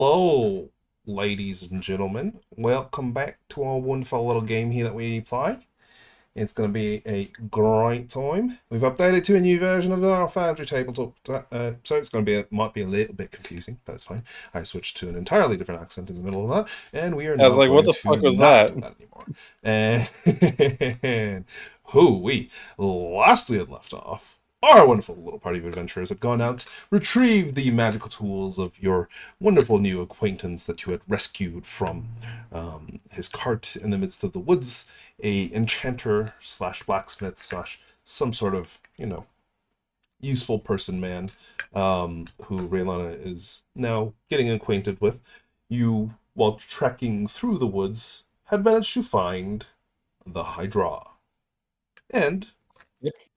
Hello, ladies and gentlemen. Welcome back to our wonderful little game here that we play. It's going to be a great time. We've updated to a new version of our Foundry tabletop, so it's going to be might be a little bit confusing, but it's fine. I switched to an entirely different accent in the middle of that, and we are I was now like, what going the to fuck was not that? do that anymore. And who we last we had left off. Our wonderful little party of adventurers had gone out, retrieved the magical tools of your wonderful new acquaintance that you had rescued from his cart in the midst of the woods, a enchanter slash blacksmith slash some sort of, useful person man, who Raylana is now getting acquainted with. You, while trekking through the woods, had managed to find the Hydra. And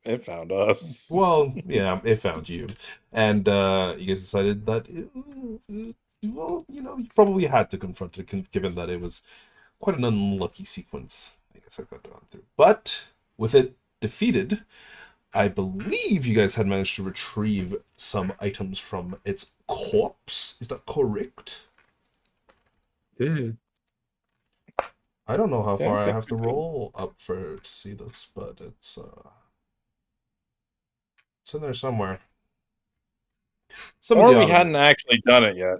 It found us. well, yeah, it found you, and you guys decided that, well, you probably had to confront it, given that it was quite an unlucky sequence. I guess I got gone through, but with it defeated, I believe you guys had managed to retrieve some items from its corpse. Is that correct? Did. I don't know how Yeah, far I okay. have to roll up to see this, but it's in there somewhere. Or we hadn't actually done it yet.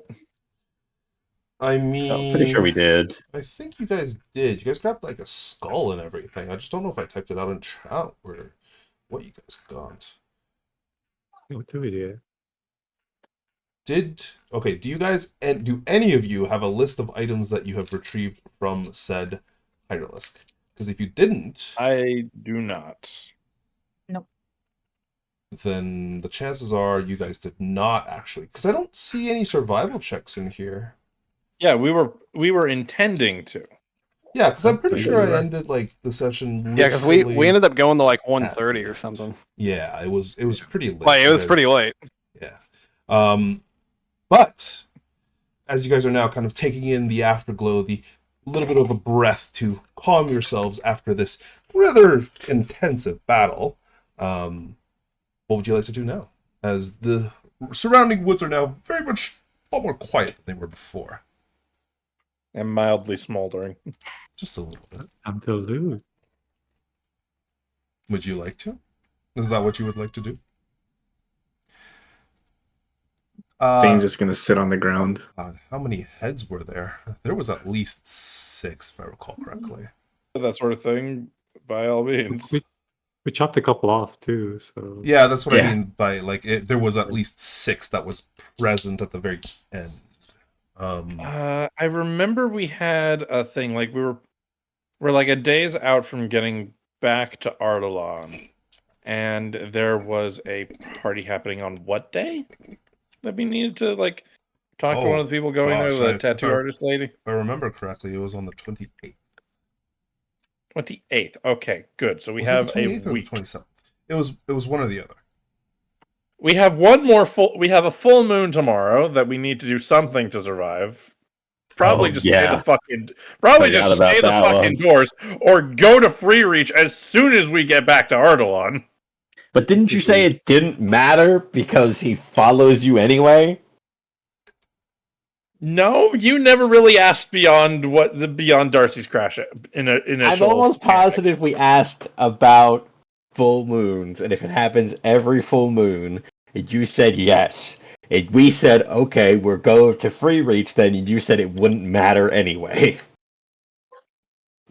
I I'm mean, pretty sure we did. I think you guys did. You guys grabbed like a skull and everything. I just don't know if I typed it out in chat or what you guys got. What do we do? Okay, do you guys, and do any of you have a list of items that you have retrieved from said Hydralisk? Because if you didn't, I do not. then the chances are you guys did not actually. Because I don't see any survival checks in here. Yeah, we were intending to. Yeah, because I'm pretty Okay. sure I ended like the session. Yeah, because we ended up going to like 1:30 or something. Yeah, it was pretty late. Like it was pretty late. Yeah. But as you guys are now kind of taking in the afterglow, the little bit of a breath to calm yourselves after this rather intensive battle, what would you like to do now? As the surrounding woods are now very much a lot more quiet than they were before. And mildly smoldering. Just a little bit. I'm to lose. Would you like to? Is that what you would like to do? Zane's just gonna sit on the ground. How many heads were there? There was at least 6, if I recall correctly. That sort of thing, by all means. We chopped a couple off too, so Yeah, that's what I Yeah. mean by there was at least 6 that was present at the very end. I remember we had a thing like we're like a day's out from getting back to Ardalon, and there was a party happening on what day that we needed to like talk to one of the people going gosh, there, the tattoo artist lady. If I remember correctly, it was on the 28th. 28th. Okay, good. So we Was it have the a 28th or the week. 27th. It was one or the other. We have one more full. We have a full moon tomorrow that we need to do something to survive. Probably just stay yeah. the fucking. Probably Forgot just about stay the that fucking one. doors, or go to Free Reach as soon as we get back to Ardalon. But didn't you say it didn't matter because he follows you anyway? No, you never really asked beyond Darcy's crash initial. I'm almost positive we asked about full moons, and if it happens every full moon, and you said yes. And we said, okay, we're going to Free Reach then, and you said it wouldn't matter anyway.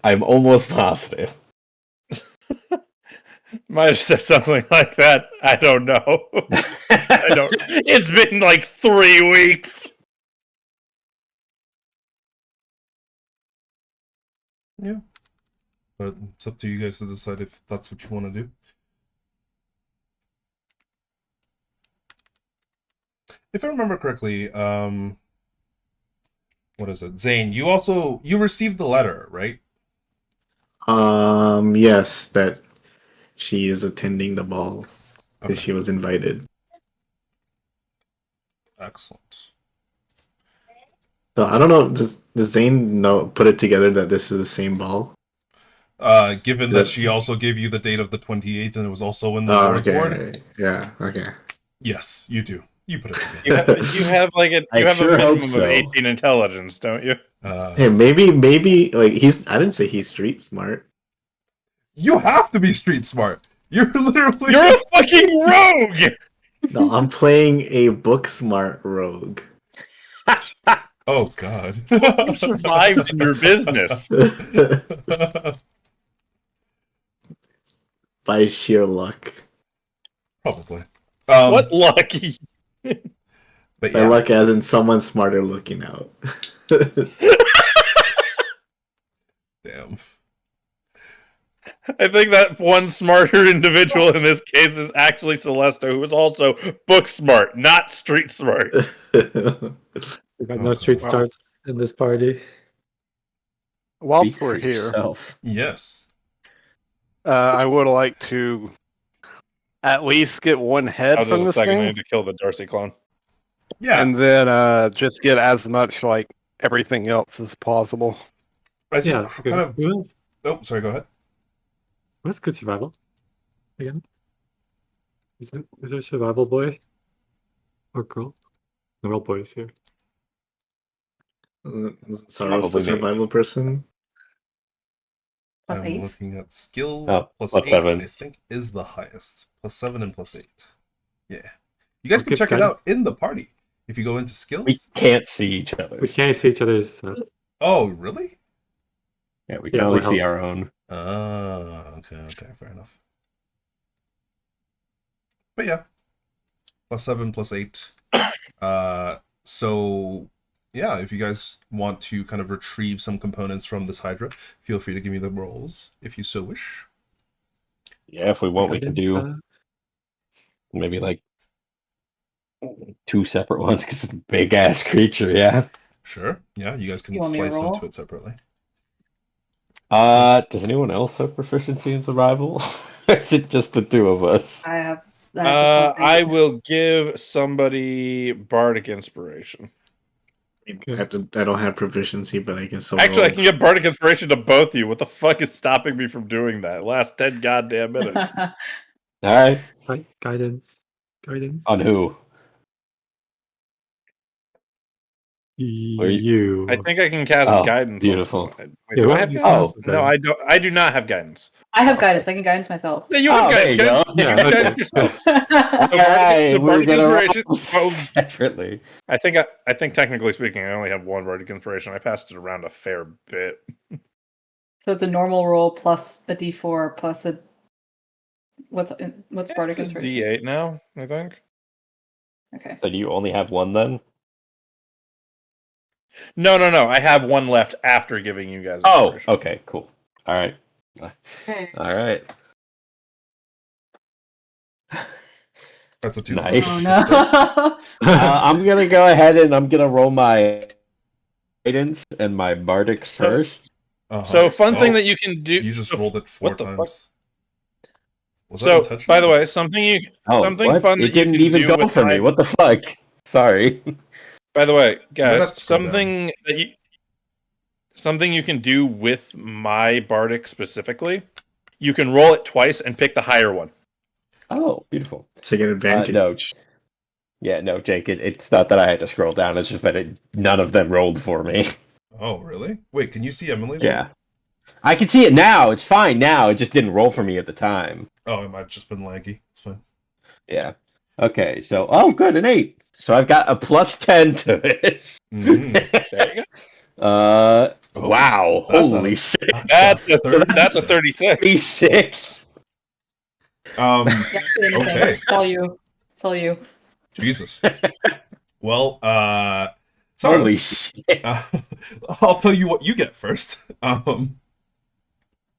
I'm almost positive. Might have said something like that. I don't know. I don't. It's been like 3 weeks. Yeah. But it's up to you guys to decide if that's what you want to do. If I remember correctly, what is it? Zane, you received the letter, right? Yes, that she is attending the ball because Okay. she was invited. Excellent. So I don't know. Does Zane put it together that this is the same ball? Given that she also gave you the date of the 28th and it was also in the Lord's Ward. Yeah. Okay. Yes, you do. You put it You together. have like a I you have sure a hope minimum so. of 18 intelligence, don't you? Hey, maybe like he's. I didn't say he's street smart. You have to be street smart. You're literally. You're a fucking rogue. No, I'm playing a book smart rogue. Oh God. You survived in your business. By sheer luck. Probably. What lucky? But By yeah. luck, as in someone smarter looking out. Damn. I think that one smarter individual in this case is actually Celesta, who is also book smart, not street smart. We got no street Wow. starts in this party. Whilst Speak we're for here, yourself. Yes. I would like to at least get one head Oh, from there's a this second. I thing, need to kill the Darcy clone. Yeah. and then just get as much like everything else as possible. As you Yeah. kind of. Who Oh, sorry. Go ahead. has good survival? Again? Is there a survival boy? Or girl? The real boy is here. Soros the Probably me. survival person. Plus I'm 8. looking at skills. Oh, Plus plus 8, 7. I think, is the highest. Plus 7 and plus 8. Yeah. You guys can Okay, check it got it. out in the party. If you go into skills. We can't see each other. We can't see each other's. Oh, really? Yeah, we can Yeah, only we'll see help. our own. Okay, fair enough. But yeah, plus 7, plus 8. So yeah, if you guys want to kind of retrieve some components from this Hydra, feel free to give me the rolls if you so wish. Yeah, if we want, we can do maybe like 2 separate ones because it's a big ass creature. Yeah. Sure. Yeah, you guys can You want me to slice roll? into it separately. Does anyone else have proficiency in survival? Or is it just the 2 of us? I have the plus I 8. will give somebody bardic inspiration. I don't have proficiency, but I guess Actually, I can give bardic inspiration to both of you. What the fuck is stopping me from doing that? Last 10 goddamn minutes. All right. Right? Guidance. On who? You. I think I can cast Oh, guidance. beautiful. Wait, Yeah, do I what have is guidance? Oh. No, I don't. I do not have guidance. I have guidance. I can guidance myself. Yeah, you have Oh, there guidance. you go. You Yeah, can okay. guidance yourself. Alright, so we're bardic gonna roll inspiration. Oh, separately. I think technically speaking, I only have one bardic inspiration. I passed it around a fair bit. So it's a normal roll plus a d4 plus a what's bardic It's a inspiration? D8 now, I think. Okay. So do you only have one then? No. I have one left after giving you guys. Oh, inspiration. okay, cool. All right. All right. That's a 2. Nice. Oh no. I'm gonna go ahead and I'm gonna roll my guidance and my bardic first. Uh-huh. So fun thing Oh, that you can do. you just rolled it 4 what the fuck? times. Was that So, intentional? by the way, something Oh, something what? fun that It didn't you can even do go with for me. my- What the fuck? Sorry. By the way, Why not guys, scroll down? something you can do with my bardic specifically. You can roll it twice and pick the higher one. Oh, beautiful. to get advantage. No. Yeah, no, Jake. It's not that I had to scroll down. It's just that none of them rolled for me. Oh, really? Wait, can you see Emily's? Yeah. I can see it now. It's fine now. It just didn't roll for me at the time. Oh, it might have just been laggy. It's fine. Yeah. Okay, so good, an 8. So I've got a plus 10 to it. Mhm. There you go. Oh, Wow. that's Holy a- shit. That's a 36. 36. Um, Can't see anything. Okay. It's all you. It's all you. Jesus. Well, Holy Saros, shit. I'll tell you what you get first.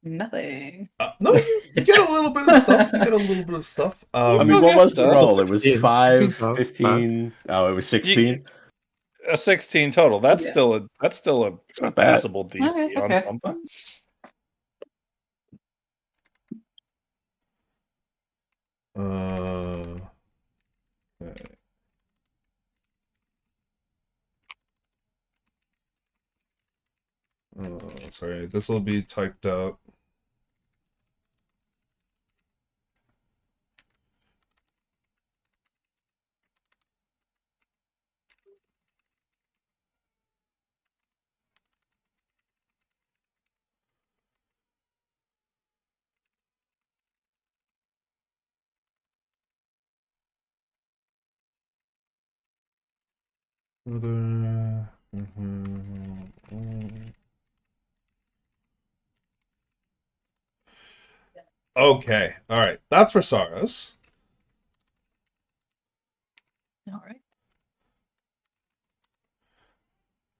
Nothing. No, you get a little bit of stuff. You get a little bit of stuff. I mean, Well, what was the guess roll? It was 16. 5, Oh, 15. Oh, it was 16. A 16 total. That's Yeah. still a not bad. passable DC on Okay. something. Okay. Sorry, this will be typed out. Other. Mhm. Okay. All right. That's for Saros. All right.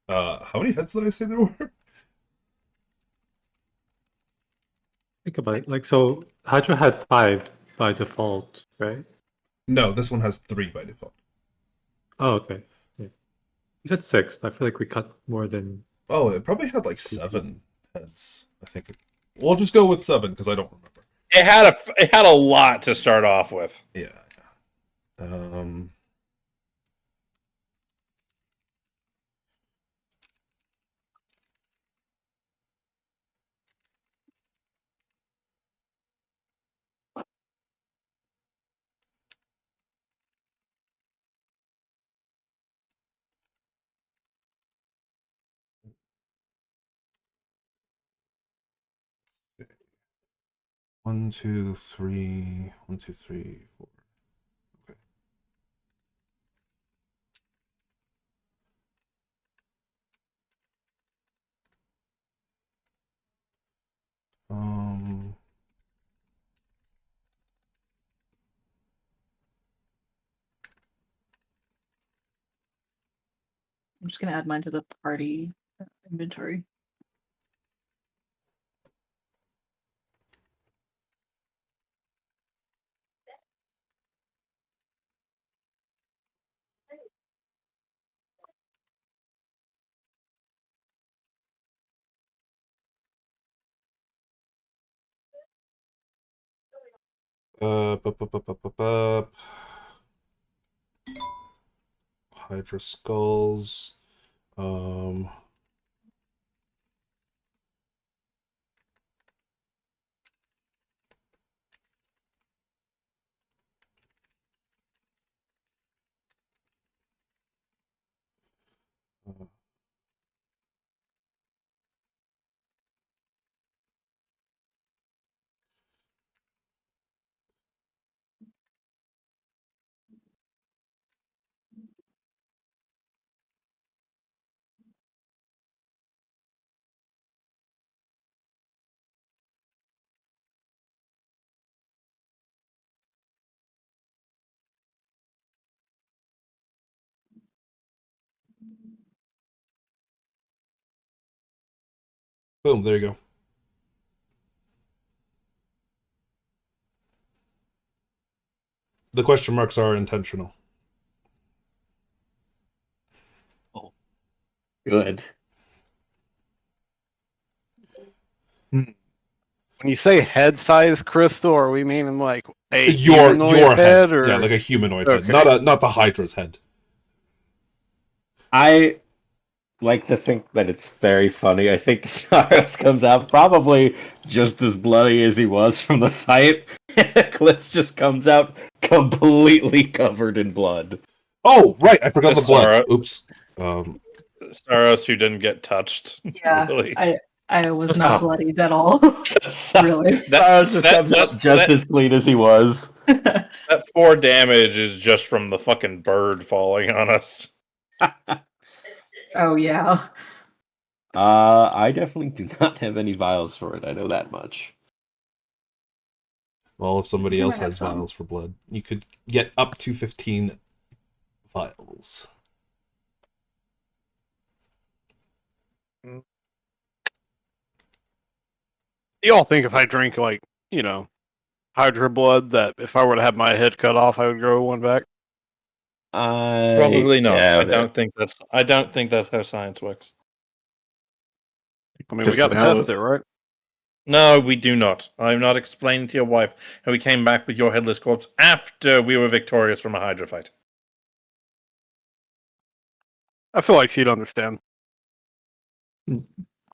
How many heads did I say there were? Think about it. Like, so Hydra had 5 by default, right? No, this one has 3 by default. Oh, okay. Yeah. You said 6, but I feel like we cut more than. Oh, it probably had like 7 heads. I think. We'll just go with 7 because I don't remember. It had a lot to start off with. Yeah. Um. One, two, three. 1, 2, 3, 4. Okay. Um. I'm just gonna add mine to the party inventory. Bup, bup, bup, bup, bup, bup. Hydra skulls. Um. Boom. There you go. The question marks are intentional. Good. When you say head size, Crystal, are we meaning like a Your humanoid head, or yeah, like a humanoid head, Okay. not the Hydra's head. I like to think that it's very funny. I think Saros comes out probably just as bloody as he was from the fight. Eclipse just comes out completely covered in blood. Oh, right, I forgot the blood. Saros, Oops. Saros who didn't get touched. Yeah, Really. I was not Oh. bloodied at all. Really. Saros just comes out just as clean as he was. That 4 damage is just from the fucking bird falling on us. Oh yeah. I definitely do not have any vials for it. I know that much. Well, if somebody You else might have has some. vials for blood, you could get up to 15 vials. y'all think if I drink like, Hydra blood that if I were to have my head cut off I would grow one back? Probably not. doubt I it. don't think that's how science works. I mean we Just gotta now- test it, right? No, we do not. I'm not explaining to your wife how we came back with your headless corpse after we were victorious from a Hydra fight. I feel like she'd understand.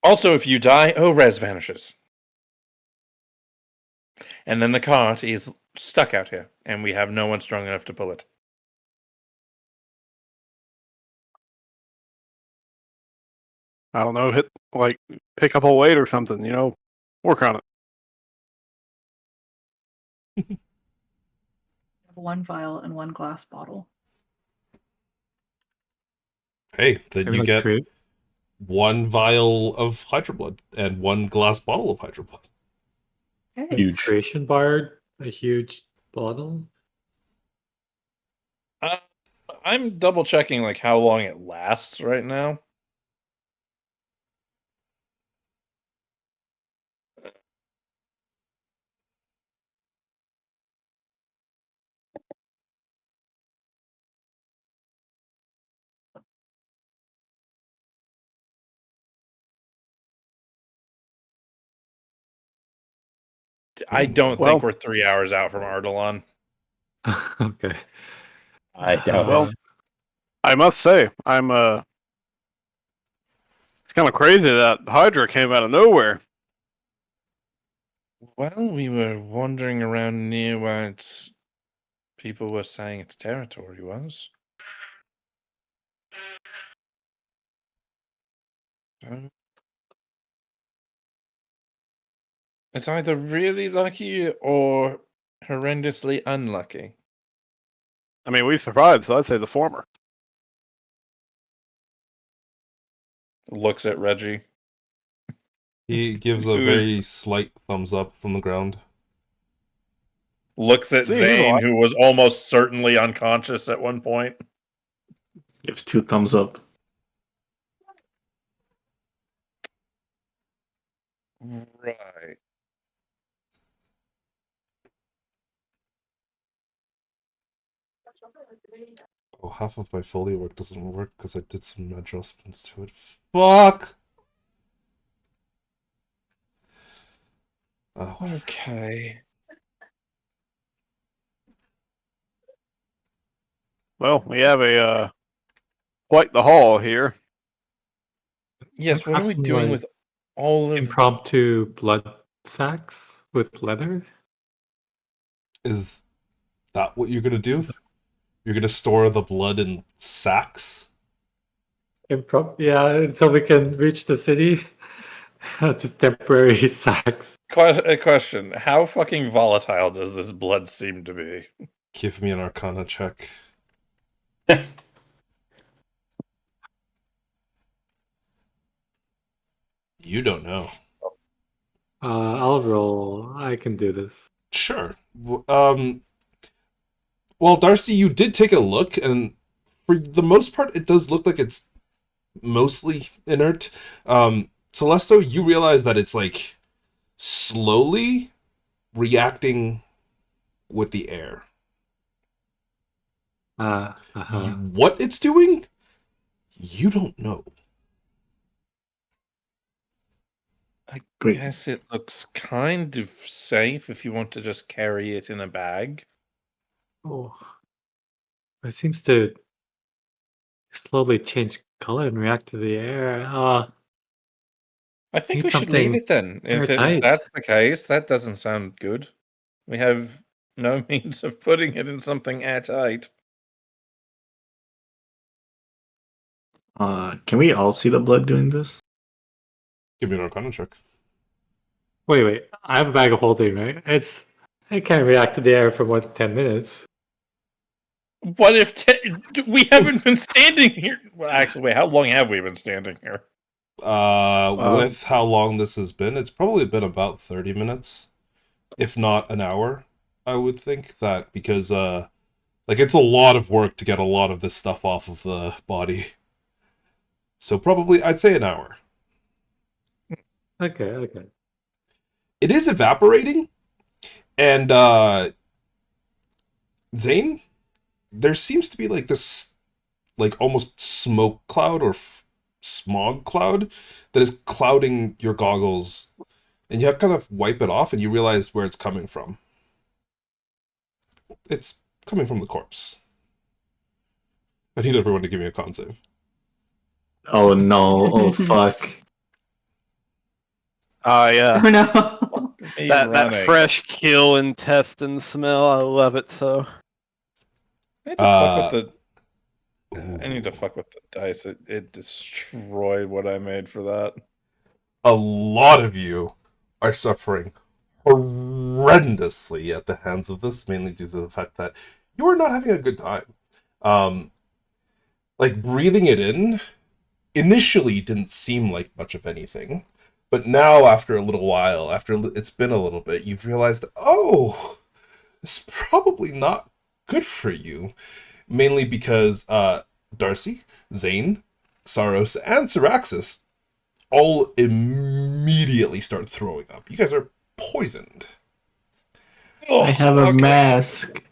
Also, if you die, Res vanishes. And then the cart is stuck out here, and we have no one strong enough to pull it. I don't know, pick up a weight or something, work on it. I have 1 vial and 1 glass bottle. Hey, then Maybe you like get create. 1 vial of Hydro Blood and 1 glass bottle of Hydro Blood. Okay. Huge. Creation bar, a huge bottle. I'm double checking like how long it lasts right now. I don't Well- think we're 3 hours out from Ardalon. Okay. I doubt Well, it. I must say, it's kind of crazy that Hydra came out of nowhere. Well, we were wandering around near where its people were saying its territory was. So, it's either really lucky or horrendously unlucky. I mean, we survived, so I'd say the former. Looks at Reggie. He gives a Who's- very slight thumbs up from the ground. Looks at See, he's Zane, alive. who was almost certainly unconscious at one point. Gives 2 thumbs up. Right. Oh, half of my Foley work doesn't work because I did some adjustments to it. Fuck! Oh, whatever. Okay. Well, we have a quite the haul here. Yes, what are we Perhaps doing like with all of impromptu blood sacks with leather? Is that what you're gonna do? You're gonna store the blood in sacks? Yeah, until we can reach the city. Just temporary sacks. a question? How fucking volatile does this blood seem to be? Give me an Arcana check. You don't know. I'll roll. I can do this. Sure. Well, Darcy, you did take a look, and for the most part, it does look like it's mostly inert. Celesto, you realize that it's like slowly reacting with the air. What it's doing, you don't know. I Great. guess it looks kind of safe if you want to just carry it in a bag. Oh, it seems to slowly change color and react to the air. I think Need we should leave something it then. If airtight. that's the case, that doesn't sound good. We have no means of putting it in something airtight. Can we all see the blood doing this? Give me an Arcana check. Wait. I have a bag of holding, right? It can't react to the air for more than 10 minutes. What if we haven't been standing here? Well, actually, wait. How long have we been standing here? With how long this has been, it's probably been about 30 minutes, if not an hour. I would think that because like it's a lot of work to get a lot of this stuff off of the body. So probably I'd say an hour. Okay. It is evaporating, and Zane, there seems to be like this like almost smoke cloud or smog cloud that is clouding your goggles, and you have to kind of wipe it off and you realize where it's coming from. It's coming from the corpse. I need everyone to give me a con save. Oh no! Oh fuck! Yeah. Oh no. That fresh kill intestine smell, I love it so. I need to fuck with the dice. It destroyed what I made for that. A lot of you are suffering horrendously at the hands of this, mainly due to the fact that you are not having a good time. like breathing it in initially didn't seem like much of anything, but now after a little while, after it's been a little bit, you've realized, oh, it's probably not good for you, mainly because Darcy, Zane, Saros, and Syraxis all immediately start throwing up. You guys are poisoned. I have a mask.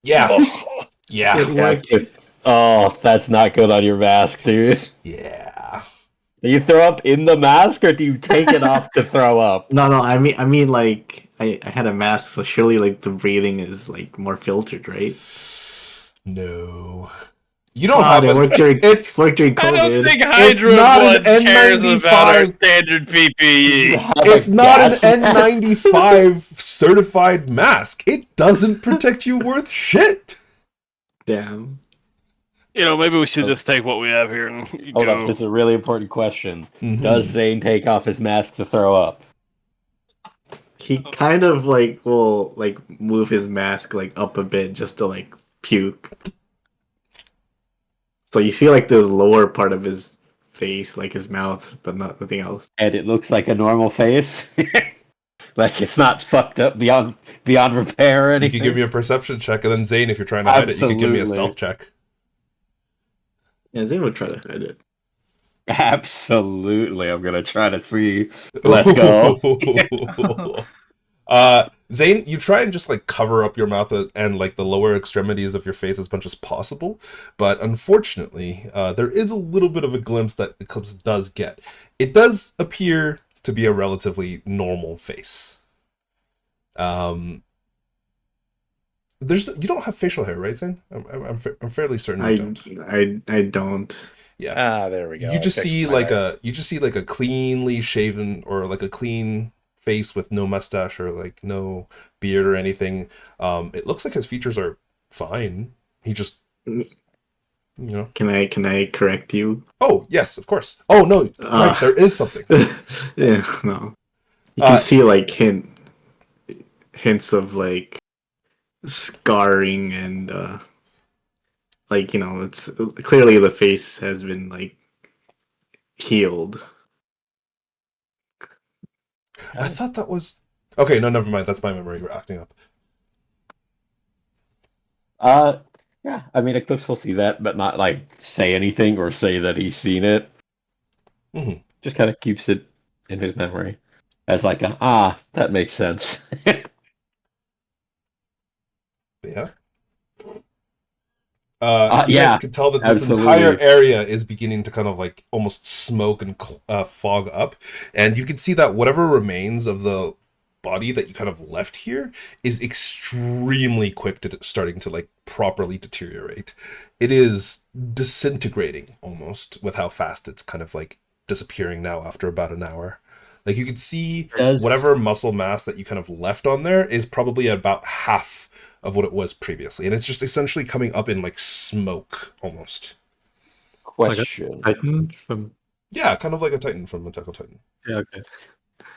Yeah. Oh, Yeah. It worked. oh, that's not good on your mask, dude. Yeah. Do you throw up in the mask, or do you take it off to throw up? No, I mean, like, I had a mask, so surely, like, the breathing is, like, more filtered, right? No. You don't have it an, worked during, it's worked during I COVID. don't think It's Hydra not Blood an cares about our N95. standard PPE. it's not an Gas mask? N95 certified mask. It doesn't protect you worth shit. Damn. You know, maybe we should just take what we have here and Hold go. up, this is a really important question. Mhm. Does Zane take off his mask to throw up? He kind of, like, will, like, move his mask, like, up a bit just to, like, puke. So you see, like, the lower part of his face, like his mouth, but nothing else. And it looks like a normal face? Like it's not fucked up beyond repair or You anything? can give me a perception check, and then Zane, if you're trying to hide it, you can give me a Absolutely. stealth check. Yeah, Zane would try to hide it. Absolutely, I'm gonna try to see. Let's go. Zane, you try and just like cover up your mouth and like the lower extremities of your face as much as possible, but unfortunately, there is a little bit of a glimpse that Eclipse does get. It does appear to be a relatively normal face. There's you don't have facial hair, right, Zane? I'm fairly certain you don't. I don't. Yeah. There we go. You I just fixed see my like eye. a cleanly shaven or like a clean face with no mustache or like no beard or anything. It looks like his features are fine. He just you know. Can I correct you? Oh yes, of course. Oh no, right, there is something. Yeah, no. You can see like hints of like scarring and like, you know, it's clearly the face has been like healed. I thought that was okay. No, never mind. That's my memory. We're acting up. Yeah, I mean, Eclipse will see that, but not like say anything or say that he's seen it. Mhm. Just kind of keeps it in his memory as like that makes sense. Yeah. You Yeah, guys could tell that this absolutely. entire area is beginning to kind of like almost smoke and fog up, and you can see that whatever remains of the body that you kind of left here is extremely quick to starting to like properly deteriorate. It is disintegrating almost with how fast it's kind of like disappearing now after about an hour. Like you could see whatever muscle mass that you kind of left on there is probably about half of what it was previously, and it's just essentially coming up in like smoke almost. Question: Titan from Yeah, kind of like a Titan from Attack on Titan. yeah, okay.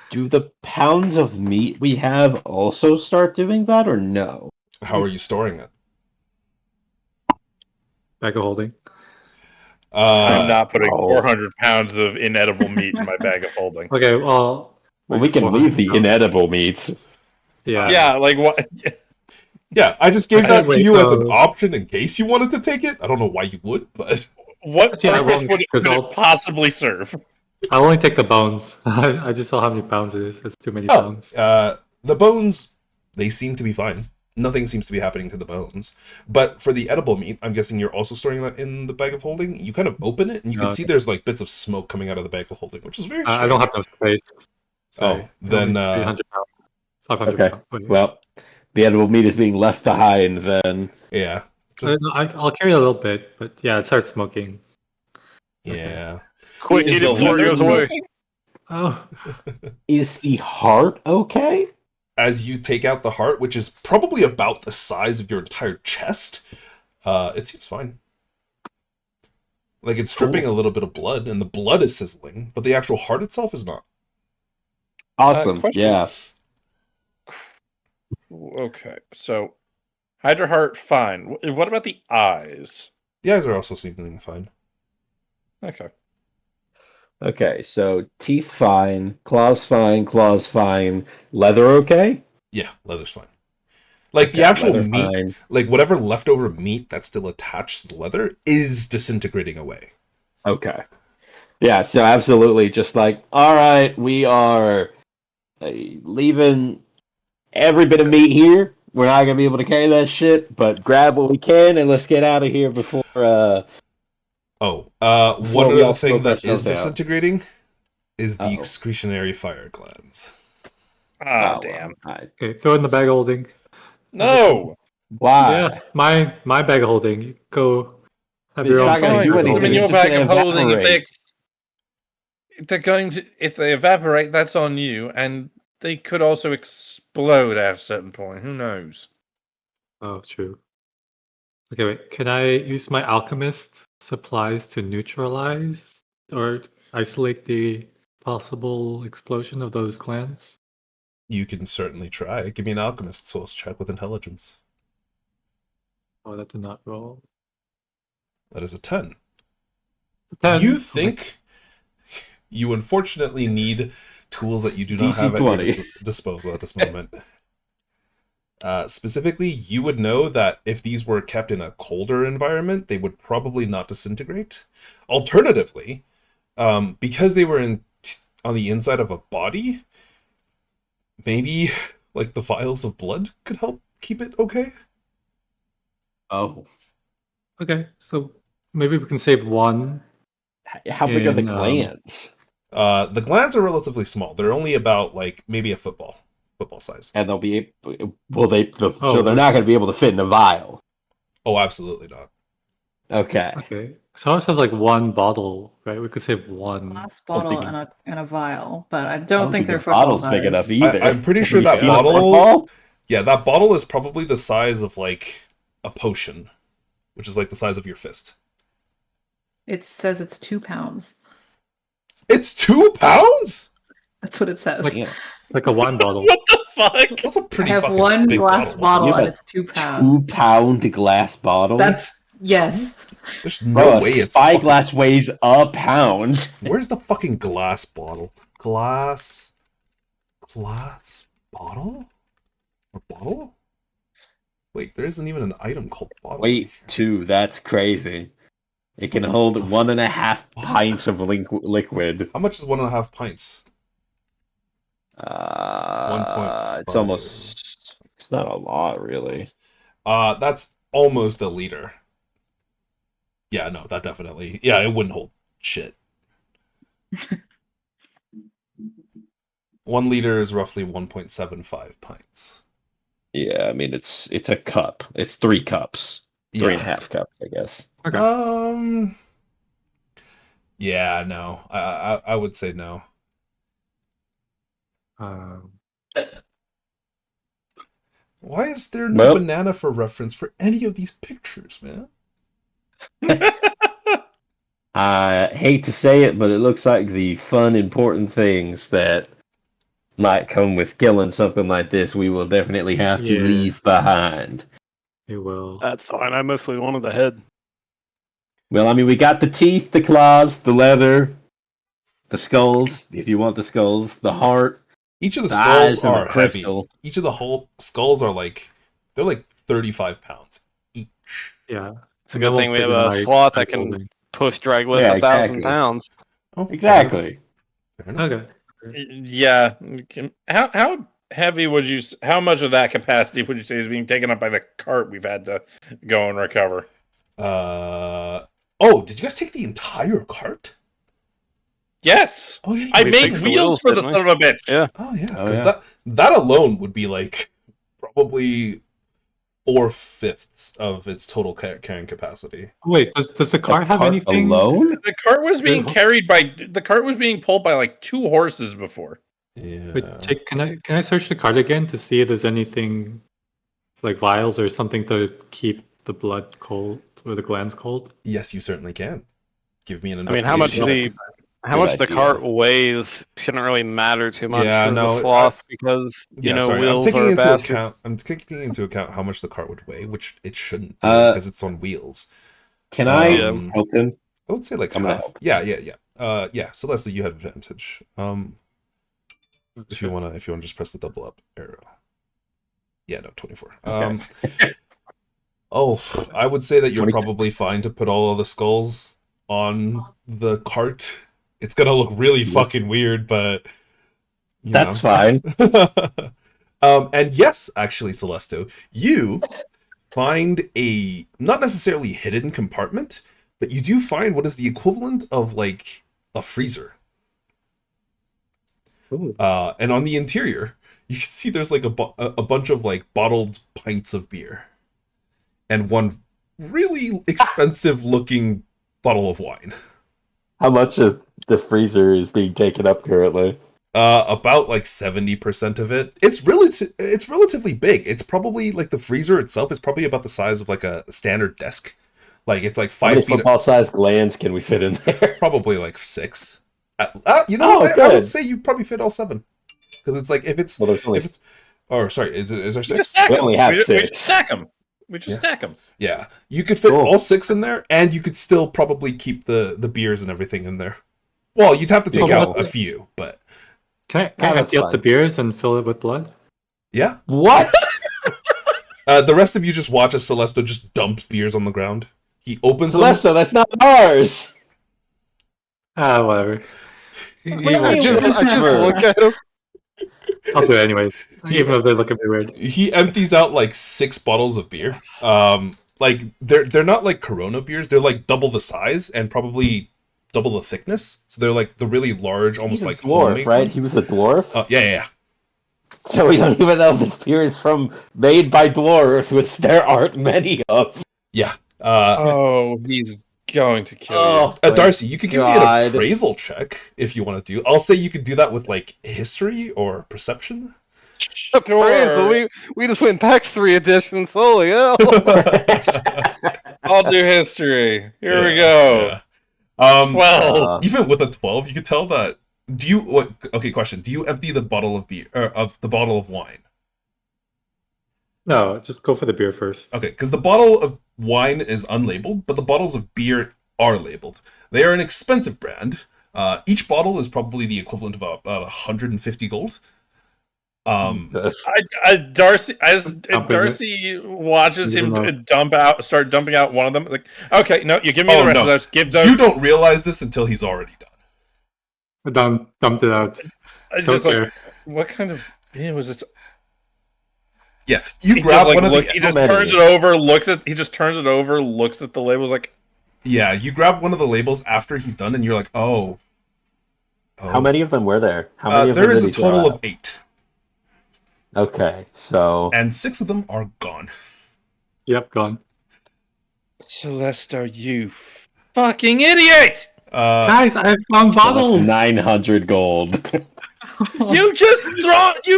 Do the pounds of meat we have also start doing that, or no? How are you storing it? Bag of holding. I'm not putting oh. 400 pounds of inedible meat in my bag of holding. Okay, well Well, we can 400 leave the pounds. inedible meats. Yeah. Yeah, like what? Yeah, I just gave Okay, that to wait, you as an option in case you wanted to take it. I don't know why you would, but What Yeah, I purpose won't, would it, 'cause could it I'll- possibly serve? I'll only take the bones. I just saw how many pounds it is. That's too many bones. the bones, they seem to be fine. Nothing seems to be happening to the bones. But for the edible meat, I'm guessing you're also storing that in the bag of holding. You kind of open it, and you can see there's like bits of smoke coming out of the bag of holding, which is very strange. I don't have enough space. Oh, then, 300 pounds. 500 Okay. pounds. Wait. Well, the edible meat is being left behind then. Yeah. Just, I'll carry a little bit, but yeah, it starts smoking. yeah. Quick, Is eat the it before it leather goes away. smoking? Oh, Is the heart okay? As you take out the heart, which is probably about the size of your entire chest, it seems fine. Like it's dripping a little bit of blood, and the blood is sizzling, but the actual heart itself is not. Awesome. Question. Yeah. Okay, so Hydra heart, fine. What about the eyes? The eyes are also seemingly fine. Okay. Okay, so teeth fine, claws fine, leather okay? Yeah, leather's fine. Like the Okay, actual leather meat, fine. like whatever leftover meat that's still attached to the leather is disintegrating away. Okay. Yeah, so absolutely just like, all right, we are leaving every bit of meat here. We're not going to be able to carry that shit, but grab what we can and let's get out of here before Oh, before one we other all thing smoke that is ourselves out. disintegrating is the Uh-oh. excretionary fire glands. Ah, Oh, damn. well, Okay, throw in the bag holding. No! why? Yeah, my bag holding. You go have It's your own not gonna thing, do bag anything, Put them in holding. your it's just bag of gonna holding. evaporate. They're going to, if they evaporate, that's on you, and they could also explode at a certain point. Who knows? Oh, true. Okay, wait. Can I use my alchemist supplies to neutralize or isolate the possible explosion of those glands? You can certainly try. Give me an alchemist source check with intelligence. Oh, that did not roll. That is a 10. 10. You think you unfortunately need tools that you do not DC have at your 20. disposal at this moment. Specifically, you would know that if these were kept in a colder environment, they would probably not disintegrate. Alternatively, because they were on the inside of a body, maybe like the vials of blood could help keep it okay. Oh, Okay, so maybe we can save one. how big are the In, glands? The glands are relatively small. They're only about like maybe a football size. And they'll be will they? So Oh, they're not going to be able to fit in a vial. Oh, absolutely not. Okay. Okay. So ours has like one bottle, right? We could save one. Glass don't bottle think- and a vial, but I I don't think they're the football bottle's big size. enough either. I'm pretty Have sure you that seen a bottle- football? Yeah, that bottle is probably the size of like a potion, which is like the size of your fist. It says it's 2 pounds. It's 2 pounds? That's what it says. Like- Yeah. Like a wine bottle. What the fuck? That's a I pretty have fucking one big glass bottle You have and a it's 2 pounds. 2-pound glass bottle. That's yes. There's no Bro, way a it's fucking... spyglass weighs a pound. Where's the fucking glass bottle? Glass bottle? A bottle? Wait, there isn't even an item called bottle. Weight 2. That's crazy. It can hold the 1.5 fuck? pints of liquid. How much is 1.5 pints? 1.5. It's almost. It's not a lot, really. That's almost a liter. Yeah, no, that definitely. Yeah, it wouldn't hold shit. 1 liter is roughly 1.75 pints. Yeah, I mean it's a cup. It's 3 cups, three and a Yeah. half cups, I guess. Okay. Yeah, no. I would say no. Um, Why is there no Well- banana for reference for any of these pictures, man? I hate to say it, but it looks like the fun, important things that might come with killing something like this, we will definitely have to Yeah. leave behind. it will. That's fine. I mostly wanted the head. Well, I mean, we got the teeth, the claws, the leather, the skulls, if you want the skulls, the heart, Each of the the eyes, skulls and are the heavy. crystal. Each of the whole skulls are like they're like 35 pounds each. Yeah. It's a good thing we have We'll a fit in my sloth that bag can holding. push drag lift Yeah, 1,000 exactly. pounds. Oh, Exactly. fair enough. Okay. Yeah. How heavy would you? How much of that capacity would you say is being taken up by the cart we've had to go and recover? Oh, did you guys take the entire cart? Yes. Oh yeah. I We made fixed the wheels wheels, for the didn't we? son of a bitch. Yeah. Oh yeah. Oh, Because yeah. that alone would be like probably 4/5 of its total carrying capacity. Wait, does the car have cart anything? alone? The cart was being Yeah. carried by. The cart was being pulled by like 2 horses before. Yeah. Wait, Jake, can I search the card again to see if there's anything like vials or something to keep the blood cold or the glands cold? Yes, you certainly can. Give me an I mean, how much investigation check. how Good much the idea. cart weighs shouldn't really matter too much Yeah, for no, the sloth because Yeah, sorry. I'm wheels taking are into bastards. account. I'm taking into account how much the cart would weigh, which it shouldn't be Uh, because it's on wheels. Can I Um, help him? I would say like I'm gonna half. help. Yeah. Yeah. Celeste, you have advantage. If you wanna just press the double up arrow. Yeah, no, 24. Okay. Oh, I would say that you're 26. probably fine to put all of the skulls on the cart. It's gonna look really Yep. fucking weird, but you That's know. fine. And yes, actually, Celesto, you find a not necessarily hidden compartment, but you do find what is the equivalent of like a freezer. Ooh. And on the interior, you can see there's like a bunch of like bottled pints of beer, and one really expensive looking bottle of wine. How much of the freezer is being taken up currently? About like 70% of it. It's relatively big. It's probably like the freezer itself is probably about the size of like a standard desk. Like it's like How many 5 feet. football-sized glands can we fit in there? Probably like 6. You know Oh, what? I would good. say you probably fit all 7. Because it's like if it's Well, there's only if it's or sorry, is there We just 6? stack We 'em. only have We 6. just stack them. We just Yeah. stack them. Yeah, you could fit Cool. all 6 in there, and you could still probably keep the beers and everything in there. Well, you'd have to take Okay. out a few, but Can I that's empty out the fine. beers and fill it with blood? yeah. What? The rest of you just watch as Celesto just dumps beers on the ground. He opens them. Celeste, that's not ours. Ah, whatever. What do you I mean? just Whatever. look at him. I'll do it anyways, even if they look at me weird. He empties out like 6 bottles of beer. Like they're not like Corona beers. They're like double the size and probably double the thickness. So they're like the really large, almost He's a like dwarf, homemade right? ones. He was a dwarf. Yeah. So we don't even know if this beer is made by dwarves, which there aren't many of. Yeah. Oh, he's going to kill you. my Darcy, you could give me God. an appraisal check if you want to do. I'll say you could do that with like history or perception. Sure. We just went back 3 editions. Holy hell! I'll do history. Here we Yeah, go. yeah. 12. Even with a 12, you could tell that. Do you what? Okay, question. Do you empty the bottle of beer or of the bottle of wine? No, just go for the beer first. Okay, because the bottle of wine is unlabeled, but the bottles of beer are labeled. They are an expensive brand. Each bottle is probably the equivalent of about 150 gold. Darcy, as Dump it. Darcy watches him Even start dumping out one of them. Like, okay, no, you give me Oh, the rest no. of those. Give those. You don't realize this until he's already done. Dumped it out. I Don't just like, care. what kind of beer was this? Yeah, you He grab just, like, one of look, the. he just How many? turns it over, looks at. He just turns it over, looks at the labels, like, Yeah, you grab one of the labels after he's done, and you're like, oh. How many of them were there? How many of There them is did a he throw total out? of 8, Okay, so and 6 of them are gone. Yep, gone. Celeste, you fucking idiot! Guys, I have found so that's bottles. 900 gold. You've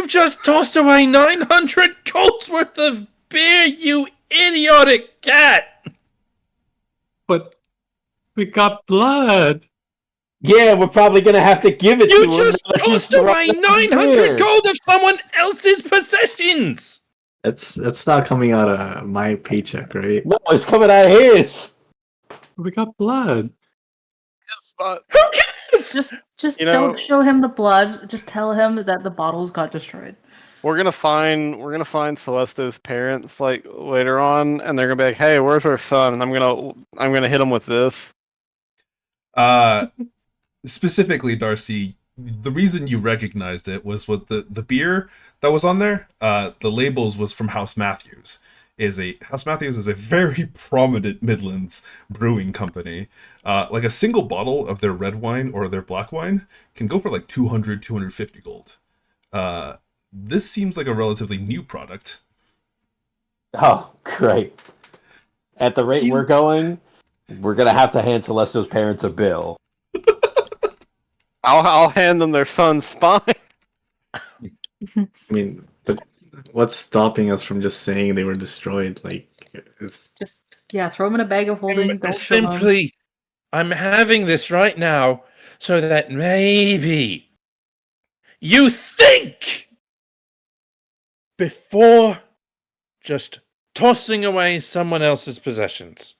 just tossed away 900 golds worth of beer, you idiotic cat! But we got blood. Yeah, we're probably gonna have to give it You to him. just unless you tossed throw away it in 900 here. gold of someone else's possessions! That's not coming out of my paycheck, right? No, it's coming out of his. We got blood. Yes, but Who cares? Just You know- don't show him the blood. Just tell him that the bottles got destroyed. we're gonna find Celeste's parents like later on, and they're gonna be like, "Hey, where's our son?" And I'm gonna hit him with this. Specifically, Darcy, the reason you recognized it was with the beer that was on there. The labels was from House Matthews. House Matthews is a very prominent Midlands brewing company. Like a single bottle of their red wine or their black wine can go for like 200, 250 gold. This seems like a relatively new product. Oh, great. At the rate we're going, we're gonna have to hand Celeste's parents a bill. I'll hand them their son's spine. I mean, but what's stopping us from just saying they were destroyed? Like, it's Just throw him in a bag of holding. Don't show him. Simply, I'm having this right now so that maybe you think before just tossing away someone else's possessions.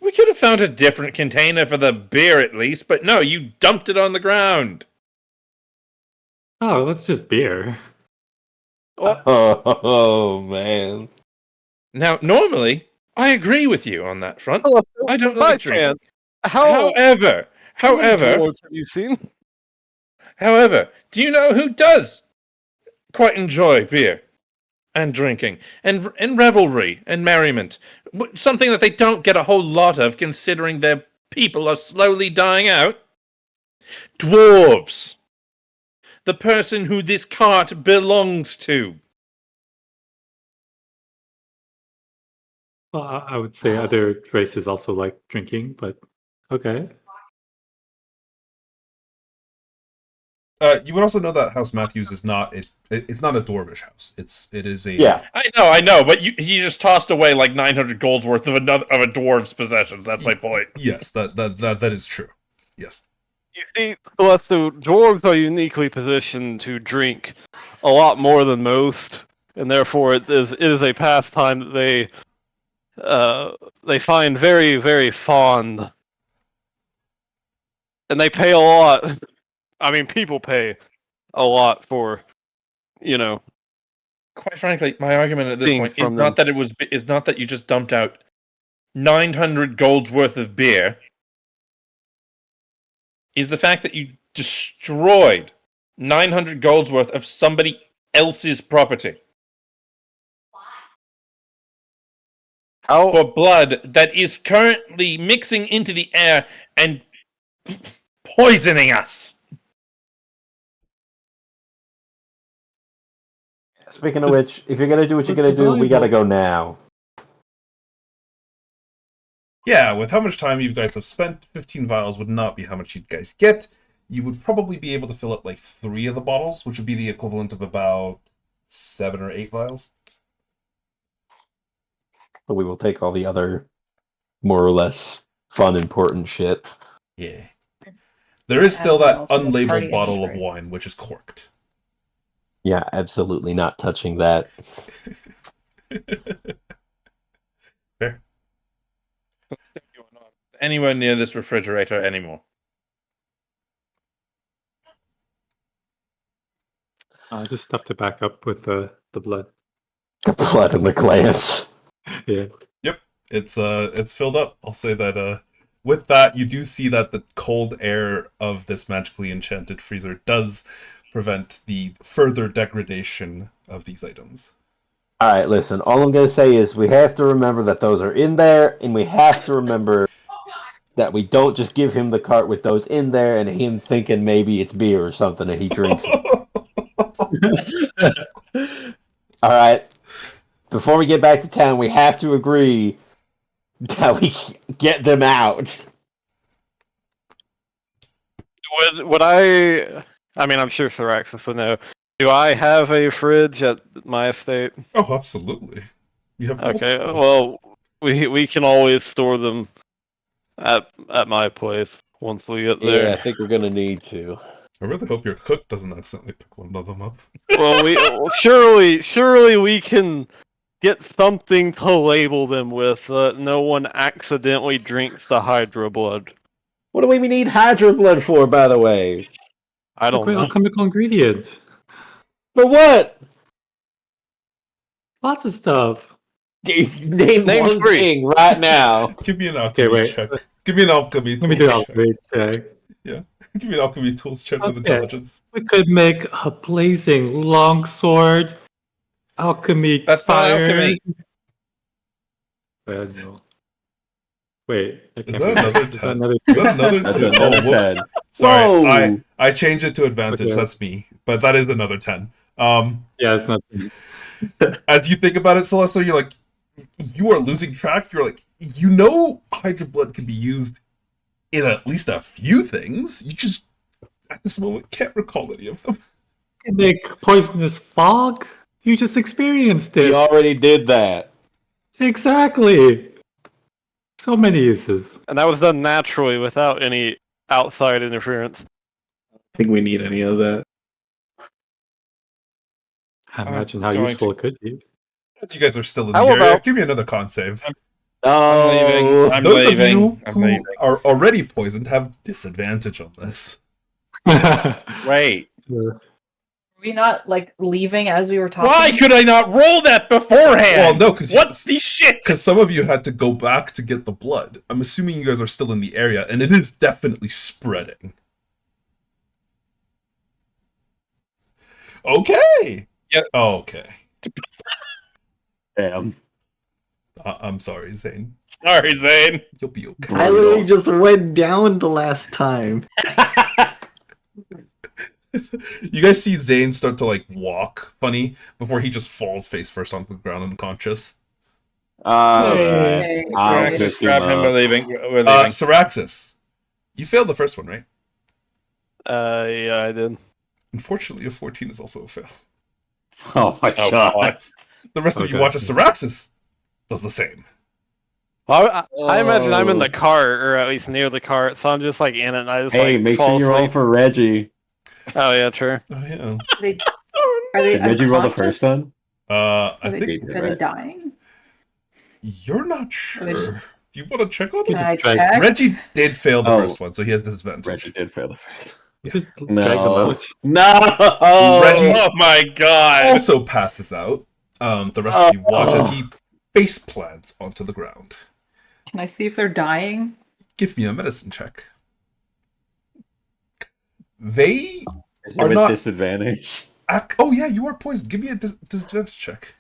We could have found a different container for the beer at least, but no, you dumped it on the ground. Oh, that's just beer. Oh man. Now, normally, I agree with you on that front. Celeste, I don't by like drinking. chance, how many However, dwarves have you seen? do you know who does quite enjoy beer and drinking and revelry and merriment? Something that they don't get a whole lot of, considering their people are slowly dying out. Dwarves. The person who this cart belongs to. Well, I would say other races also like drinking, but okay. You would also know that House Matthews is not it's not a dwarvish house. It is a Yeah. I know, but he just tossed away like 900 gold's worth of a dwarf's possessions. That's my point. Yes, that is true. Yes. You see, Celeste, the dwarves are uniquely positioned to drink a lot more than most, and therefore it is a pastime that they find very, very fond, and they pay a lot. I mean, people pay a lot for, Quite frankly, my argument at this Being point is from not that you just dumped out 900 gold's worth of beer. Is the fact that you destroyed 900 gold's worth of somebody else's property how for blood that is currently mixing into the air and poisoning us. Speaking of which, if you're gonna do what you're gonna do, we gotta go now. Yeah, with how much time you guys have spent, 15 vials would not be how much you guys get. You would probably be able to fill up like 3 of the bottles, which would be the equivalent of about 7 or 8 vials. But we will take all the other more or less fun, important shit. Yeah. There is still that Alcohol for the unlabeled party bottle of anyway. wine, which is corked. Yeah, absolutely not touching that. Fair. You're not anywhere near this refrigerator anymore. Just stuff to back up with the blood. The blood and the glands. Yeah. It's filled up. I'll say that with that you do see that the cold air of this magically enchanted freezer does prevent the further degradation of these items. Alright, listen, all I'm gonna say is we have to remember that those are in there, and we have to remember that we don't just give him the cart with those in there and him thinking maybe it's beer or something and he drinks it. Alright. Before we get back to town, we have to agree that we get them out. would I mean, I'm sure Syraxis would know. Do I have a fridge at my estate? Oh, absolutely. You have Okay, multiple. well, we can always store them at my place once we get Yeah, there. I think we're gonna need to. I really hope your cook doesn't accidentally pick one of them up. Well, surely we can get something to label them with. No one accidentally drinks the Hydra blood. What do we need Hydra blood for, by the way? I A don't great know. alchemical ingredient. For what? Lots of stuff. Name Name one 3. thing right now. Give me an alchemy wait. check. Give me an alchemy Let me do tools check. alchemy check. Give me an alchemy tools check with Okay. intelligence. We could make a blazing longsword. Alchemy That's not fire. alchemy. Well, no. Wait. That Is can't that be- another is that 10? another Is that another That's 2? another Oh, whoops. 10. Sorry, Whoa. I changed it to advantage. Okay. That's me. But that is another 10. Yeah, it's not. As you think about it, Celeste, you're like, you are losing track. You're like, you know, Hydra blood can be used in at least a few things. You just, at this moment, can't recall any of them. Make poisonous fog? You just experienced it. We already did that. Exactly. So many uses. And that was done naturally without any outside interference. I think we need any of that. Imagine how going useful it could be. As you guys are still in How the area, about- give me another con save. No. leaving. I'm Those of leaving. you I'm who leaving. are already poisoned have disadvantage on this. Wait. Were we not like leaving as we were talking? Why could I not roll that beforehand? Well, no, because What the shit? some of you had to go back to get the blood. I'm assuming you guys are still in the area, and it is definitely spreading. Okay. Yeah. Oh, okay. Damn. I'm sorry, Zane. Sorry, Zane. You'll be okay. I literally just went down the last time. You guys see Zane start to like walk funny before he just falls face first onto the ground unconscious. Alright. Okay. I'll Grab pick Just him grab him. We're up. leaving. We're leaving. Syraxis, you failed the first one, right? Yeah, I did. Unfortunately, a 14 is also a fail. Oh my Oh, god. fuck. The rest of you Okay. watch as Syraxis does the same. Well, I imagine I'm in Oh. the cart, or at least near the cart, so I'm just like in it, and I just Hey, like make fall sure you roll asleep. for Reggie. Oh yeah, true. Oh yeah. Are they Did Reggie roll the unconscious? first one? I Are they, think did, are they right? dying? you're not Are sure. they just- Do you want to check on Can it? I drag check? Reggie did fail the Oh. first one, so he has disadvantage. Reggie did fail the first. Just No. drag them out. No. Reggie- Oh my god. Also passes out. The rest of you watch as he face plants onto the ground. Can I see if they're dying? Give me a medicine check. They Is Are it with not- disadvantage? oh yeah, you are poisoned. Give me a disadvantage check.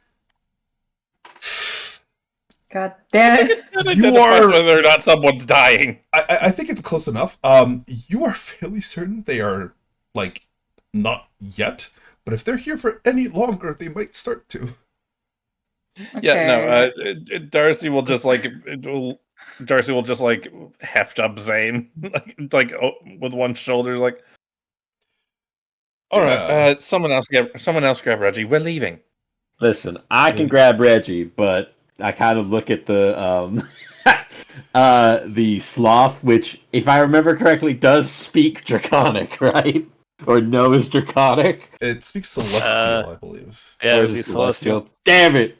God damn it. That You identifies are- whether or not someone's dying. I think it's close enough. You are fairly certain they are like not yet, but if they're here for any longer, they might start to. Yeah, no. Okay. Darcy will just like Darcy will just like heft up Zane with one shoulder, like. All right, Yeah. someone else grab Reggie. We're leaving. Listen, I can grab Reggie, but I kind of look at the the sloth, which, if I remember correctly, does speak Draconic, right? Or knows Draconic. It speaks celestial, I believe. Yeah, Or it is would be it celestial. Damn it!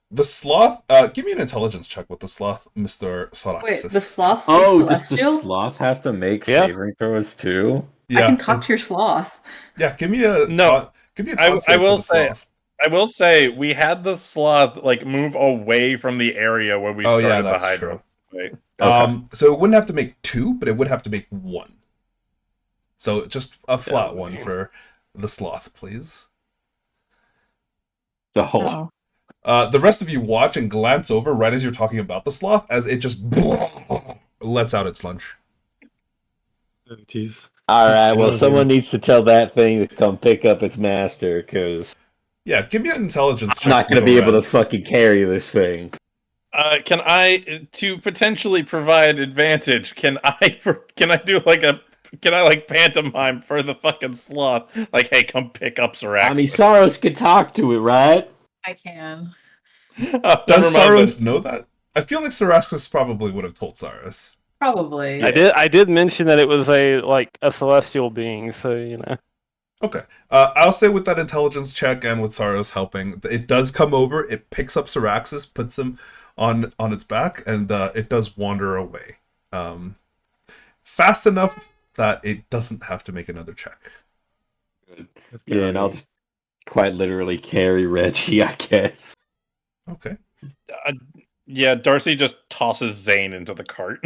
The sloth. Give me an intelligence check with the sloth, Mr. Soraxis. Wait, the sloth speaks Oh, does the celestial? sloth have to make Yeah. saving throws too? I can talk to your sloth. Yeah, give me a No. Give me a I con save will for the say- sloth. I will say we had the sloth like move away from the area where we Oh started yeah, the that's hydro. true. Right? So it wouldn't have to make 2, but it would have to make 1. So just a flat Yeah. one for the sloth, please. The whole. Oh. The rest of you watch and glance over right as you're talking about the sloth as it just lets out its lunch. Oh, jeez. Alright, well, Oh, someone needs to tell that thing to come pick up its master, because Yeah, give me an intelligence check. I'm not going to with be a able to res. fucking carry this thing. Can I, to potentially provide advantage? Can I do can I pantomime for the fucking sloth? Like, hey, come pick up Syraxis. I mean, Saros can talk to it, right? I can. Oh, Does never mind Saros know that? I feel like Syraxis probably would have told Saros. Probably. I did mention that it was a celestial being, so you know. Okay. I'll say with that intelligence check and with Saros helping, it does come over, it picks up Syraxis, puts him on its back, and it does wander away. Fast enough that it doesn't have to make another check. That's Yeah, and I'll just quite literally carry Reggie, I guess. Okay. Yeah, Darcy just tosses Zane into the cart.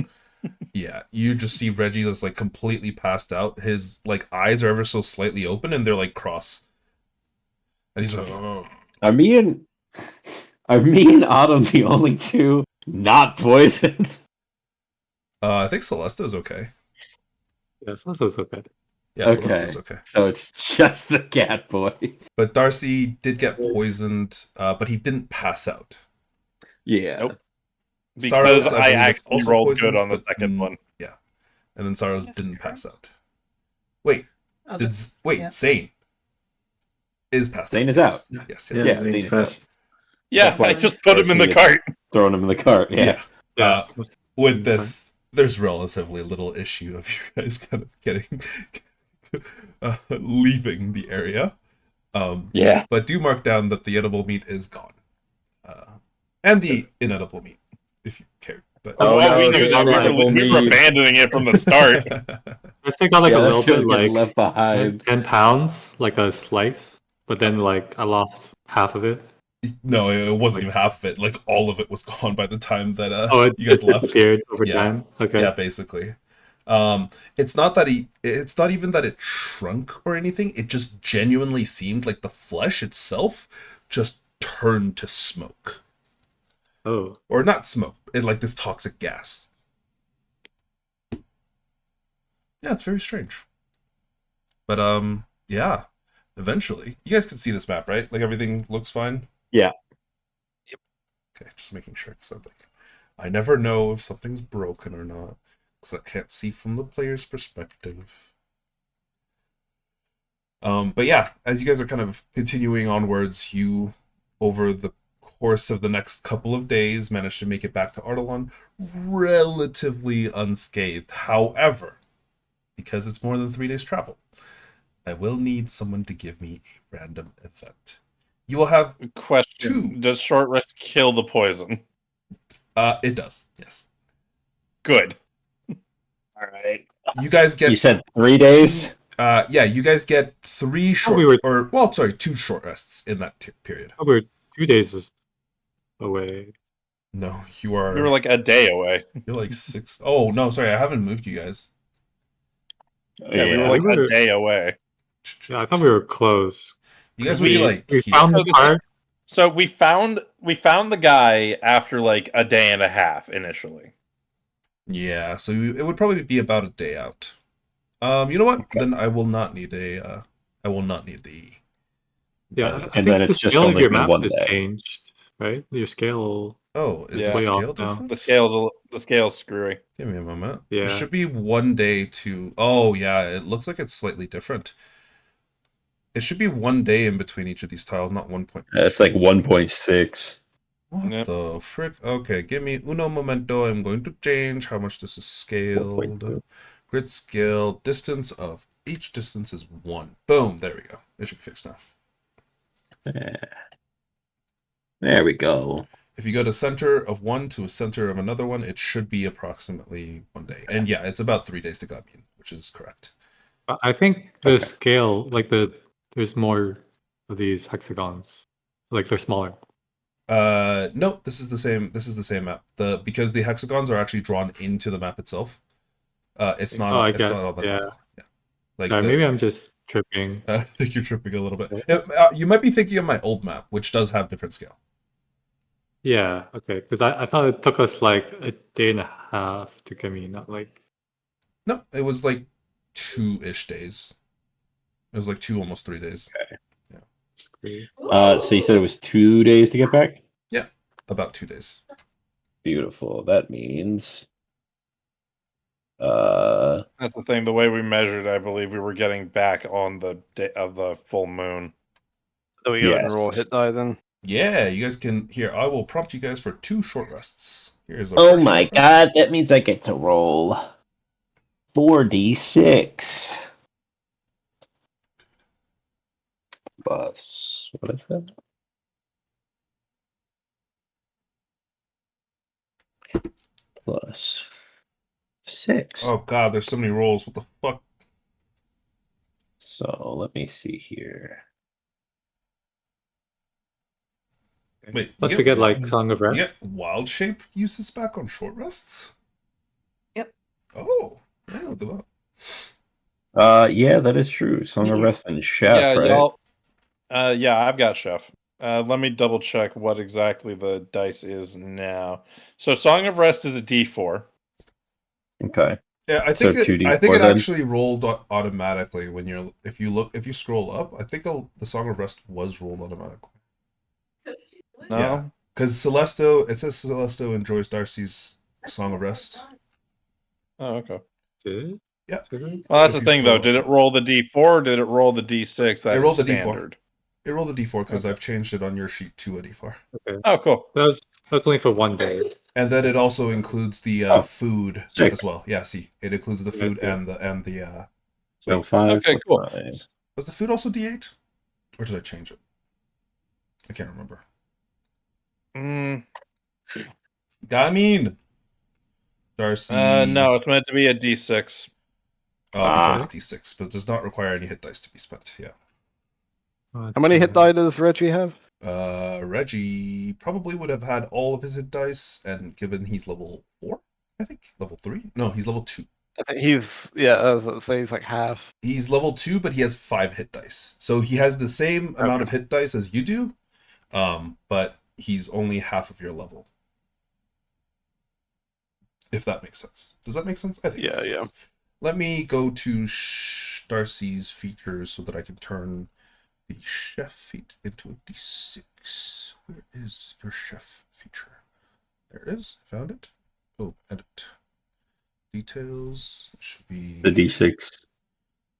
Yeah, you just see Reggie that's like completely passed out. His like eyes are ever so slightly open and they're like cross. And he's like, oh. Are me and Autumn the only two not poisoned? I think Celesta's okay. Yes, that's okay. Yeah, Okay. Celesta's okay. So it's just the cat boy. But Darcy did get poisoned, but he didn't pass out. Yeah. Nope. Saros, Because I I believe, is actually also rolled poisoned, good on the but, second one. Yeah. And then Saros Yes, didn't correct. pass out. Wait, Oh, yeah. Zane is passed Zane is out. Yes, Yeah, yes. Yeah, Zane's Zane passed. Yeah, That's why I just put him in the Darcy cart. Throwing him in the cart. Yeah. Yeah. With this, there's relatively little issue of you guys kind of getting leaving the area. Yeah. But do mark down that the edible meat is gone. and the inedible meat, if you cared. But Oh, no, we knew the that. inedible We were meat. abandoning it from the start. I think I got like Yeah, a that little shit bit was getting like left behind. 10 pounds, like a slice, but then like I lost half of it. no, it wasn't even half of it. Like all of it was gone by the time that Oh, it you guys just left. disappeared over Yeah. time. Okay. Yeah, basically. It's not even that it shrunk or anything. It just genuinely seemed like the flesh itself just turned to smoke. Oh. Or not smoke, like this toxic gas. Yeah, it's very strange. But yeah. Eventually. You guys can see this map, right? Like everything looks fine? Yeah. Yep. Okay, just making sure, because I never know if something's broken or not. Because I can't see from the player's perspective. But yeah, as you guys are kind of continuing onwards, you, over the course of the next couple of days, managed to make it back to Ardalan relatively unscathed. However, because it's more than 3 days travel, I will need someone to give me a random event. You will have Question: Does short rest kill the poison? it does, yes. Good. All right. You guys get You said 3 days? yeah, you guys get 3 short we were- or well, sorry, 2 short rests in that period. Oh, we're 2 days away. No, you are. We were like a day away. You're like 6. Oh no, sorry, I haven't moved you guys. Yeah, we were like a day away. Yeah, I thought we were close. You guys would be like We here. found the part. So we found the guy after like a day and a half initially. Yeah, so it would probably be about a day out. You know what? Then I will not need a. I will not need the. Yeah, And I think then the it's just scale of only your been map 1 has day. changed, right? Your scale. Oh, is Yeah. the Way scale off now. different? The scale's screwy. Give me a moment. Yeah. It should be 1 day to. Oh yeah, it looks like it's slightly different. It should be 1 day in between each of these tiles, not 1.2. It's like 1.6. What Yep. the frick? Okay, give me uno momento. I'm going to change how much this is scaled. 1.2. Grid scale. Distance of each distance is 1. Boom. There we go. It should be fixed now. There we go. If you go to center of one to a center of another one, it should be approximately 1 day. And yeah, it's about 3 days to Gamin, which is correct. I think the Okay. scale, like there's more of these hexagons, like they're smaller. No, this is the same. This is the same map. Because the hexagons are actually drawn into the map itself. It's not. Oh, I it's guess, not all the yeah. yeah. Like Sorry, maybe I'm just tripping. I think you're tripping a little bit. You might be thinking of my old map, which does have different scale. Yeah, okay. Because I thought it took us like a day and a half to come in, not like. No, it was like 2-ish days. It was like 2, almost 3 days. Screw. So you said it was 2 days to get back? About 2 days. Beautiful. That means That's the thing. The way we measured, I believe we were getting back on the day of the full moon. So we go ahead and Yes. roll hit die then. Yeah, you guys can. Here, I will prompt you guys for 2 short rests. Here's a oh first my short rest. god, that means I get to roll 4d6. Plus, what is that? Plus 6. Oh god, there's so many rolls. What the fuck? So let me see here. Wait, Plus you we get like Song of you Rest. get wild shape uses back on short rests? Yep. Oh, I know that. Yeah, that is true. Song of Rest and Chef, yeah, right? y'all. Yeah, I've got Chef. Let me double check what exactly the dice is now. So Song of Rest is a D4. Okay. Yeah, I So think it, 2d4 I think it then? actually rolled automatically when you're if you scroll up. I think the Song of Rest was rolled automatically. No. Yeah. Because Celesto, it says Celesto enjoys Darcy's Song of Rest. Oh, okay. Did it? Yeah. Did it? Well, that's If the you thing, though. scroll Did up. it roll the D4 or did it roll the D6? That It rolled is the D4. standard. It rolled a D4 because I've changed it on your sheet to a D4. Oh, cool. That was only for 1 day. And then it also includes the Oh, food sick. as well. Yeah, see, it includes the food Yeah. and the. So Wait, 5. Okay, plus cool. 5. was the food also D8, or did I change it? I can't remember. Gamin. Darcy. No, it's meant to be a D6. Because it's D6, but does not require any hit dice to be spent. Yeah. How many hit die does Reggie have? Reggie probably would have had all of his hit dice, and given he's level 4, I think level 3. No, he's level 2. I think he's I was gonna say he's like half. He's level 2, but he has 5 hit dice, so he has the same amount of hit dice as you do, but he's only half of your level. If that makes sense. Does that make sense? I think. Yeah, sense. Let me go to Darcy's features so that I can turn the chef feat into a D6. Where is your chef feature? There it is. Found it. Oh, edit. Details should be The D6.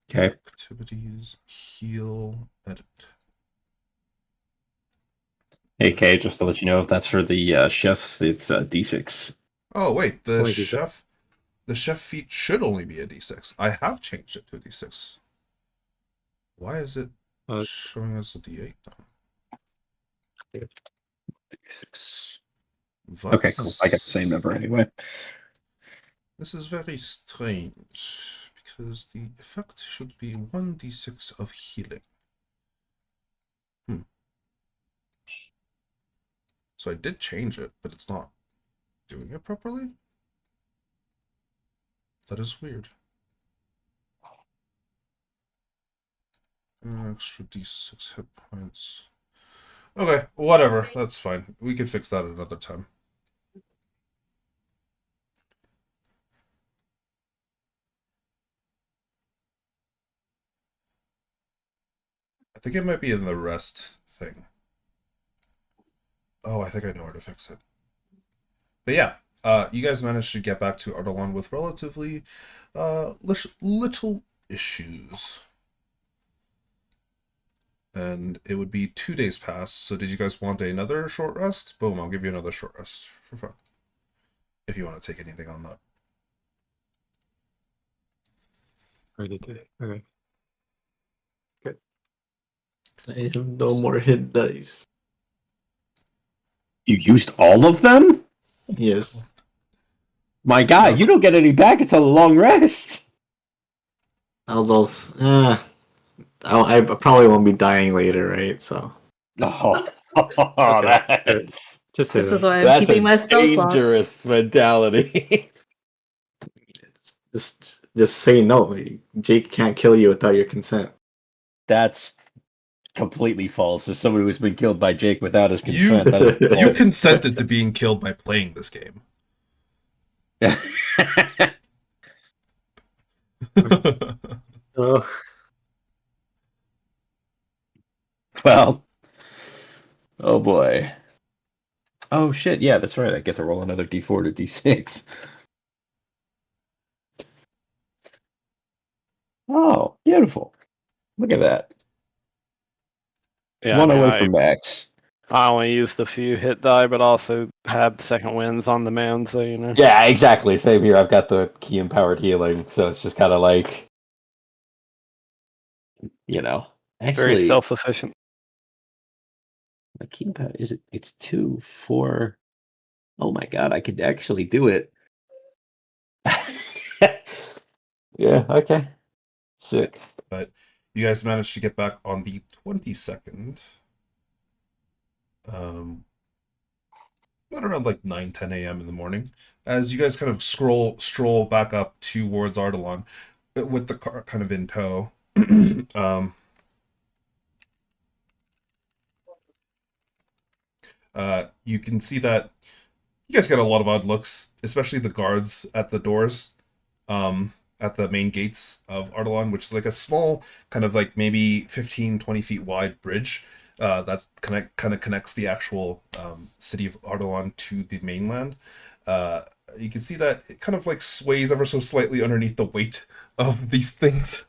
Okay. Activities, heal, edit. Hey, Kay, just to let you know, if that's for the chefs, it's D6. Oh wait, the Only D6. chef feat should only be a D6. I have changed it to a D6. Why is it showing us a D8 now? D6. What? Okay, cool. I got the same number anyway. This is very strange because the effect should be 1d6 of healing. So I did change it, but it's not doing it properly. That is weird. Extra d6 hit points. Okay, whatever. That's fine. We can fix that another time. I think it might be in the rest thing. Oh, I think I know where to fix it. But yeah, you guys managed to get back to Ardalan with relatively little issues. And it would be 2 days past. So did you guys want another short rest? Boom, I'll give you another short rest for fun. If you want to take anything on that. Okay. Good. I have no more hit dice. You used all of them? Yes. My God, you don't get any back until the long rest. I probably won't be dying later, right? So. Oh, Okay, good. Just say This is that. why I'm that's keeping a my spell dangerous slots. mentality. Just say no. Jake can't kill you without your consent. That's completely false. As somebody who's been killed by Jake without his consent, that is You false. consented to being killed by playing this game. Oh, Well, oh boy. Oh shit, yeah, that's right. I get to roll another d4 to d6. Oh, beautiful. Look at that. Yeah, One I mean, away from max. I only used a few hit die, but also had second winds on demand, so you know. Yeah, exactly. Same here. I've got the key empowered healing, so it's just kind of like, Very actually, self-sufficient. my key empowered it's 2, 4. Oh my God, I could actually do it. Yeah, okay. Sick. But you guys managed to get back on the 22nd. At around like 9-10 a.m. in the morning, as you guys kind of stroll back up towards Ardalan with the car kind of in tow. You can see that you guys get a lot of odd looks, especially the guards at the doors, at the main gates of Ardalan, which is like a small kind of like maybe 15-20 feet wide bridge that kind of connects the actual city of Ardalan to the mainland. You can see that it kind of like sways ever so slightly underneath the weight of these things.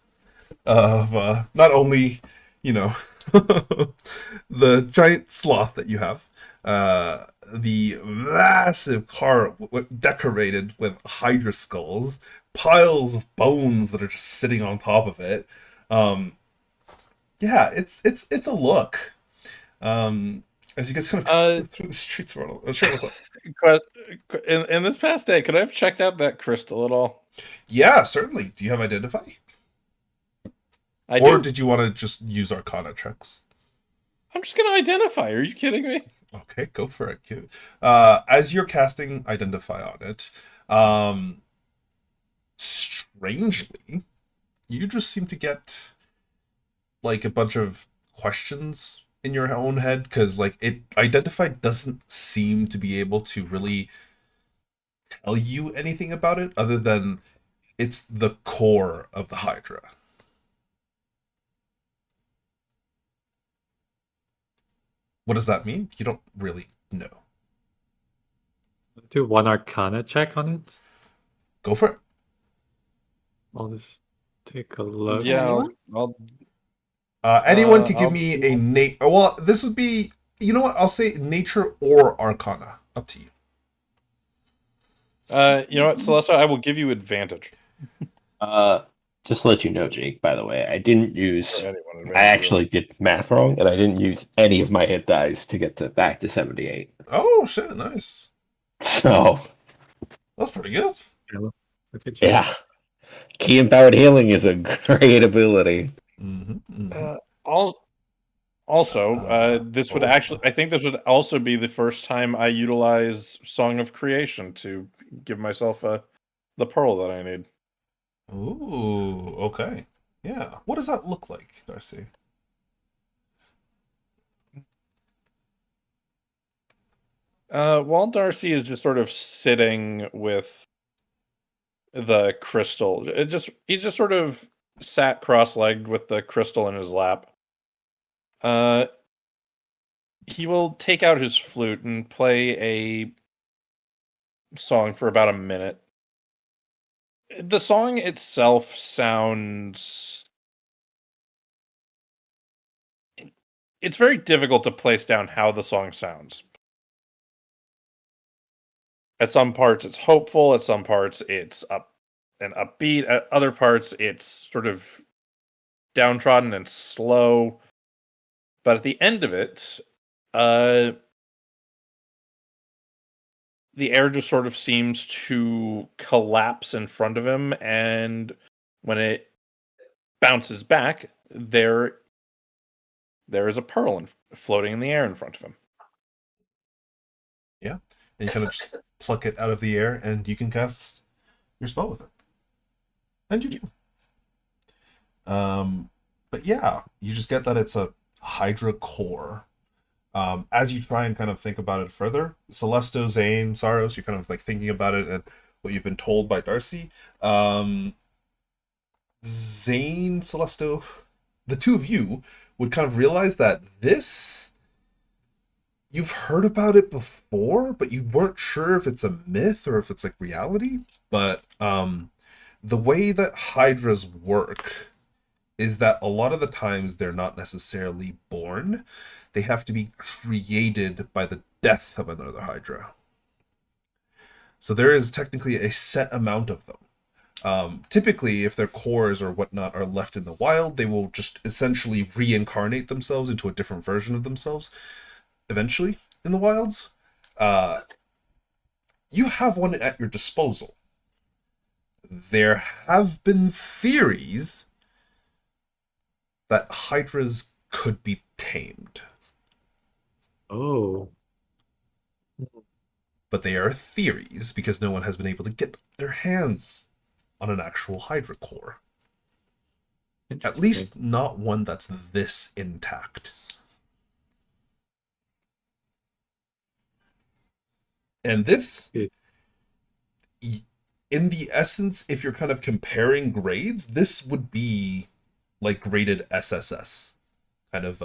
Of not only, the giant sloth that you have, the massive car decorated with Hydra skulls, piles of bones that are just sitting on top of it. Yeah, it's a look. As you guys kind of through the streets of Arnold. Sure, what's up? In this past day, could I have checked out that crystal at all? Yeah, certainly. Do you have Identify? Or did you want to just use Arcana checks? I'm just gonna Identify. Are you kidding me? Okay, go for it. Cute. As you're casting Identify on it, strangely, you just seem to get like a bunch of questions in your own head because like Identify doesn't seem to be able to really tell you anything about it other than it's the core of the Hydra. What does that mean? You don't really know. Do one Arcana check on it. Go for it. I'll just take a look. Yeah, Anyone? Anyone could give I'll- me a well, this would be, you know what? I'll say nature or Arcana. Up to you. You know what, Celeste? I will give you advantage. Just to let you know, Jake, by the way, I didn't use. For anyone, advantage, I actually did math wrong, and I didn't use any of my hit dice to get back to 78. Oh shit! Nice. So That's pretty good. Look at you. yeah, key empowered healing is a great ability. Also, this would actually, I think this would also be the first time I utilize Song of Creation to give myself the pearl that I need. Ooh, okay. Yeah. What does that look like, Darcy? While Darcy is just sort of sitting with the crystal, he's just sort of sat cross-legged with the crystal in his lap. He will take out his flute and play a song for about a minute. The song itself sounds... It's very difficult to place down how the song sounds. At some parts it's hopeful, at some parts it's upbeat, at other parts it's sort of downtrodden and slow. But at the end of it, the air just sort of seems to collapse in front of him, and when it bounces back, there is a pearl floating in the air in front of him. Yeah. And you kind of just pluck it out of the air, and you can cast your spell with it. And you do. But yeah, you just get that it's a Hydra core. As you try and kind of think about it further, Celesto, Zane, Saros, you're kind of like thinking about it and what you've been told by Darcy. Zane, Celesto, the two of you would kind of realize that this, you've heard about it before, but you weren't sure if it's a myth or if it's like reality. But the way that Hydras work is that a lot of the times they're not necessarily born. They have to be created by the death of another Hydra. So there is technically a set amount of them. Typically, if their cores or whatnot are left in the wild, they will just essentially reincarnate themselves into a different version of themselves eventually in the wilds. You have one at your disposal. There have been theories that Hydras could be tamed. Oh. But they are theories because no one has been able to get their hands on an actual Hydra core. At least not one that's this intact. And this, in the essence, if you're kind of comparing grades, this would be like graded SSS. Kind of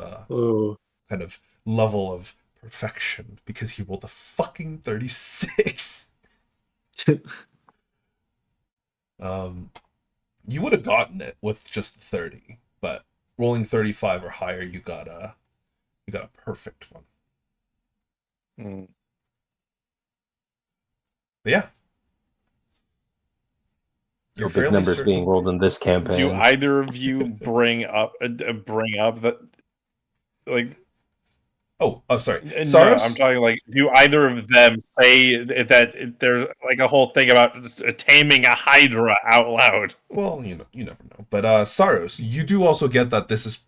level of perfection because he rolled a fucking 36. You would have gotten it with just 30, but rolling 35 or higher, you got a perfect one. But yeah. Your big numbers being rolled in this campaign. Do either of you bring up that, like, Oh, sorry. No, Saros? I'm talking like, do either of them say that there's like a whole thing about taming a Hydra out loud? Well, you never know. But Saros, you do also get that this is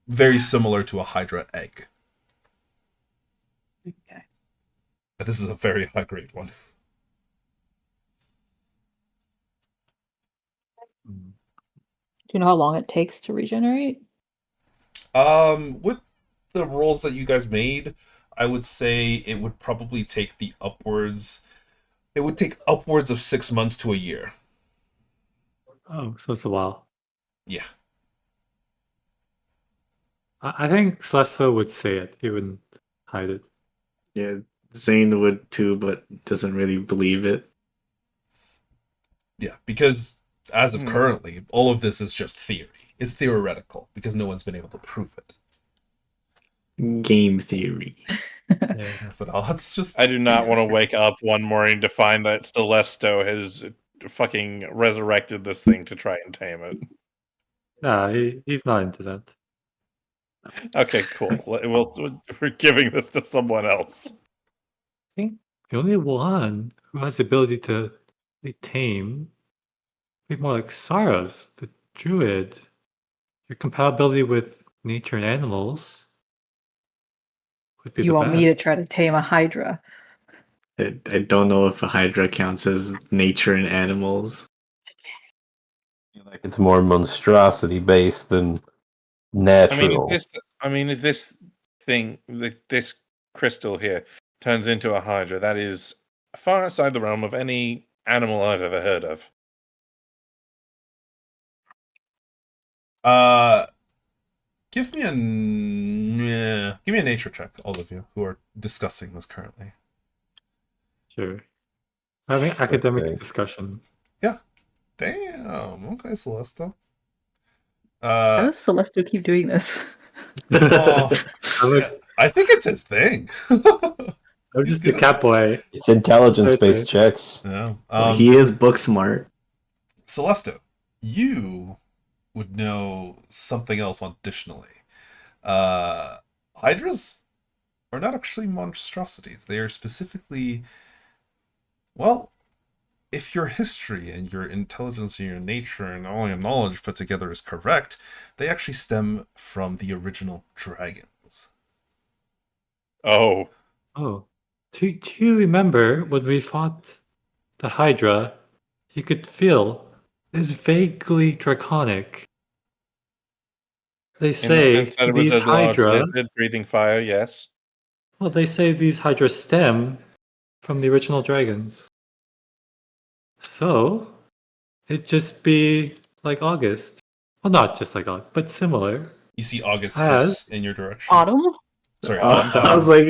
very similar to a Hydra egg. Okay. But this is a very high grade one. Do you know how long it takes to regenerate? With the rolls that you guys made, I would say it would probably take upwards of 6 months to a year. Oh, so it's a while. Yeah. I think Celesta would say it. He wouldn't hide it. Yeah, Zane would too, but doesn't really believe it. Yeah, because as of Hmm. currently, all of this is just theory. It's theoretical because no one's been able to prove it. Game theory. Yeah, but it's just I do not want to wake up one morning to find that Celeste has fucking resurrected this thing to try and tame it. Nah, he's not into that. Okay, cool. We're giving this to someone else. I think the only one who has the ability to be tame be more like Saros, the druid. Your compatibility with nature and animals would be You the want me to best. try to tame a Hydra? I don't know if a Hydra counts as nature and animals. Like it's more monstrosity based than natural. If this thing, this crystal here, turns into a Hydra, that is far outside the realm of any animal I've ever heard of. give me a nature check, all of you who are discussing this currently. Sure. Having academic Okay. discussion. Damn. Okay, Celesta. How does Celeste keep doing this? Oh, I'm, a, I think it's his thing. I'm He's just a good at cat boy. It's intelligence-based Okay. checks. Yeah. He is book smart. Celesto, you would know something else additionally. Hydras are not actually monstrosities. They are specifically, well, if your history and your intelligence and your nature and all your knowledge put together is correct, they actually stem from the original dragons. Oh, Oh. Do you remember when we fought the Hydra? You could feel it was vaguely draconic. They in the say sense that it was these a large Hydra. lizard breathing fire, yes. Well, they say these Hydra stem from the original dragons. So it'd just be like August. Well, not just like August, but similar. You see August As- hiss in your direction. Autumn? Sorry, I was like,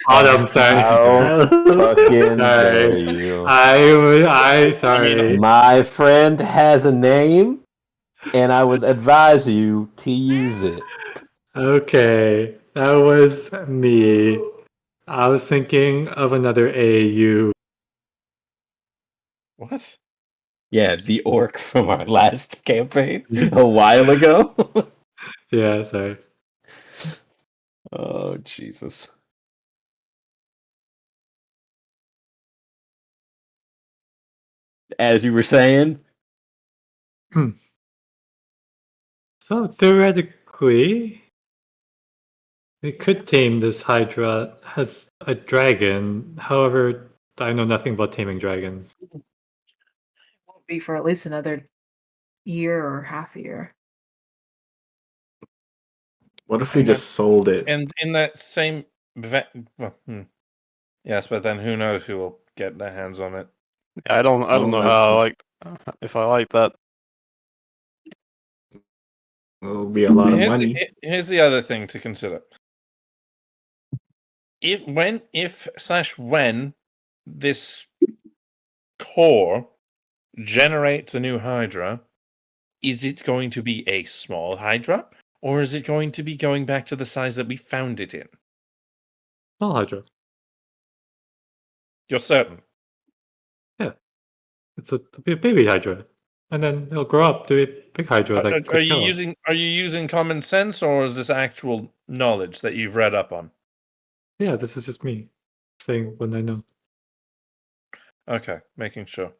Autumn, sorry. How fucking dare Sorry. you. Sorry. My friend has a name, and I would advise you to use it. Okay, that was me. I was thinking of another AAU. What? Yeah, the orc from our last campaign a while ago. Yeah, sorry. Oh, Jesus. As you were saying, So theoretically, we could tame this Hydra as a dragon. However, I know nothing about taming dragons. Won't be for at least another year or half a year. what if we And just sold it? And in that same yes, but then who knows who will get their hands on it? I don't know how if I like that. It'll be a lot of money. Here's the other thing to consider. When this core generates a new Hydra, is it going to be a small Hydra, or is it going to be going back to the size that we found it in? Small Hydra. You're certain? It'll be a baby Hydra. And then it'll grow up to be a big Hydra. Are you using common sense, or is this actual knowledge that you've read up on? Yeah, this is just me saying what I know. Okay, making sure.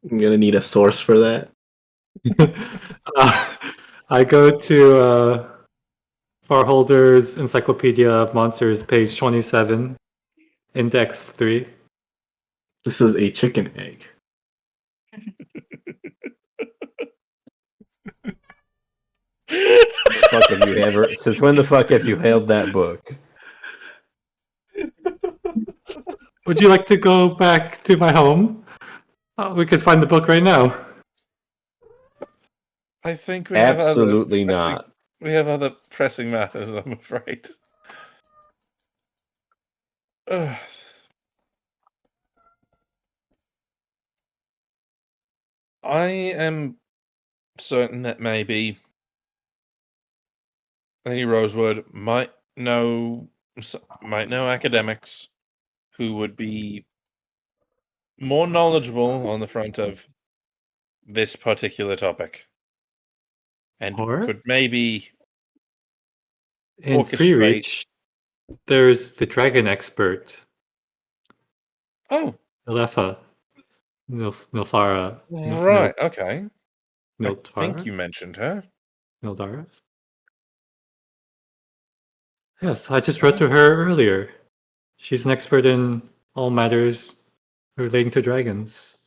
I'm gonna need a source for that. I go to Farholder's Encyclopedia of Monsters, page 27, index 3. This is a chicken egg. Fuck have you ever? Since when the fuck have you held that book? Would you like to go back to my home? We could find the book right now. I think we have Absolutely other pressing, not. we have other pressing matters, I'm afraid. Ugh. I am certain that maybe Lady Rosewood might know academics who would be more knowledgeable on the front of this particular topic, and Or could maybe in Free orchestrate. Reach, there's the dragon expert, Oh, Nilefa, Nilfara, right. Okay. I think Niltara, you mentioned her. Nildara. Yes, I just wrote to her earlier. She's an expert in all matters relating to dragons.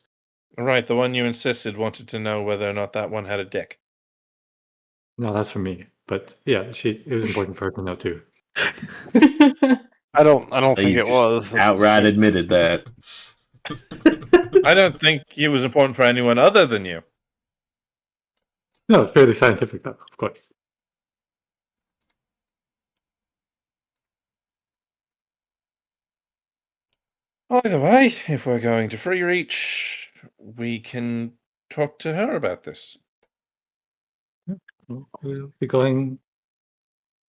Right, the one you insisted wanted to know whether or not that one had a dick. No, that's for me. But yeah, it was important for her to know too. I don't think You it was. outright admitted that. I don't think it was important for anyone other than you. No, it's fairly scientific though, of course. Either way, if we're going to Free Reach, we can talk to her about this. We'll be going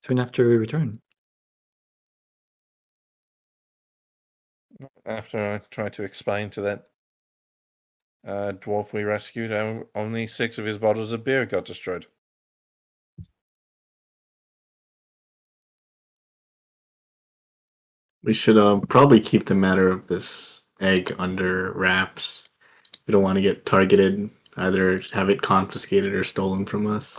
soon after we return. After I try to explain to that dwarf we rescued how only 6 of his bottles of beer got destroyed. We should probably keep the matter of this egg under wraps. We don't want to get targeted, either have it confiscated or stolen from us.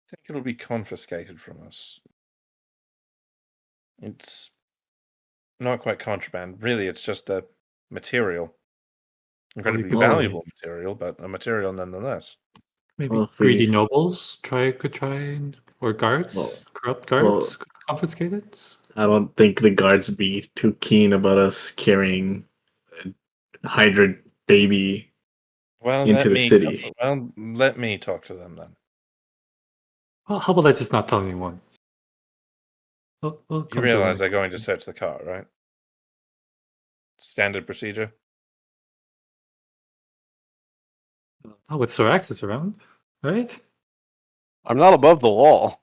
I think it'll be confiscated from us. It's not quite contraband. Really, it's just a material. Incredibly could valuable material, but a material nonetheless. Maybe Well, if greedy we- nobles could try or guards, Well- corrupt guards well- could confiscate it. I don't think the guards would be too keen about us carrying a Hydra baby. Well, Into the city. Let me talk to them then. Well, how about I just not tell anyone? We'll You come to realize an they're going to search the car, right? Standard procedure. Oh, with Soraxis around, right? I'm not above the law.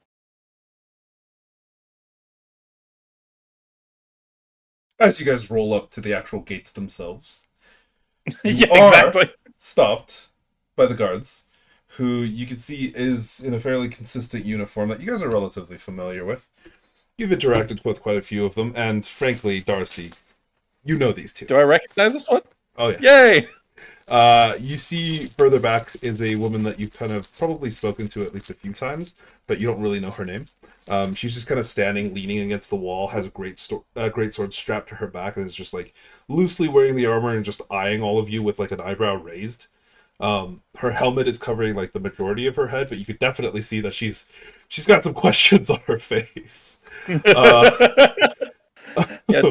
As you guys roll up to the actual gates themselves, Yeah, are exactly. stopped by the guards, who you can see is in a fairly consistent uniform that you guys are relatively familiar with. You've interacted with quite a few of them, and frankly, Darcy, you know these two. Do I recognize this one? Oh yeah. Yay! You see further back is a woman that you've kind of probably spoken to at least a few times, but you don't really know her name. She's just kind of standing, leaning against the wall, has a great sword strapped to her back, and is just like loosely wearing the armor and just eyeing all of you with like an eyebrow raised. Her helmet is covering like the majority of her head, but you could definitely see that she's got some questions on her face. Yeah,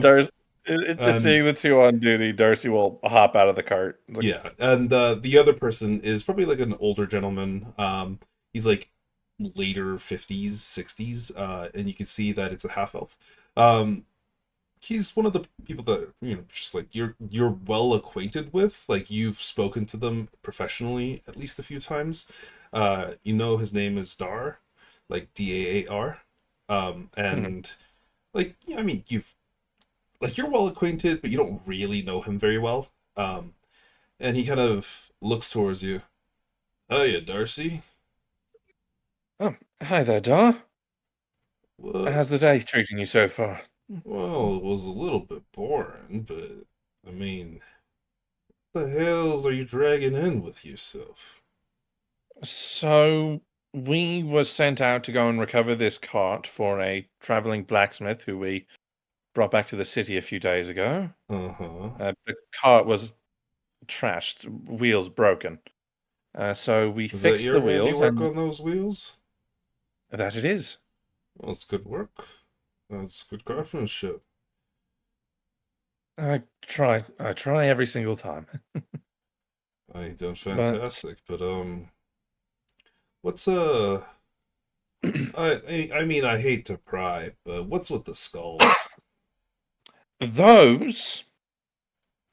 Darcy. Just seeing the two on duty, Darcy will hop out of the cart. Like, Yeah, and the other person is probably like an older gentleman. He's like later 50s, 60s, and you can see that it's a half elf. He's one of the people that just like you're well acquainted with. Like you've spoken to them professionally at least a few times. His name is Dar, like Daar, and like yeah, I mean you're well acquainted, but you don't really know him very well. And he kind of looks towards you. Oh yeah, Darcy. Oh, hi there, Dar. What? How's the day treating you so far? Well, it was a little bit boring, but I mean, what the hells are you dragging in with yourself? So, we were sent out to go and recover this cart for a traveling blacksmith who we brought back to the city a few days ago. Uh-huh. The cart was trashed, wheels broken. So we Is that fixed your the wheels, handiwork and on those wheels? that it is. Well, it's good work. That's good craftsmanship. I try every single time. I done But fantastic, but what's I mean I hate to pry, but what's with the skulls? those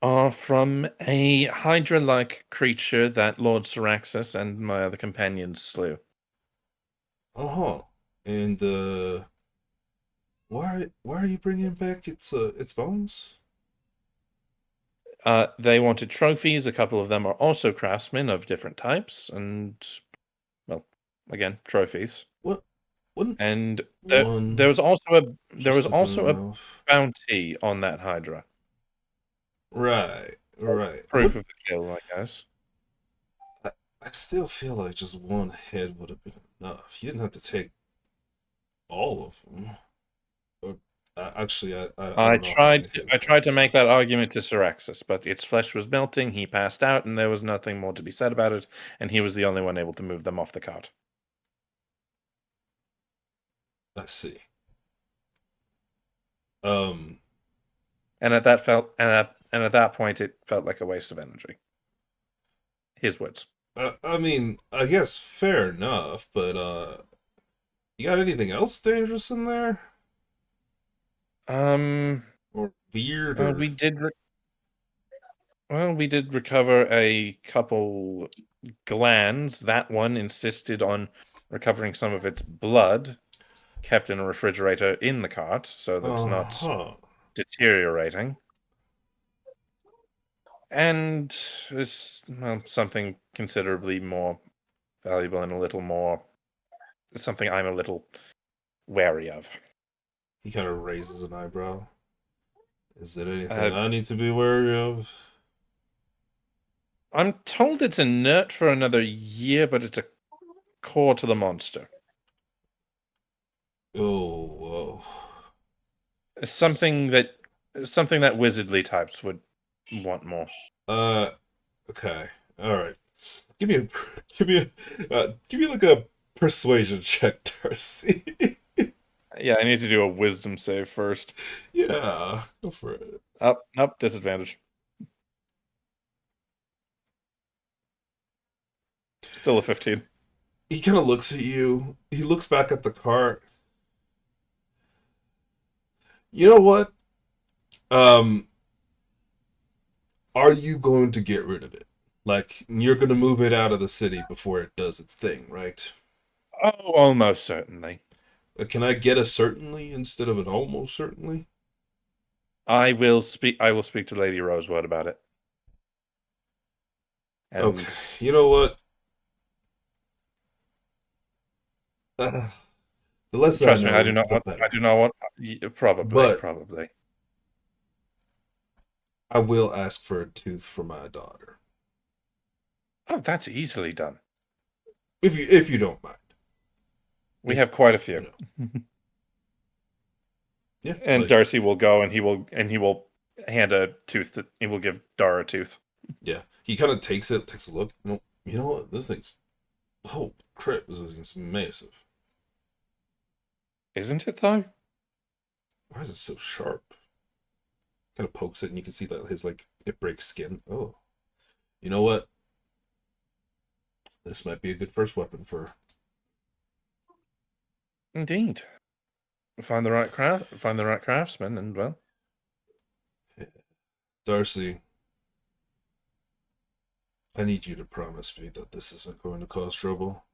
are from a Hydra-like creature that Lord Syraxis and my other companions slew. Uh-huh. And why are you bringing back its bones? They wanted trophies. A couple of them are also craftsmen of different types, and well, again, trophies. What? Wouldn't And one there was also just have been a enough? bounty on that Hydra. Right, right. Proof of the kill, I guess. I still feel like just one head would have been enough. You didn't have to take all of them. Or actually, I don't know how many heads I there tried to was. make that argument to Syraxis, but its flesh was melting. He passed out, and there was nothing more to be said about it. And he was the only one able to move them off the cart. I see. Um, And at that point, it felt like a waste of energy. His words. I mean, I guess fair enough, but you got anything else dangerous in there? Or weird Well, or we did recover a couple glands. That one insisted on recovering some of its blood, kept in a refrigerator in the cart, so that's not uh-huh. deteriorating. And is something considerably more valuable and a little more something I'm a little wary of. He kind of raises an eyebrow. Is there anything Uh, I need to be wary of? I'm told it's inert for another year, but it's a core to the monster. Oh, whoa. Something that wizardly types would want more. Okay. All right. Give me a, give me like a persuasion check, Darcy. Yeah, I need to do a wisdom save first. Yeah, go for it. Nope, disadvantage. Still a 15. He kind of looks at you. He looks back at the cart. You know what? Um, are you going to get rid of it? Like, you're going to move it out of the city before it does its thing, right? Oh, almost certainly. Can I get a certainly instead of an almost certainly? I will speak to Lady Rosewood about it. And Okay. You know what? The less trust I me, know, I do not the want. better. I do not want. But Probably. I will ask for a tooth for my daughter, Oh, that's easily done. if you don't mind. We have quite a few. You know. Yeah. And like, Darcy will go, and he will hand a tooth to. He will give Dara a tooth. yeah. He kind of takes a look. You know what? This thing's. Oh crap! This thing's massive. Isn't it though? Why is it so sharp? Kind of pokes it, and you can see that it breaks skin. Oh, you know what? This might be a good first weapon for. Indeed. Find the right craftsman, and well. Darcy, I need you to promise me that this isn't going to cause trouble.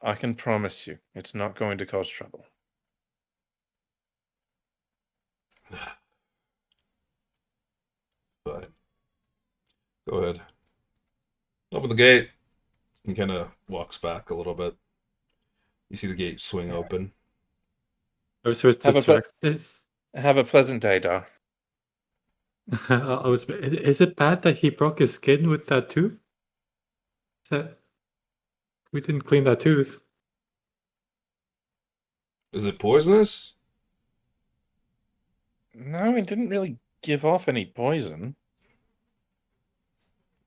I can promise you, it's not going to cause trouble. Fine. Go ahead. Open the gate. He kind of walks back a little bit. You see the gate swing open. I was supposed to Have a ple- distract this. Have a pleasant day, Dar. Is it bad that he broke his skin with that tooth? We didn't clean that tooth. Is it poisonous? No, it didn't really give off any poison.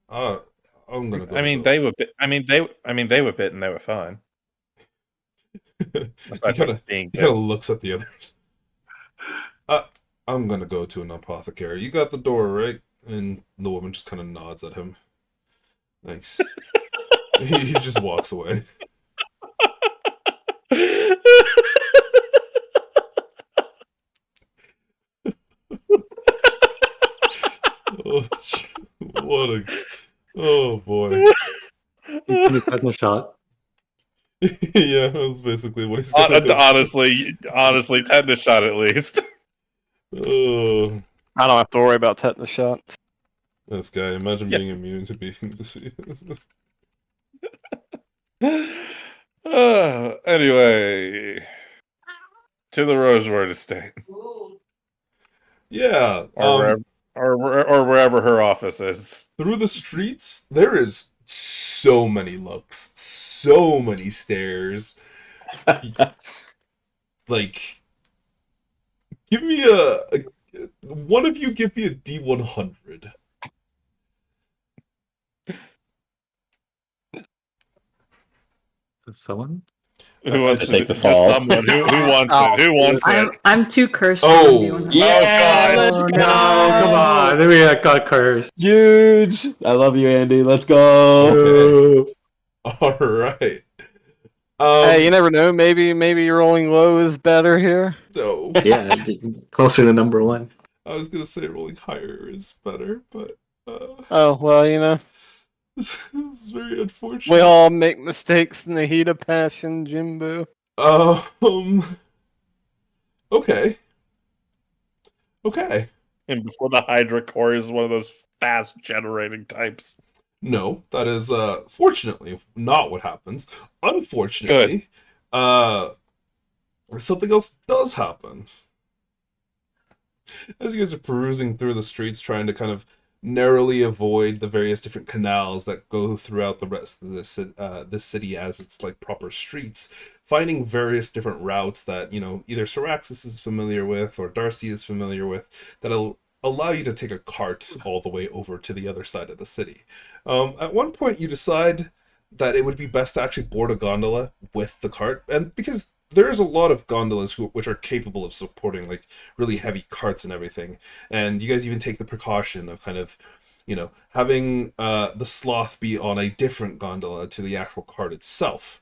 I'm gonna go. I mean, they were. They were bitten. They were fine. he Aside kind from of being he kind of bitten. looks at the others. I'm gonna go to an apothecary. You got the door, right? And the woman just kind of nods at him. Thanks. He just walks away. Oh, what a... Oh, boy. He's gonna get a shot. Yeah, that's basically what he's gonna go. Honestly, tetanus shot at least. Oh, I don't have to worry about tetanus shots. this guy. Imagine Yeah. being immune to being diseased. Anyway, to the Roseward Estate, Yeah. or wherever her office is. Through the streets, there is so many looks, so many stares. Like, give me one of you give me a D100. Someone? Who wants to take the just fall? someone who wants it? Who wants it? I'm too cursed. Oh, to do Yeah, God. let's Oh, go. no, come on. We got cursed. Huge. I love you, Andy. Let's go. Okay. All right. Hey, you never know. Maybe rolling low is better here. No, Yeah, closer to number one. I was gonna say rolling higher is better, but Oh well, you know, this is very unfortunate. we all make mistakes in the heat of passion, Jimbo. Okay. Okay. And before the Hydra core is one of those fast generating types. No, that is fortunately not what happens. Unfortunately, something else does happen. As you guys are perusing through the streets, trying to kind of narrowly avoid the various different canals that go throughout the rest of this city as its like proper streets, finding various different routes that either Syraxis is familiar with or Darcy is familiar with that'll allow you to take a cart all the way over to the other side of the city. At one point, you decide that it would be best to actually board a gondola with the cart, and because there's a lot of gondolas which are capable of supporting like really heavy carts and everything, and you guys even take the precaution of kind of having the sloth be on a different gondola to the actual cart itself.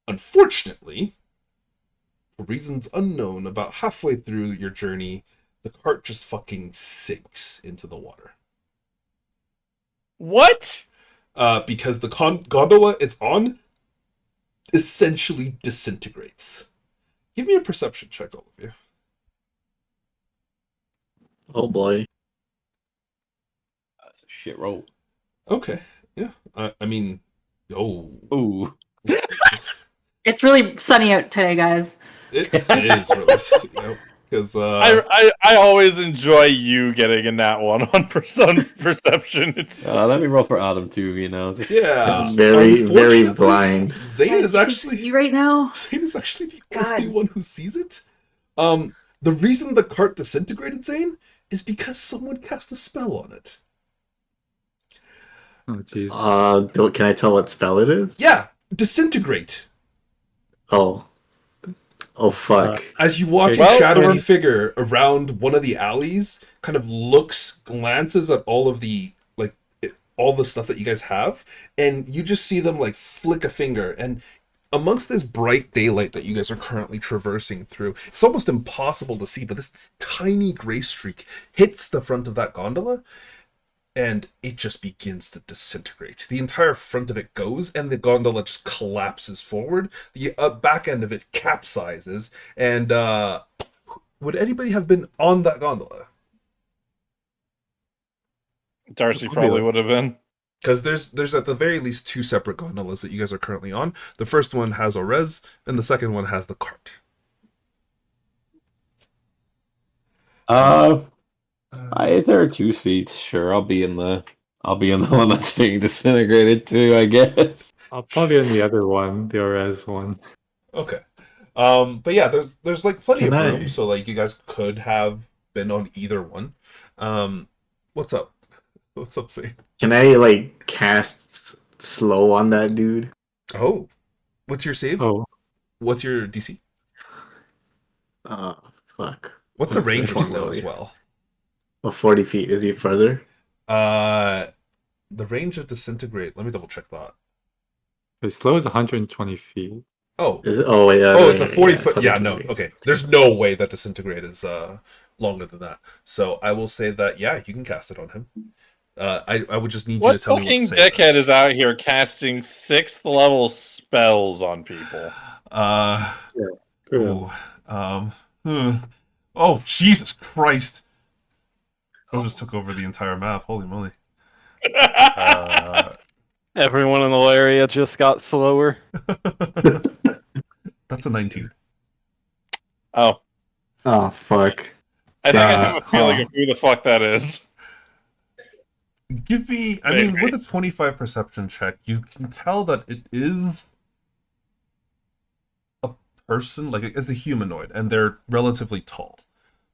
Unfortunately, for reasons unknown, about halfway through your journey, the cart just fucking sinks into the water. What? Because the gondola it's on essentially disintegrates. Give me a perception check, all of you. Oh boy. That's a shit roll. Okay, yeah. I mean, oh, Ooh. It's really sunny out today, guys. it is really because I always enjoy you getting in that one on perception. It's Let me roll for Adam too. Just, yeah, Very unfortunately, blind. Zane Guys, is you can actually see right now. Zane is actually the God. only one who sees it. The reason the cart disintegrated, Zane, is because someone cast a spell on it. Oh, jeez. Can I tell what spell it is? Yeah, disintegrate. Oh fuck. As you watch Well, a shadowy there- figure around one of the alleys, kind of glances at all of the all the stuff that you guys have, and you just see them like flick a finger, and amongst this bright daylight that you guys are currently traversing through, it's almost impossible to see, but this tiny gray streak hits the front of that gondola, and it just begins to disintegrate. The entire front of it goes, and the gondola just collapses forward. The back end of it capsizes, and would anybody have been on that gondola? Darcy probably would have been. Because there's at the very least 2 separate gondolas that you guys are currently on. The first one has Orez, and the second one has the cart. There are 2 seats. Sure, I'll be in the one that's being disintegrated too, I guess. I'll probably in the other one, the Orez one. Okay. But yeah, there's like plenty Can of I- room, so like you guys could have been on either one. What's up? What's up, Zane? Can I like cast slow on that dude? Oh, what's your save? Oh, What's your DC? Fuck. What's the What's range the of slow one as way? well? Well, 40 feet. Is he further? The range of disintegrate. Let me double check that. the slow is 120 feet. Oh, Is it? Oh, yeah. oh, it's a 40 foot. it's Yeah, no. 120. Okay, there's no way that disintegrate is longer than that. So I will say that yeah, you can cast it on him. I would just need you to What tell me fucking what the save dickhead is out here casting 6th level spells on people? Cool. Oh, Jesus Christ! I just took over the entire map. Holy moly! Everyone in the area just got slower. That's a 19. Oh, Oh, fuck. I think I have a feeling Huh. of who the fuck that is. Give me. I mean, with a 25 perception check, you can tell that it is a person, like it's a humanoid, and they're relatively tall.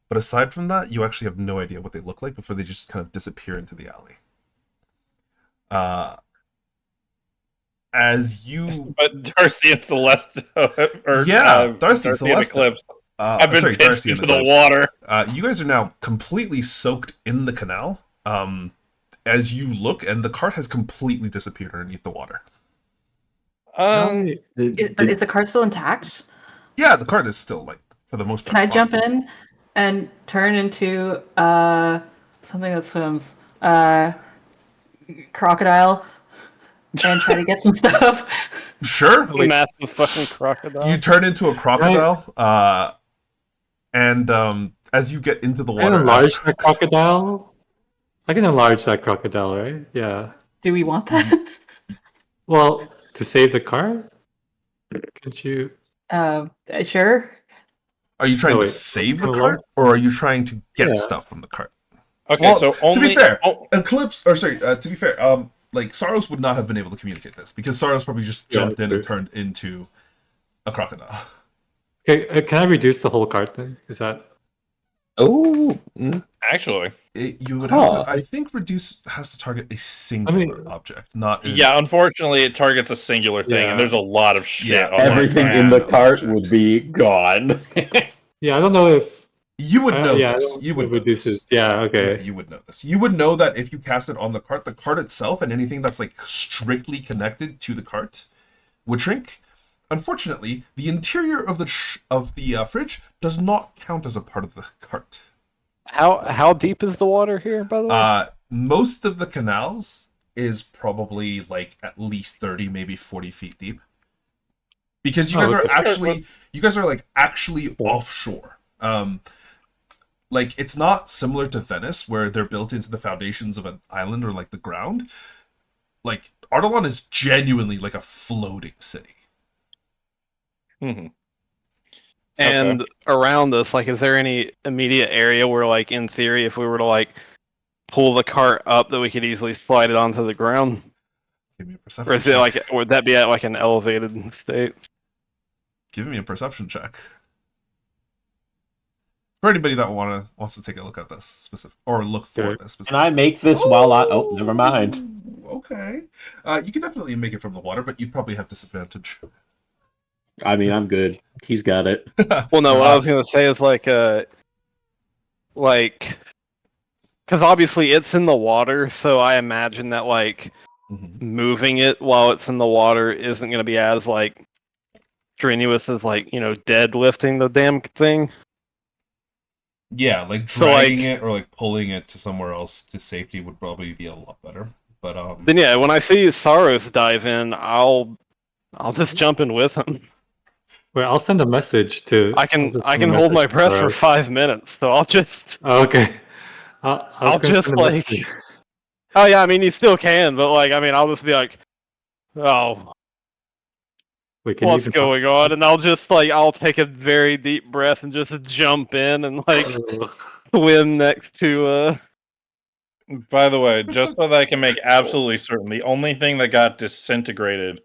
But aside from that, you actually have no idea what they look like before they just kind of disappear into the alley. As you, But Darcy and Celeste, or Yeah, Darcy and and Celeste. Eclipse, have been sorry, pitched Darcy and into the Eclipse. water. You guys are now completely soaked in the canal. As you look, and the cart has completely disappeared underneath the water. But is the cart still intact? Yeah, the cart is still like for the most part. Can I fine. jump in and turn into something that swims? Crocodile and try to get some stuff. Sure. Massive fucking crocodile. You turn into a crocodile, and as you get into the I can water, enlarge that crocodile. I can enlarge that crocodile, right? Yeah. Do we want that? Well, to save the car? Could you? Sure. are you trying No, to wait. save the Oh, cart, or are you trying to get Yeah. stuff from the cart? Okay, Well, so only to be fair, oh, Eclipse, or sorry, to be fair, like Saros would not have been able to communicate this because Saros probably just Yeah, jumped in and true. turned into a crocodile. Okay, can I reduce the whole cart then? Is that? Oh, actually, You would have Huh. to, I think, reduce has to target a singular object, not yeah. Unfortunately, it targets a singular thing, Yeah. and there's a lot of shit. Yeah, on that everything card. in the Random cart object. would be gone. Yeah, I don't know if. You would know yeah, I this. don't You know would if know reduces. this. Yeah. Yeah, Okay. you would know this. You would know that if you cast it on the cart itself and anything that's like strictly connected to the cart would shrink. Unfortunately, the interior of the fridge does not count as a part of the cart. How deep is the water here, by the way? Most of the canals is probably like at least 30, maybe 40 feet deep. Because you guys are okay. actually offshore. Like it's not similar to Venice where they're built into the foundations of an island or like the ground. Like Ardalan is genuinely like a floating city. Mhm. And around us, like, is there any immediate area where, like, in theory, if we were to like pull the cart up, that we could easily slide it onto the ground? Give me a perception Or is it check. like, would that be at like an elevated state? Give me a perception check. For anybody that wants to take a look at this specific or look for Sure. this Can specific. I make this while I? Oh, never mind. Okay. You can definitely make it from the water, but you'd probably have disadvantage. I mean, I'm good. He's got it. Well, no. What I was gonna say is like, because obviously it's in the water, so I imagine that like Mhm. moving it while it's in the water isn't gonna be as like strenuous as like deadlifting the damn thing. Yeah, like So, like- dragging it or like pulling it to somewhere else to safety would probably be a lot better. But Then yeah, when I see Saros dive in, I'll just jump in with him. Wait, I'll send a message to. I I'll can just I send a can hold my message to breath for Soros. 5 minutes, so I'll just Oh, okay. I was I'll gonna just, send a like- message. Oh yeah, I mean you still can, but like I mean I'll just be like, oh, We can what's even going on? And I'll just like I'll take a very deep breath and just jump in and like swim next to By the way, just so that I can make absolutely certain, the only thing that got disintegrated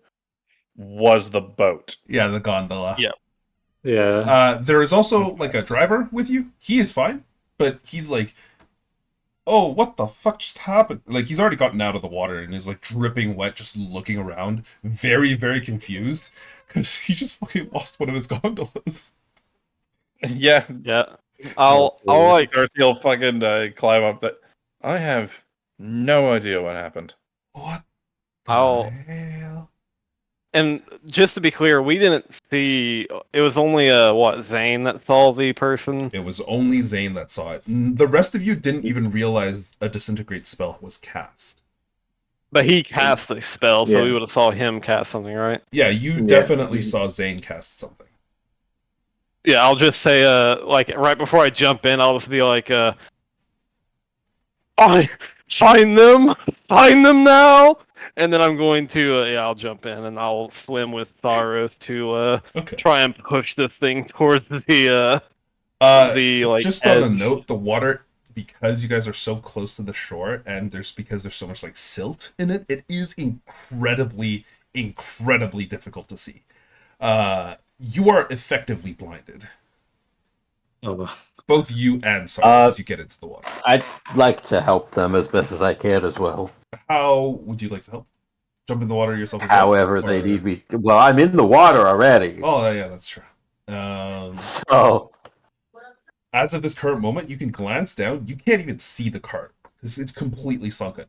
was the boat. Yeah, the gondola. Yeah. Yeah. There is also like a driver with you. He is fine, but he's like, "Oh, what the fuck just happened?" Like he's already gotten out of the water and is like dripping wet, just looking around, very, very confused because he just fucking lost one of his gondolas. Yeah, yeah. I'll like Darcy will fucking climb up that. I have no idea what happened. What? the I'll- hell? And just to be clear, we didn't see. It was only Zane that saw the person. It was only Zane that saw it. The rest of you didn't even realize a disintegrate spell was cast. But he cast a spell, so Yeah. we would have saw him cast something, right? Yeah, you definitely saw Zane cast something. Yeah, I'll just say, like right before I jump in, I'll just be like, find them now, and then I'm going to, I'll jump in and I'll swim with Tharos to Okay. try and push this thing towards the like. Just edge. on a note, the water, because you guys are so close to the shore, and because there's so much like silt in it, it is incredibly difficult to see. You are effectively blinded, Oh, both you and Sarge, as you get into the water. I'd like to help them as best as I can as well. How would you like to help? Jump in the water yourself as well? However they Or- need me. Well, I'm in the water already. Oh yeah, that's true. So As of this current moment, you can glance down. You can't even see the cart because it's completely sunken.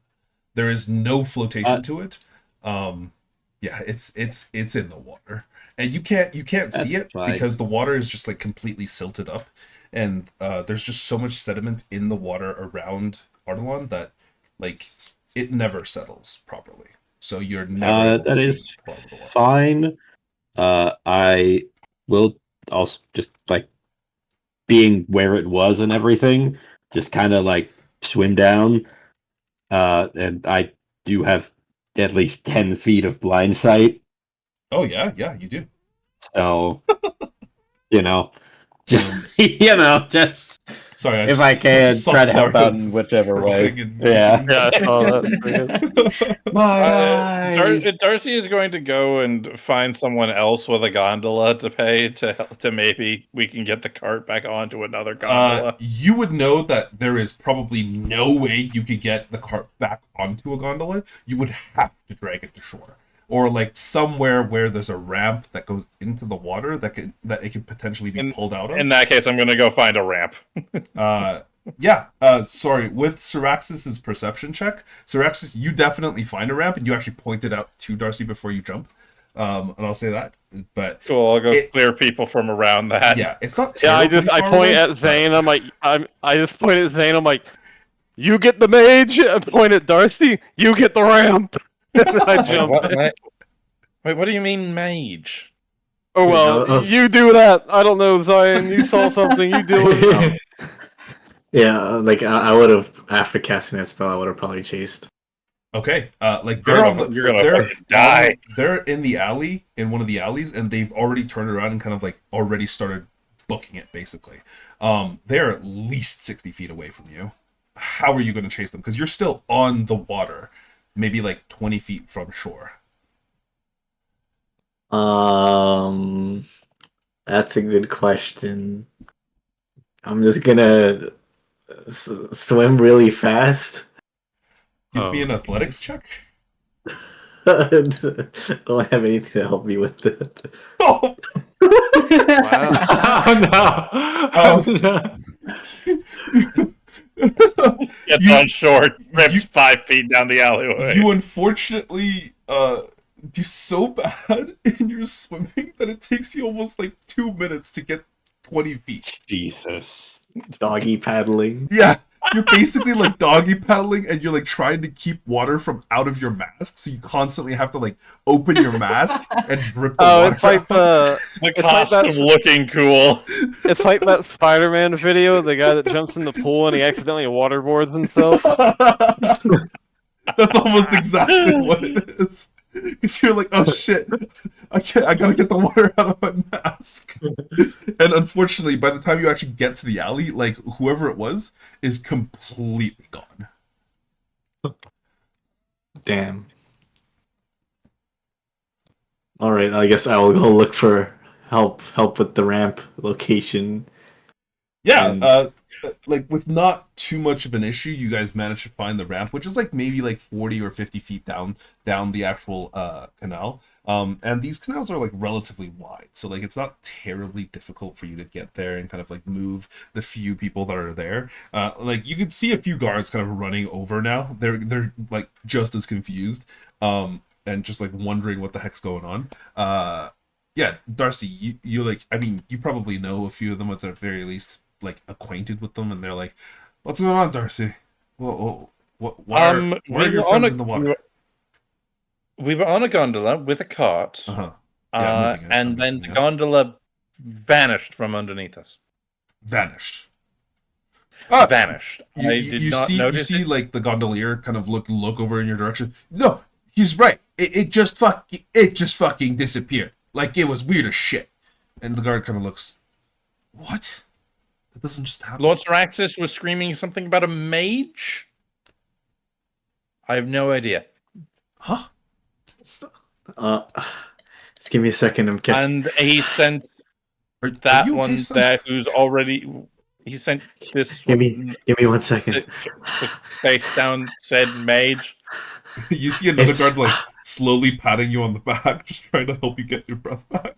There is no flotation to it. Yeah, it's in the water, and you can't see it fine. because the water is just like completely silted up, and there's just so much sediment in the water around Ardalon that like it never settles properly. So you're never. able to That see is the bottom of the water. fine. I will also just like being where it was and everything, just kind of like swim down. And I do have at least 10 feet of blind sight, Oh yeah, you do. so you know, Um, just Sorry, if I can, just saw try to help out in Cyrus whichever way. scrolling and- Yeah. Yeah, I saw that. Pretty good. My eyes. Darcy is going to go and find someone else with a gondola to pay to maybe we can get the cart back onto another gondola. You would know that there is probably no way you could get the cart back onto a gondola. You would have to drag it to shore, or like somewhere where there's a ramp that goes into the water that it could potentially be pulled out of. In that case, I'm going to go find a ramp. Sorry. With Syraxis's perception check, Syraxis, you definitely find a ramp, and you actually point it out to Darcy before you jump. And I'll say that. But Cool. I'll go clear people from around that. yeah, it's not. Yeah, I terribly far point away, at but- Zane. I'm like, I just point at Zane. I'm like, you get the mage. I point at Darcy. You get the ramp. And I Wait, jump. what, in. wait, what do you mean, mage? Oh well, No, you do that. I don't know, Zion. You saw something. You deal with it. Yeah, like I would have after casting that spell, I would have probably chased. Okay, like You're they're gonna- on the, you're gonna they're fucking die. They're in the alley, in one of the alleys, and they've already turned around and kind of like already started booking it. Basically, they're at least 60 feet away from you. How are you going to chase them? Because you're still on the water, maybe like 20 feet from shore. That's a good question. I'm just gonna swim really fast. Give me an athletics check. Don't have anything to help me with it. Oh, Oh no! Gets You- on shore, rips you- 5 feet down the alleyway. you unfortunately do so bad in your swimming that it takes you almost like 2 minutes to get 20 feet. Jesus. Doggy paddling. Yeah, you're basically like doggy paddling, and you're like trying to keep water from out of your mask, so you constantly have to like open your mask and drip the Oh, water. it's like out. the the it's like costume that- looking cool. it's like that Spider-Man video. The guy that jumps in the pool and he accidentally waterboards himself. That's almost exactly what it is. Because you're like, oh shit, I gotta get the water out of my mask. And unfortunately, by the time you actually get to the alley, like whoever it was is completely gone. Damn. All right, I guess I will go look for help with the ramp location. Yeah, And- like with not too much of an issue, you guys managed to find the ramp, which is like maybe like 40 or 50 feet down the actual canal. And these canals are like relatively wide, so like it's not terribly difficult for you to get there and kind of like move the few people that are there. Like you could see a few guards kind of running over now. They're like just as confused, and just like wondering what the heck's going on. Yeah, Darcy, you like, I mean, you probably know a few of them at the very least, like acquainted with them, and they're like, "What's going on, Darcy? Why are your friends in the water?" We were on a gondola with a cart, Uh-huh. Yeah, moving it, I'm and then guessing, the yeah. gondola vanished from underneath us. Vanished. Vanished. You, I you- did you not see, notice you see, it. like the gondolier kind of look over in your direction. No, he's right. It just fucking disappeared. Like it was weird as shit. And the guard kind of looks, what? That doesn't just happen. Lord Syraxis was screaming something about a mage. I have no idea. Huh? Just give me a second. I'm catching. And he sent Are that you okay, one son? there who's already. He sent this Give one me 1 second. to face down said mage. You see another It's- guard like slowly patting you on the back, just trying to help you get your breath back.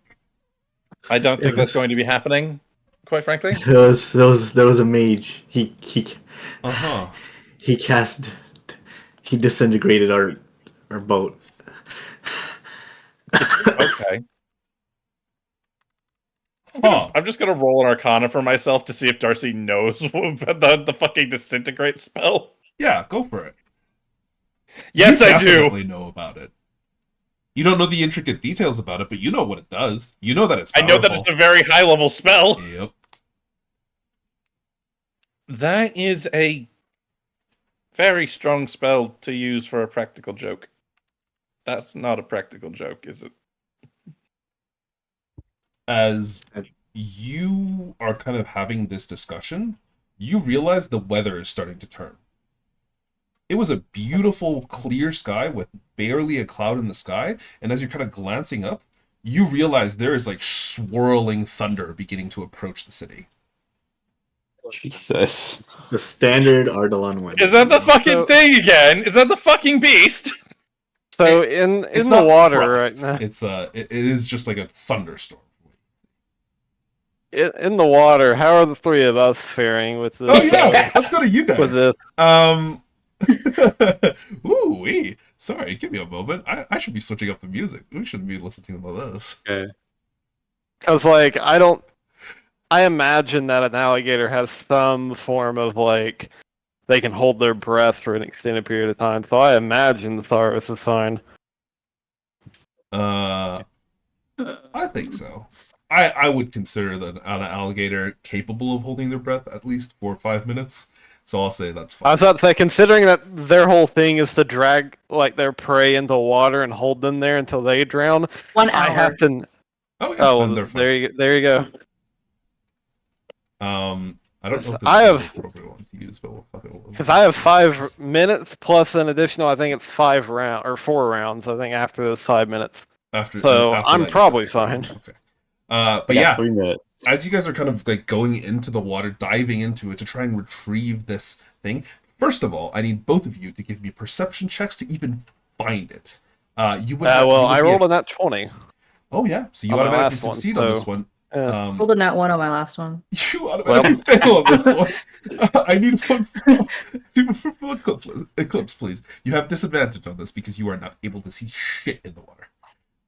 I don't think that's Yes. going to be happening, quite frankly. There was a mage. He Uh-huh. he disintegrated our boat. Okay. Huh. I'm just gonna roll an Arcana for myself to see if Darcy knows about the fucking disintegrate spell. Yeah, go for it. Yes, You I do. definitely know about it. You don't know the intricate details about it, but you know what it does. You know that it's I powerful. know that it's a very high level spell. Yep. That is a very strong spell to use for a practical joke. That's not a practical joke, is it? As you are kind of having this discussion, you realize the weather is starting to turn. It was a beautiful, clear sky with barely a cloud in the sky, and as you're kind of glancing up, you realize there is like swirling thunder beginning to approach the city. Jesus. The standard Ardalon weather. Is that the fucking So- thing again? Is that the fucking beast? So It's in the not water frost. right now. It's it is just like a thunderstorm. In the water, how are the three of us faring with this? Oh yeah, let's go to you with guys. this. Ooh wee. Sorry, give me a moment. I should be switching up the music. We shouldn't be listening to this. Okay. Because like I imagine that an alligator has some form of like they can hold their breath for an extended period of time. So I imagine the Tharos is fine. I think so. I would consider that an alligator capable of holding their breath at least 4 or 5 minutes. So I'll say that's I fine. was about to say, considering that their whole thing is to drag like their prey into water and hold them there until they drown, 1 I hour. have to. Oh yeah, Oh, then well, they're fine. there you go. I don't know if I there's have- an appropriate one to use, but we'll fucking. Because I have 5 minutes plus an additional. I think it's 4 rounds. I think after those 5 minutes. after. so after I'm that, you probably start fine. to- Okay. But I got yeah, 3 minutes. as you guys are kind of like going into the water, diving into it to try and retrieve this thing, first of all, I need both of you to give me perception checks to even find it. You would. Well, you would I be rolled a nat 20. Oh yeah, so you on my automatically last one, succeed on this so- one. Yeah. Rolled a nat 1 on my last one. You automatically fail on this one. I need one from Eclipse, please. You have disadvantage on this because you are not able to see shit in the water.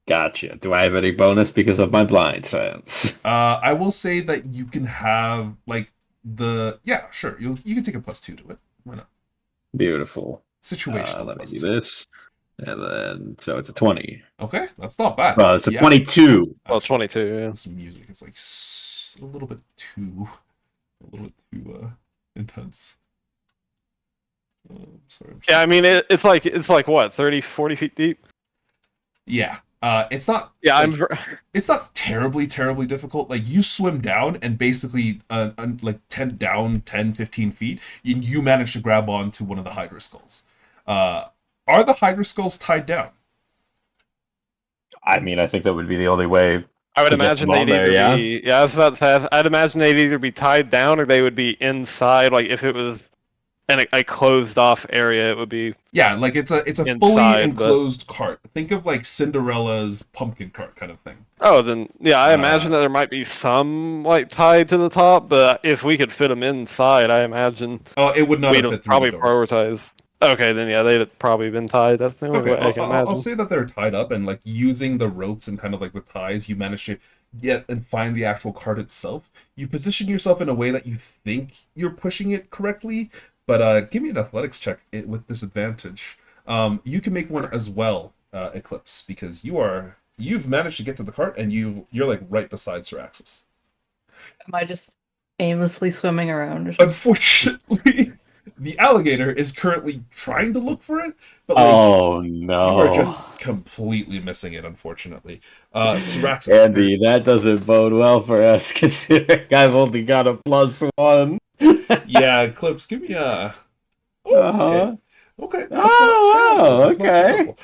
Gotcha. Do I have any bonus because of my blind sense? I will say that you can have like sure. You can take a +2 to it. Why not? Beautiful. Situational Let me do +2. this. And then, so it's a 20. Okay, that's not bad. Well, it's a Yeah. 22. Well, Actually, 22. Yeah. This music is like a little bit too intense. sorry. Yeah, I mean it's like what 30, 40 feet deep. Yeah. It's not. Yeah, like, It's not terribly difficult. Like you swim down and basically, like 10, 15 feet, you manage to grab onto one of the Hydra skulls. Are the Hydra skulls tied down? I mean, I think that would be the only way. I would to get imagine them on they'd either there, be. Yeah, I was about to ask. I'd imagine they'd either be tied down or they would be inside. Like if it was in a closed off area, it would be. Yeah, like it's a fully Inside, but- enclosed cart. Think of like Cinderella's pumpkin cart kind of thing. Oh, then yeah, I imagine that there might be some like tied to the top, but if we could fit them inside, I imagine Oh, it would not we'd have fit through probably the doors. prioritize. Okay, then yeah, they'd have probably been tied. That's the only Okay, way I can I'll imagine. say that they're tied up and like using the ropes and kind of like the ties, you manage to get and find the actual cart itself. You position yourself in a way that you think you're pushing it correctly, but give me an athletics check with disadvantage. You can make one as well, Eclipse, because you've managed to get to the cart and you're like right beside Syraxis. Am I just aimlessly swimming around or something? Unfortunately, the alligator is currently trying to look for it, but like, Oh you no! are just completely missing it, unfortunately. Syraxis. Andy, that doesn't bode well for us, considering I've only got a +1. Yeah, Eclipse, give me a... Uh-huh. Okay. Oh, wow, okay.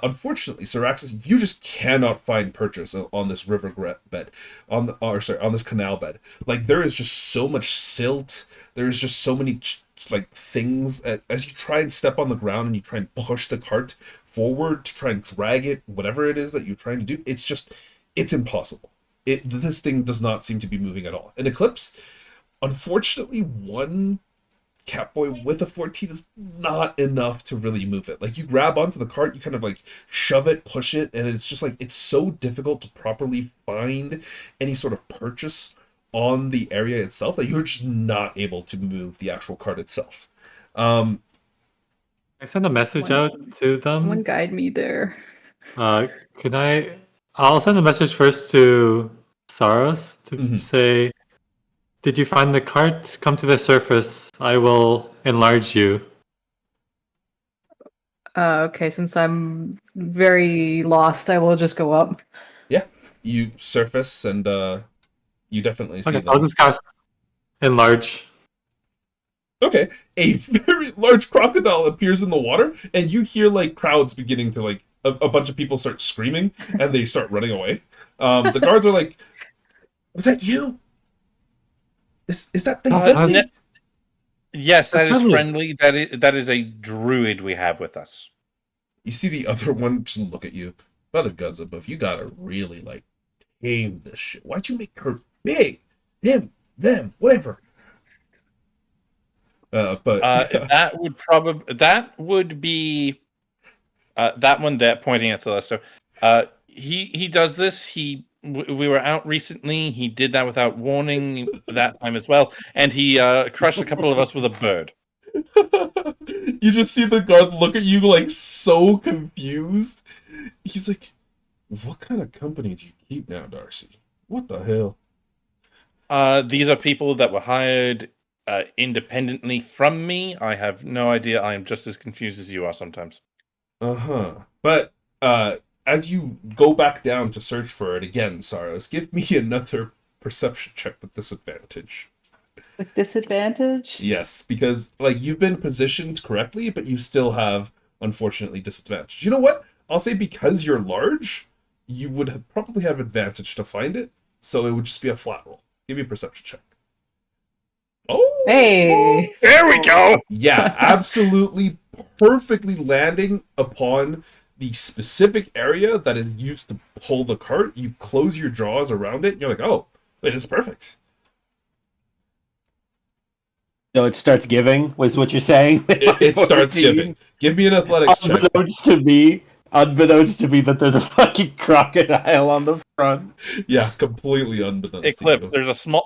Unfortunately, Syraxis, you just cannot find purchase on this river bed, on this canal bed. Like there is just so much silt. There is just so many like things as you try and step on the ground and you try and push the cart forward to try and drag it, whatever it is that you're trying to do. It's impossible. This thing does not seem to be moving at all. An Eclipse, unfortunately, one Catboy with a 14 is not enough to really move it. Like you grab onto the cart, you kind of like shove it, push it, and it's just like it's so difficult to properly find any sort of purchase on the area itself that you're just not able to move the actual cart itself. I send a message out to them. Someone guide me there. Can I? I'll send a message first to Saros to say, "Did you find the cart? Come to the surface. I will enlarge you." Okay, since I'm very lost, I will just go up. Yeah, you surface and you definitely see Okay, them. I'll just cast enlarge. Okay, a very large crocodile appears in the water, and you hear like crowds beginning to like a bunch of people start screaming, and they start running away. The guards are like, "Was that you? Is that thing friendly?" Yes, that is Friendly. friendly. That is a druid we have with us. You see the other one just look at you. By the gods above, you gotta really like tame this shit. Why'd you make her big? Him, them, whatever. But that would be that one that pointing at Celeste. He does this. We were out recently. He did that without warning that time as well, and he crushed a couple of us with a bird. you just see the guard look at you like so confused. He's like, "What kind of company do you keep now, Darcy? What the hell?" These are people that were hired independently from me. I have no idea. I am just as confused as you are sometimes. But as you go back down to search for it again, Saros, give me another perception check with disadvantage. With disadvantage? Yes, because like you've been positioned correctly, but you still have unfortunately disadvantage. You know what? I'll say because you're large, you would probably have advantage to find it, so it would just be a flat roll. Give me a perception check. Oh, Hey! There we go. yeah, absolutely perfectly landing upon the specific area that is used to pull the cart. You close your jaws around it, and you're like, "Oh, wait, it's perfect." So it starts giving, was what you're saying? It starts giving. Give me an athletics check. Unbeknownst to me that there's a fucking crocodile on the front. Yeah, completely unbeknownst to Eclipse. you.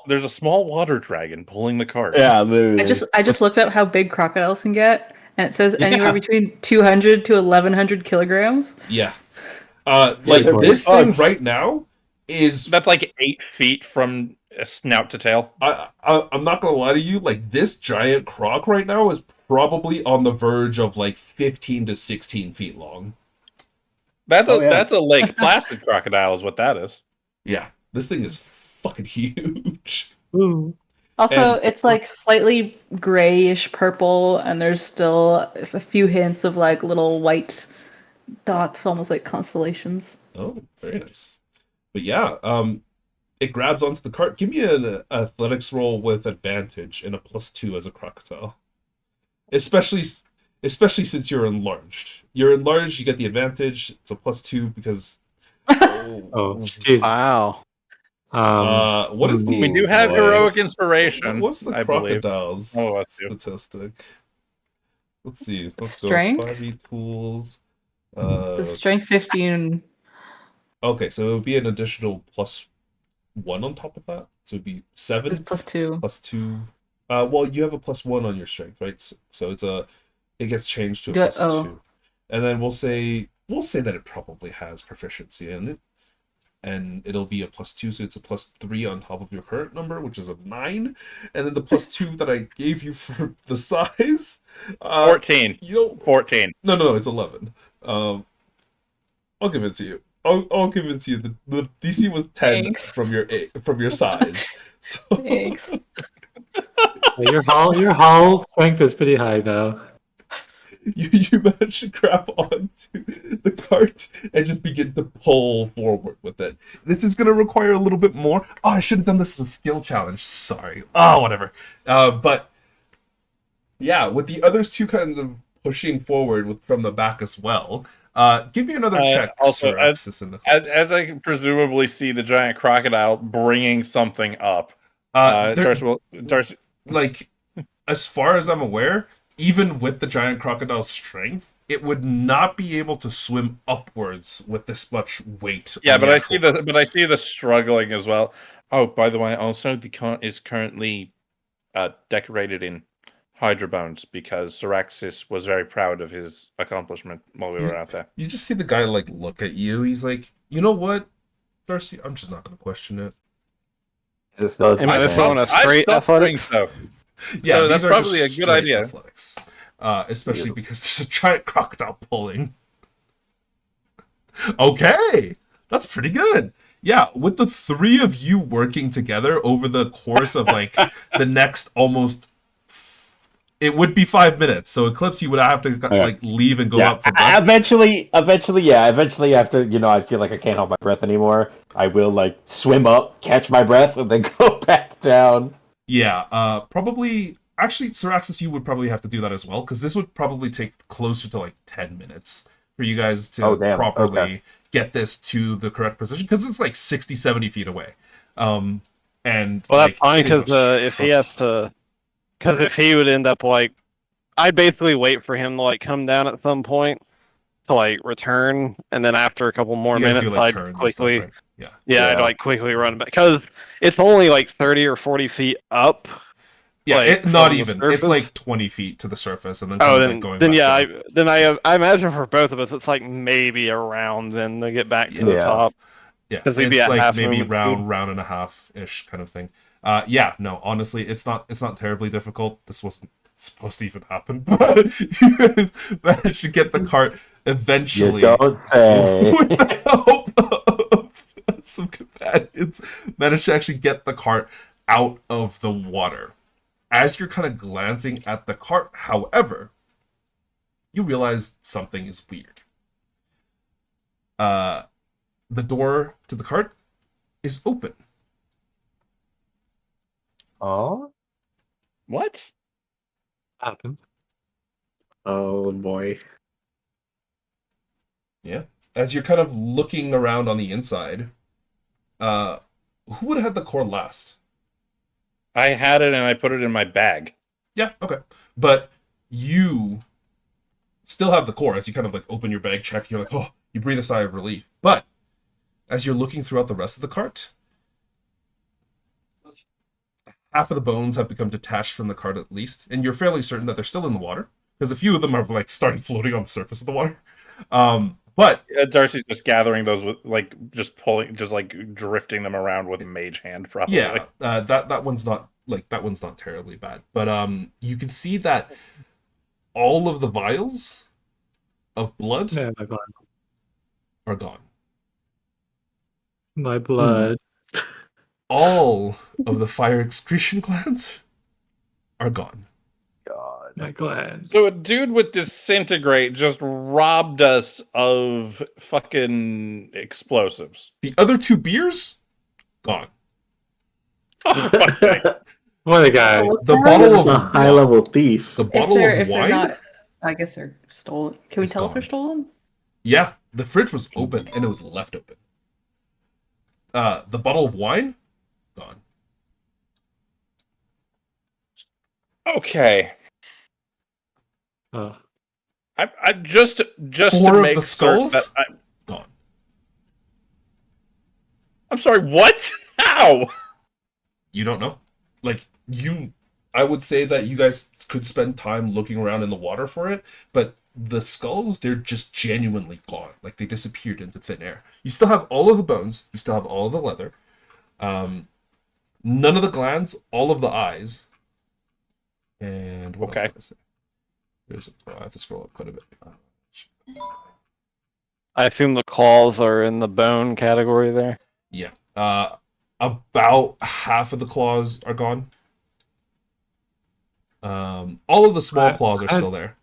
There's a small water dragon pulling the cart. Yeah, literally. I just looked up how big crocodiles can get, and it says anywhere between 200 to 1,100 kilograms. Yeah. Like they're this big thing bugs. right now is That's like 8 feet from snout to tail. I'm not gonna lie to you, like this giant croc right now is probably on the verge of like 15 to 16 feet long. That's Oh, yeah. that's a Lake Placid crocodile, is what that is. Yeah, this thing is fucking huge. Ooh. Also, And- it's like slightly grayish purple, and there's still a few hints of like little white dots, almost like constellations. Oh, very nice. But yeah, it grabs onto the cart. Give me an athletics roll with advantage and a +2 as a crocodile. Especially since you're enlarged. You're enlarged, you get the advantage. It's a +2 because. Oh, Jesus. Wow. What is the? We do have boy. heroic inspiration. What's the I believe. crocodile's Oh, let's see. statistic? Let's see. Let's Strength? go 5e tools. The strength 15. Okay, so it would be an additional +1 on top of that. So it'd be 7 is +2. +2. Well, you have a +1 on your strength, right? So it gets changed to a Do I- +2. oh. And then we'll say that it probably has proficiency in it. And it'll be a +2, so it's a +3 on top of your current number, which is a 9. And then the +2 that I gave you for the size. 14. You know, 14. no, it's 11. I'll give it to you. I'll give it to you. The DC was 10 Thanks. from your size. So Thanks. Your hull strength is pretty high though. you managed to grab onto the cart and just begin to pull forward with it. This is going to require a little bit more. Oh, I should have done this as a skill challenge. Sorry. Oh, whatever. But yeah, with the others two kinds of pushing forward from the back as well. Give me another check. Also, Sir as Axis, in the as I can presumably see the giant crocodile bringing something up, Darcy, like, as far as I'm aware, even with the giant crocodile's strength, it would not be able to swim upwards with this much weight. yeah, on but the I actual see the struggling as well. Oh, by the way, also the cart is currently decorated in Hydra bones because Syraxis was very proud of his accomplishment while we were out there. You just see the guy like look at you. He's like, you know what, Darcy? I'm just not going to question it. Is it still Am I just throwing a I straight still think athletics? so. Yeah, So these that's are probably just a good straight idea. Athletics, especially because there's a giant crocodile pulling. Okay, that's pretty good. Yeah, with the three of you working together over the course of like the next almost, it would be 5 minutes. So Eclipse, you would have to like leave and go Yeah, up for breath. eventually, after, I feel like I can't hold my breath anymore, I will, like, swim up, catch my breath, and then go back down. Yeah, probably. Actually, Syraxis, you would probably have to do that as well, because this would probably take closer to like 10 minutes for you guys to properly get this to the correct position, because it's like 60, 70 feet away. And Well, like, that's fine it is because if he has to, because if he would end up like, I'd basically wait for him to like come down at some point to like return, and then after a couple more you guys minutes, do, like, I'd turns and quickly, stuff, right? I'd like quickly run back because it's only like 30 or 40 feet up. Yeah, like, not from the even. It's surface? like 20 feet to the surface, and then Oh, kind of, then like, going then back yeah, down. I imagine for both of us, it's like maybe a round then to get back to the Yeah. top. Yeah, 'Cause we'd be it's at like half maybe movement speed. round and a half ish kind of thing. Yeah, no, honestly, it's not terribly difficult. This wasn't supposed to even happen, but you guys managed to get the cart eventually. You don't say. With the help of some companions, managed to actually get the cart out of the water. As you're kind of glancing at the cart, however, you realize something is weird. The door to the cart is open. Oh? What? Happened. Oh boy. Yeah. As you're kind of looking around on the inside, who would have had the core last? I had it and I put it in my bag. Yeah, okay. But you still have the core as you kind of like open your bag, check, you're like, oh, you breathe a sigh of relief. But as you're looking throughout the rest of the cart, half of the bones have become detached from the cart at least, and you're fairly certain that they're still in the water, because a few of them have like started floating on the surface of the water. But Darcy's just gathering those with like just pulling, just like drifting them around with a mage hand, probably. yeah, that one's not terribly bad. But you can see that all of the vials of blood Yeah, my blood. are gone. My blood. All of the fire excretion glands are gone. God. My gland. So a dude with disintegrate just robbed us of fucking explosives. The other 2 beers, gone. Oh, for fuck's sake. What a guy. The Well, bottle That's a of high level thief. the If bottle they're, of if they're wine. not, I guess they're stolen. Can we It's tell if they're gone. stolen? Yeah, the fridge was open and it was left open. The bottle of wine, gone. Okay. Oh. I just 4 to of make the certain skulls, that gone. I'm sorry, what? How? You don't know. Like I would say that you guys could spend time looking around in the water for it, but the skulls, they're just genuinely gone. Like they disappeared into thin air. You still have all of the bones. You still have all of the leather. None of the glands, all of the eyes. And what Okay. else did I say? I have to scroll up quite a bit. I assume the claws are in the bone category there. Yeah. About half of the claws are gone. All of the small claws are still there.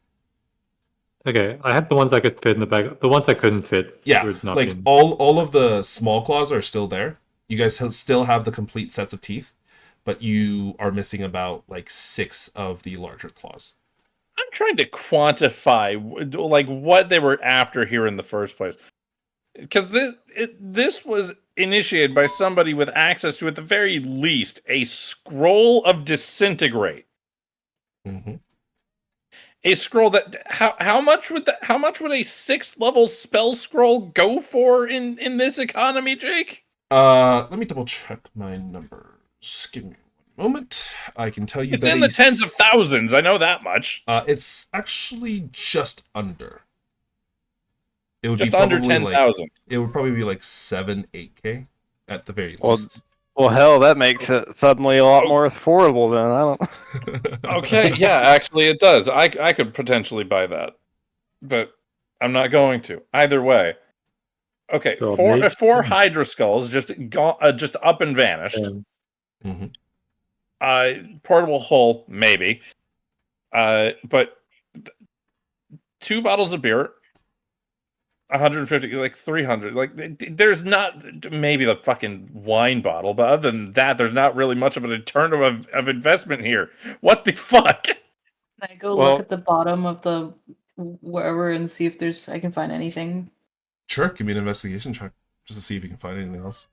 Okay, I had the ones I could fit in the bag. The ones I couldn't fit. Yeah, would not like be in. all of the small claws are still there. You guys still have the complete sets of teeth, but you are missing about like 6 of the larger claws. I'm trying to quantify like what they were after here in the first place, because this was initiated by somebody with access to, at the very least, a scroll of disintegrate. Mm-hmm. A scroll that how much would a 6th level spell scroll go for in this economy, Jake? Let me double check my numbers. Give me one moment. I can tell you It's that in the tens of thousands. I know that much. It's actually just under. It would Just be under probably like 10,000. it would probably be like 7-8K at the very Well, least. Well, hell, that makes it suddenly a lot more affordable then. I don't. Okay, yeah, actually it does. I could potentially buy that, but I'm not going to. Either way. Okay, So four mage- Hydra skulls just just up and vanished. Mhm. Portable hull, maybe. But 2 bottles of beer, 150, like 300. Like there's not, maybe the fucking wine bottle, but other than that, there's not really much of an return of investment here. What the fuck? Can I go Well- look at the bottom of the wherever and see if I can find anything? Sure, give me an investigation check just to see if you can find anything else.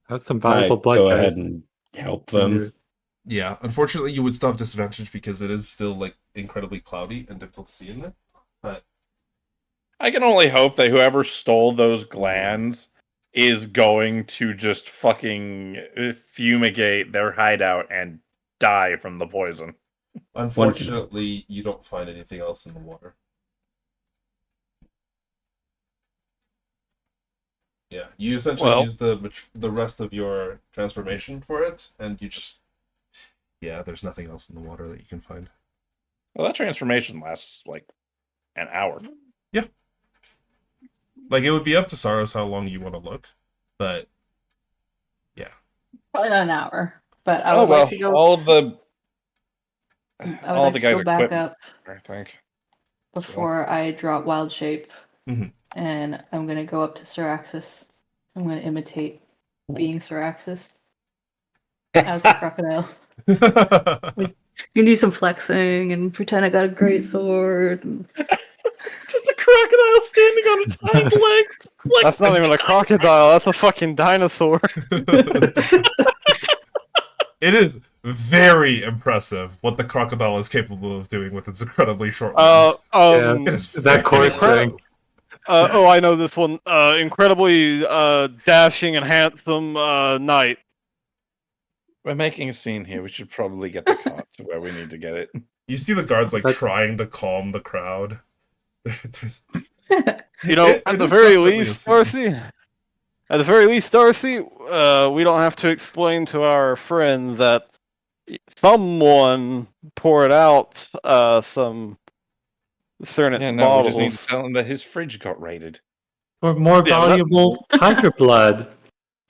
That's some I valuable blood, go guys. ahead and help them. Yeah, unfortunately, you would still have disadvantage because it is still like incredibly cloudy and difficult to see in there. But I can only hope that whoever stole those glands is going to just fucking fumigate their hideout and die from the poison. unfortunately, you don't find anything else in the water. Yeah, you essentially Well- use the rest of your transformation for it, and you just there's nothing else in the water that you can find. Well, that transformation lasts like an hour. Like it would be up to Saros how long you want to look, but Probably not an hour, but I Oh would well, like to go. all of the I would all like the to guys go back equipment, up I think. before I drop wild shape, Mhm. and I'm gonna go up to Syraxis. I'm gonna imitate being Syraxis as the crocodile. You need some flexing and pretend I got a great sword. Just a crocodile standing on its hind legs. That's not even a crocodile. That's a fucking dinosaur. It is very impressive what the crocodile is capable of doing with its incredibly short Uh, legs. Yeah. It is That core very strength. impressive. oh, I know this one. Incredibly dashing and handsome knight. We're making a scene here. We should probably get the cart to where we need to get it. You see the guards like That- trying to calm the crowd. There's- You know, It at the is very definitely a least, scene. Darcy. At the very least, Darcy, we don't have to explain to our friend that someone poured out some Cernet Yeah, no, we just need bottles. to tell him that his fridge got raided. Or more Yeah, but that- valuable Hydra blood.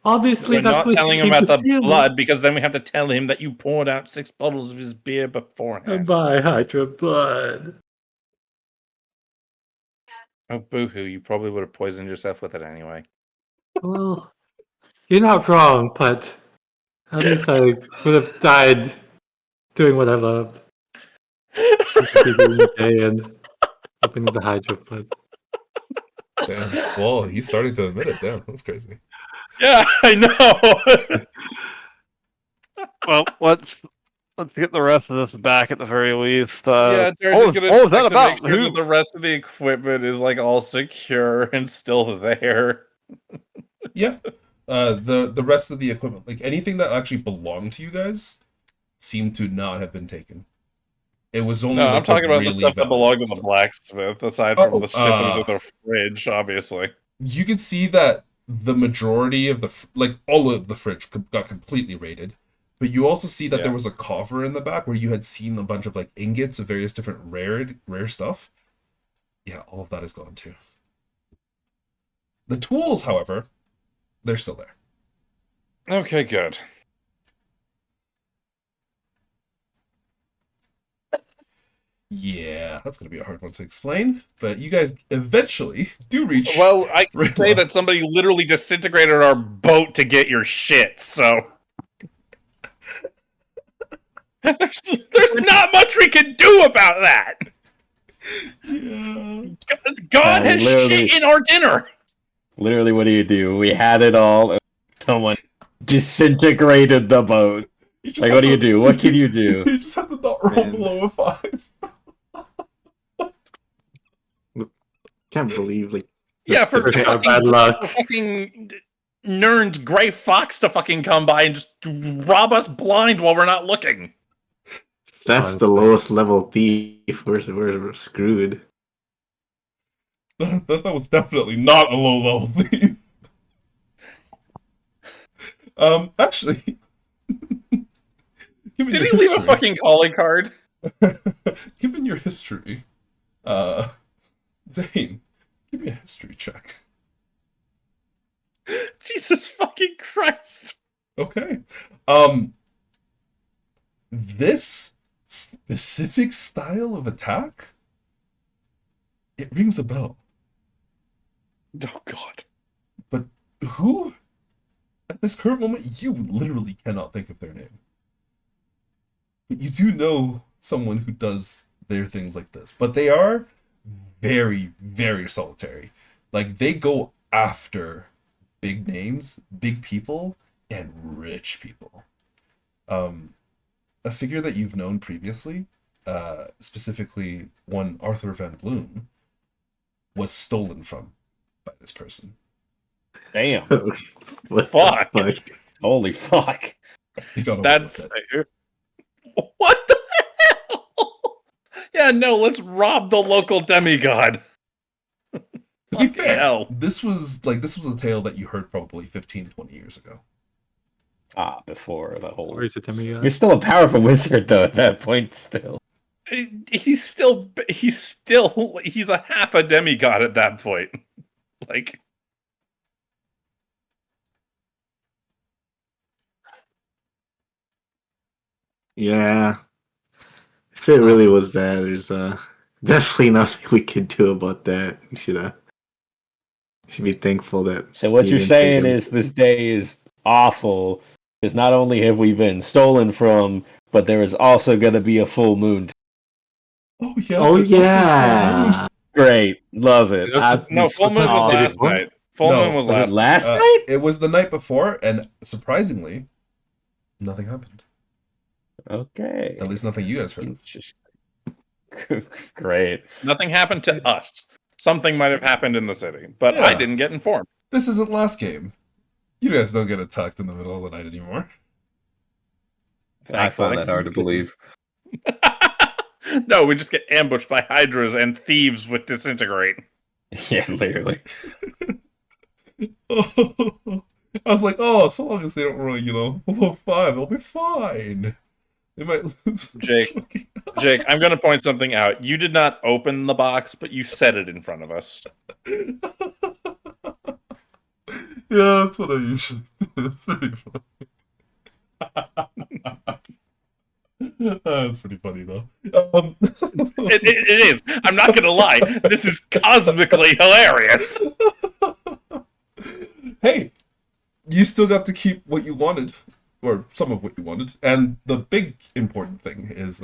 Obviously, We're that's not what telling he him came about to the steal. blood because then we have to tell him that you poured out 6 bottles of his beer beforehand. Buy Hydra blood. Oh, boo-hoo, you probably would have poisoned yourself with it anyway. Well, you're not wrong, but at least I would have died doing what I loved. And opening the Hydra blood. Damn. Well, he's starting to admit it. Damn, that's crazy. Yeah, I know! Well, let's get the rest of this back at the very least. Yeah, they're what just was, gonna what was that check to make about? sure Who? that the rest of the equipment is like all secure and still there. Yeah. The rest of the equipment, like anything that actually belonged to you guys, seemed to not have been taken. It was only. No, like, I'm talking about the really stuff that belonged to valuable the stuff. blacksmith, aside from the shit that was in Oh, the fridge, obviously. You can see that the majority of all of the fridge got completely raided, but you also see that Yeah. there was a coffer in the back where you had seen a bunch of like ingots of various different rare stuff. Yeah, all of that is gone too. The tools, however, they're still there. Okay, good. Yeah, that's gonna be a hard one to explain, but you guys eventually do reach. Well, I can say Ravenloft. that somebody literally disintegrated our boat to get your shit, so... there's not much we can do about that! Yeah. God has literally- shit in our dinner! Literally, what do? We had it all. And someone disintegrated the boat. You just Like, have what do you to- do? What can you do? You just have to not roll Man. below a 5. Can't believe like Yeah, for Curse our fucking, bad luck. for fucking Nern's Gray Fox to fucking come by and just rob us blind while we're not looking. that's the lowest level thief. We're screwed. That was definitely not a low level thief. Actually, given Did your he leave a history- fucking calling card? Given your history, Zane, give me a history check. Jesus fucking Christ. Okay. This specific style of attack, it rings a bell. Oh god. But who, at this current moment, you literally cannot think of their name. But you do know someone who does their things like this. But they are very, very solitary. Like, they go after big names, big people, and rich people. A figure that you've known previously, specifically one Arthur Van Bloom, was stolen from by this person. Damn. What Fuck. the fuck? Holy fuck. He got away That's with it. what the hell? Yeah, no, let's rob the local demigod. To be Fucking fair, hell. this was a tale that you heard probably 15, 20 years ago. Before the whole. Or is it demigod? You're still a powerful wizard, though, at that point, still. He's a half a demigod at that point. Like, Yeah. If it really was that, there's definitely nothing we could do about that. We should be thankful that. So what he you're didn't take saying him. is this day is awful, because not only have we been stolen from, but there is also going to be a full moon. Oh yeah. Oh there's also a yeah. Great, love it. no, full moon was awesome. last night. Full No, moon was Was it last last Uh, night? it was the night before, and surprisingly, nothing happened. Okay. At least nothing you guys heard of. Interesting. Great. Nothing happened to us. Something might have happened in the city, but I Yeah. didn't get informed. This isn't last game. You guys don't get attacked in the middle of the night anymore. I find that hard to believe. No, we just get ambushed by hydras and thieves with disintegrate. Yeah, literally. I was like, oh, so long as they don't really, below 5, they'll be fine. They might lose. Jake. Jake, I'm going to point something out. You did not open the box, but you set it in front of us. Yeah, that's what I usually do. It's pretty funny. That's pretty funny, though. It is. I'm not going to lie. This is cosmically hilarious. Hey, you still got to keep what you wanted, or some of what you wanted, and the big important thing is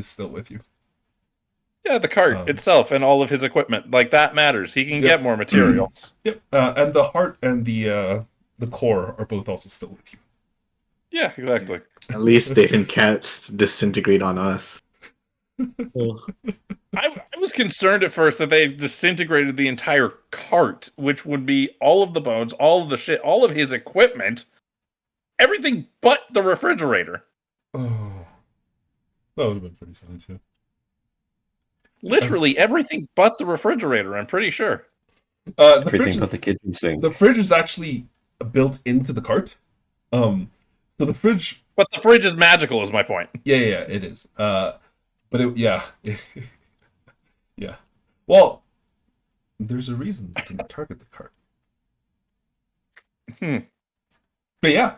still with you. Yeah, the cart itself and all of his equipment. Like, that matters. He can get more materials. Yep. And the heart and the core are both also still with you. Yeah, exactly. At least they didn't disintegrate on us. I was concerned at first that they disintegrated the entire cart, which would be all of the bones, all of the shit, all of his equipment, everything but the refrigerator. Oh, that would have been pretty funny too. Literally everything but the refrigerator, I'm pretty sure. Everything but the kitchen sink. The fridge is actually built into the cart. So the fridge... But the fridge is magical, is my point. Yeah, it is. But yeah. Yeah. Well, there's a reason you can target the cart. But yeah,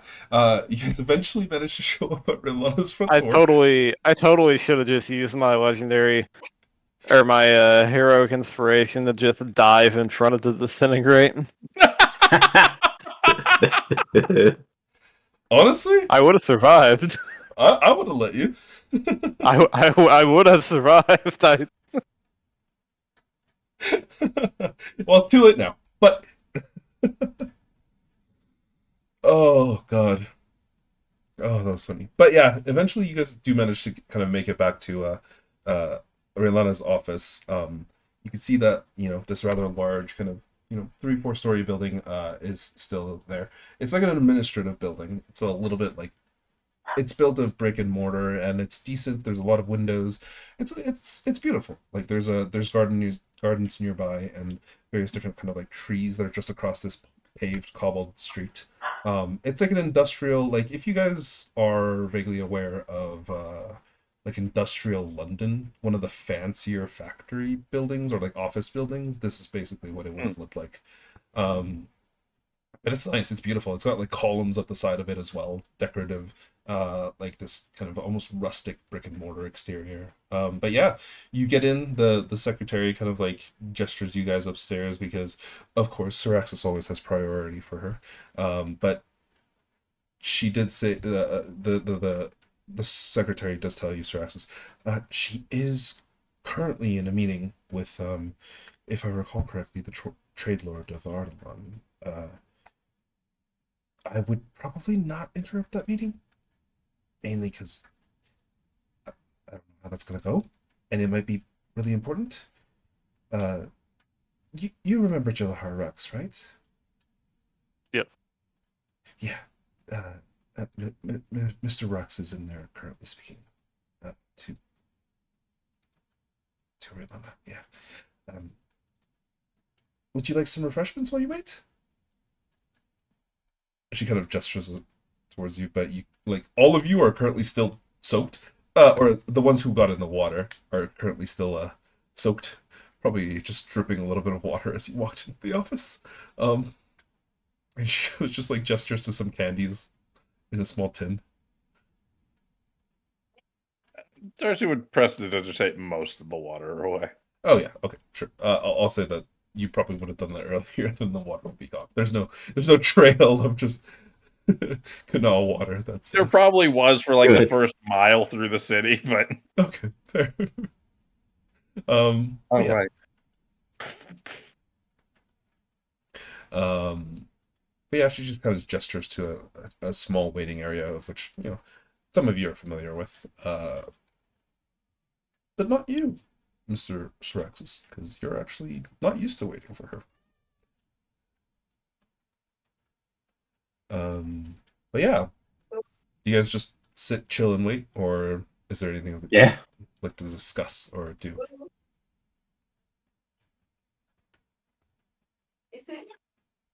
you guys eventually managed to show up at Rilana's front door. I totally should have just used my legendary, or my heroic inspiration to just dive in front of the disintegrate. Honestly, I would have survived. I would have let you. I would have survived. Well, it's too late now. But oh god, oh, that was funny. But yeah, eventually you guys do manage to kind of make it back to Rilana's office. You can see that this rather large kind of 3-4 story building is still there. It's like an administrative building. It's a little bit like, it's built of brick and mortar, and it's decent. There's a lot of windows. It's beautiful. Like there's gardens nearby and various different kind of like trees that are just across this paved cobbled street. It's like an industrial, like if you guys are vaguely aware of like industrial London, one of the fancier factory buildings or like office buildings, this is basically what it would have looked like. But it's nice, it's beautiful. It's got like columns up the side of it as well, decorative, like this kind of almost rustic brick and mortar exterior. But yeah, you get in, the secretary kind of like gestures you guys upstairs because of course Syraxis always has priority for her. But she did say the secretary does tell you, Syraxis, she is currently in a meeting with, if I recall correctly, the trade lord of Ardalon. I would probably not interrupt that meeting, mainly because I don't know how that's going to go, and it might be really important. You remember Jilahar Rux, right? Yep. Yeah. Mr. Rux is in there currently speaking to Rilana. Yeah. Would you like some refreshments while you wait? She kind of gestures towards you, but you, like, all of you are currently still soaked, or the ones who got in the water are currently still soaked, probably just dripping a little bit of water as you walked into the office. And she just like gestures to some candies in a small tin. Darcy would prestidigitate most of the water away. Oh yeah, okay, sure. I'll say that you probably would have done that earlier, than the water would be gone. There's no trail of just canal water. There probably was for like the first mile through the city, but okay, fair. All right. But yeah, she just kind of gestures to a small waiting area, of which some of you are familiar with, but not you, Mr. Syraxis, because you're actually not used to waiting for her. But yeah, you guys just sit, chill, and wait, or is there anything that you'd like to discuss or do?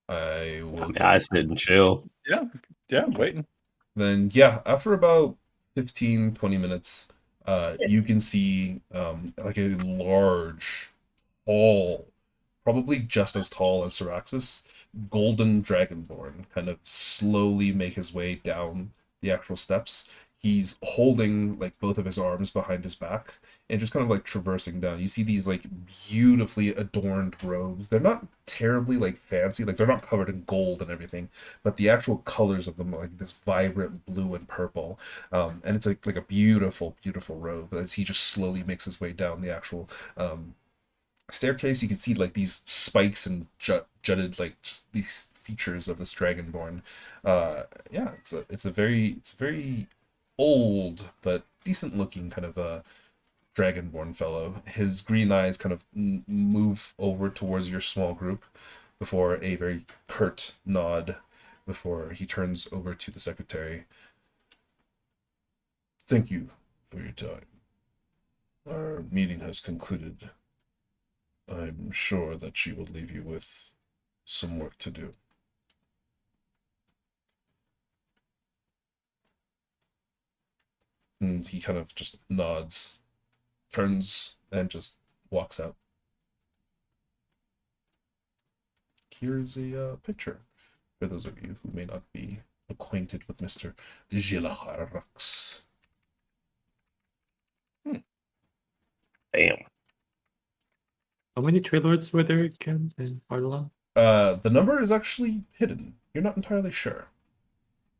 I sit and chill. Yeah, waiting. Then yeah, after about 15, 20 minutes, you can see like a large, tall, probably just as tall as Syraxis, golden dragonborn kind of slowly make his way down the actual steps. He's holding like both of his arms behind his back and just kind of like traversing down. You see these like beautifully adorned robes. They're not terribly like fancy, like they're not covered in gold and everything, but the actual colors of them are like this vibrant blue and purple. And it's like a beautiful, beautiful robe as he just slowly makes his way down the actual staircase. You can see like these spikes and jutted like just these features of this dragonborn. Yeah, it's a very old but decent looking kind of a dragonborn fellow. His green eyes kind of move over towards your small group before a very curt nod before he turns over to the secretary. Thank you for your time. Our meeting has concluded. I'm sure that she will leave you with some work to do. And he kind of just nods, turns, and just walks out. Here's a picture for those of you who may not be acquainted with Mr. Gilaharax. Damn. How many trade lords were there again in Ardalan? The number is actually hidden. You're not entirely sure.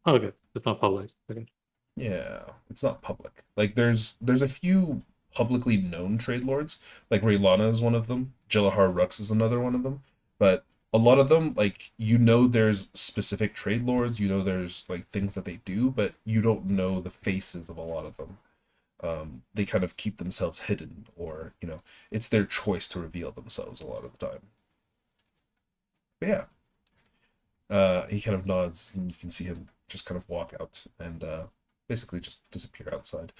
Oh, okay. It's not public. Okay. Yeah, it's not public. Like there's a few publicly known trade lords. Like Raylana is one of them. Jilahar Rux is another one of them. But a lot of them, like there's specific trade lords. There's like things that they do, but you don't know the faces of a lot of them. They kind of keep themselves hidden, or it's their choice to reveal themselves a lot of the time. But yeah, he kind of nods, and you can see him just kind of walk out and basically just disappear outside.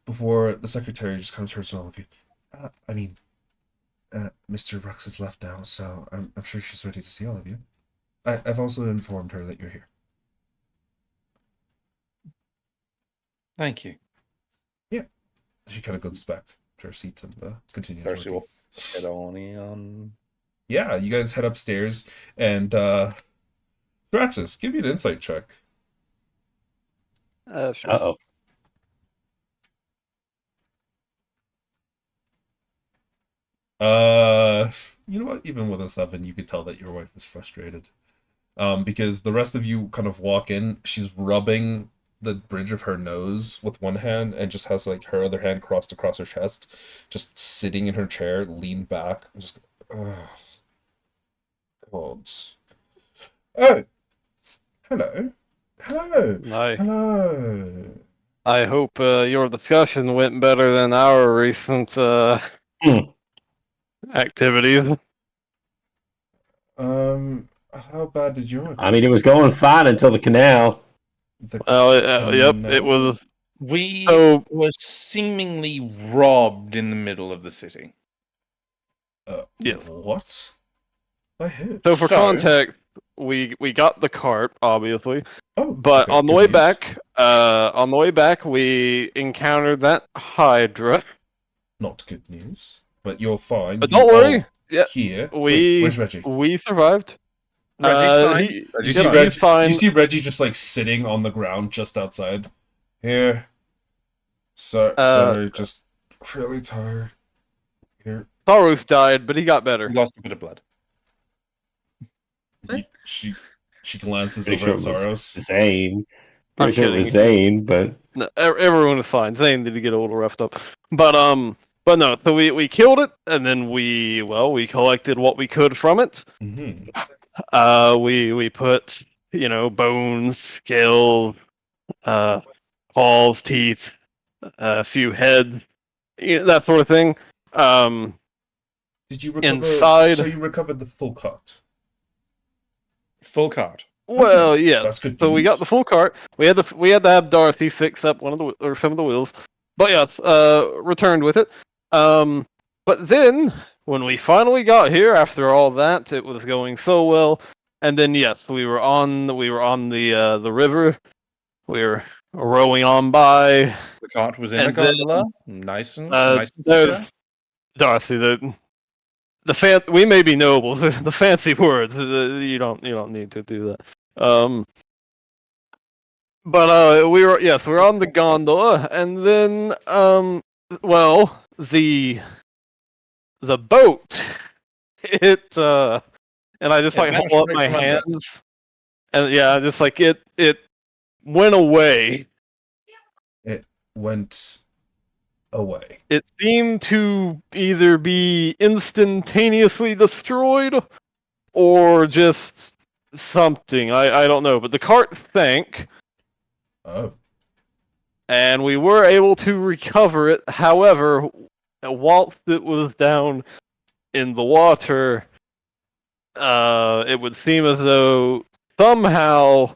Before the secretary just kind of turns to all of you. Mr. Rux has left now, so I'm sure she's ready to see all of you. I've also informed her that you're here. Thank you. She kind of goes back to her seat and continues. Darcy working. will head on. Yeah, you guys head upstairs, and Thraxis, give me an insight check. Sure. Uh-oh. You know what? Even with a 7, you could tell that your wife is frustrated. Because the rest of you kind of walk in, she's rubbing the bridge of her nose with one hand and just has like her other hand crossed across her chest, just sitting in her chair, leaned back, and just gods. Oh, hello. Hi. Hello. I hope your discussion went better than our recent activities. How bad did yours? I mean, it was going fine until the canal. Yep, it was. We So- were seemingly robbed in the middle of the city. Yeah. What? I heard. So for So- context, we got the cart, obviously, Oh, but okay, on the good way news. back, we encountered that Hydra. Not good news, but you're fine. But You don't worry, are yeah, here. Wait, we where's Reggie? we survived. Reggie's fine. He- Reggie's You see, fine. he's fine. You see Reggie just like sitting on the ground just outside. Here. Sorry, just really tired. Here. Tharos died, but he got better. We lost a bit of blood. She glances Pretty over sure at it was Zaros. Zane. I'm Pretty sure it was kidding. Zane, but No, everyone is fine. Zane did get a little roughed up, but no. So we killed it, and then we collected what we could from it. Mm-hmm. We put bones, scales, claws, teeth, a few heads, that sort of thing. Did you recover? Inside- So you recovered the full cart. Full cart. Well, yeah. That's good. So we got the full cart. We had to have Dorothy fix up some of the wheels. But yeah, it's returned with it. But then when we finally got here, after all that, it was going so well. And then yes, we were on the river. We were rowing on by. The cart was in a And then, gondola, nice and There's secure. Darcy. We may be nobles. The fancy words. You don't need to do that. But we were on the gondola, and then well, the boat, and I just It like vanished hold up right my from under us. hands, and yeah, just like it went away. It went away. It seemed to either be instantaneously destroyed or just something. I don't know, but the cart sank. Oh. And we were able to recover it. However, whilst it was down in the water, it would seem as though somehow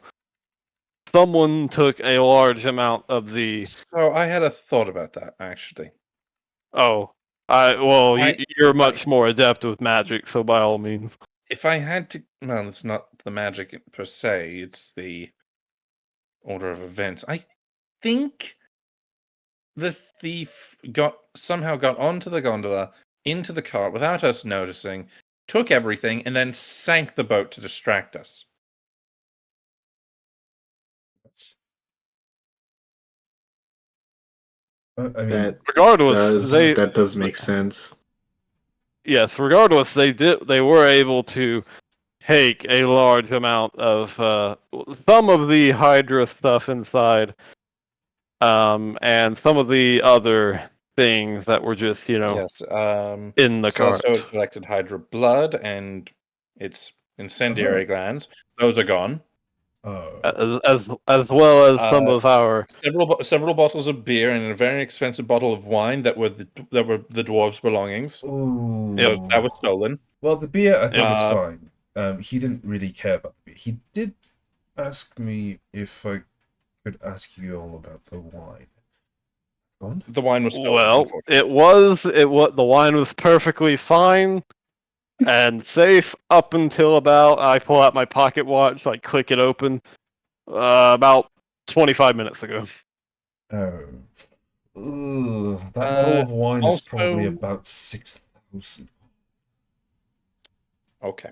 someone took a large amount of the. So I had a thought about that actually. Oh, you're much more adept with magic, so by all means. If I had to, well, it's not the magic per se; it's the order of events. I think the thief somehow got onto the gondola, into the cart without us noticing, took everything, and then sank the boat to distract us. I mean, Regardless, that does make sense. Yes, regardless, they were able to take a large amount of some of the Hydra stuff inside, and some of the other things that were just Yes, in the it's cart. also collected Hydra blood and its incendiary glands. Those are gone. As well as some of our several bottles of beer and a very expensive bottle of wine that were the dwarves' belongings. Ooh. That was stolen. Well, the beer I think was fine. He didn't really care about the beer. He did ask me if I could ask you all about the wine. Gone? The wine was stolen. Well, it was the wine was perfectly fine and safe up until about I pull out my pocket watch, like click it open, about 25 minutes ago. Oh. Ooh, that bottle of wine is probably about 6,000. Okay.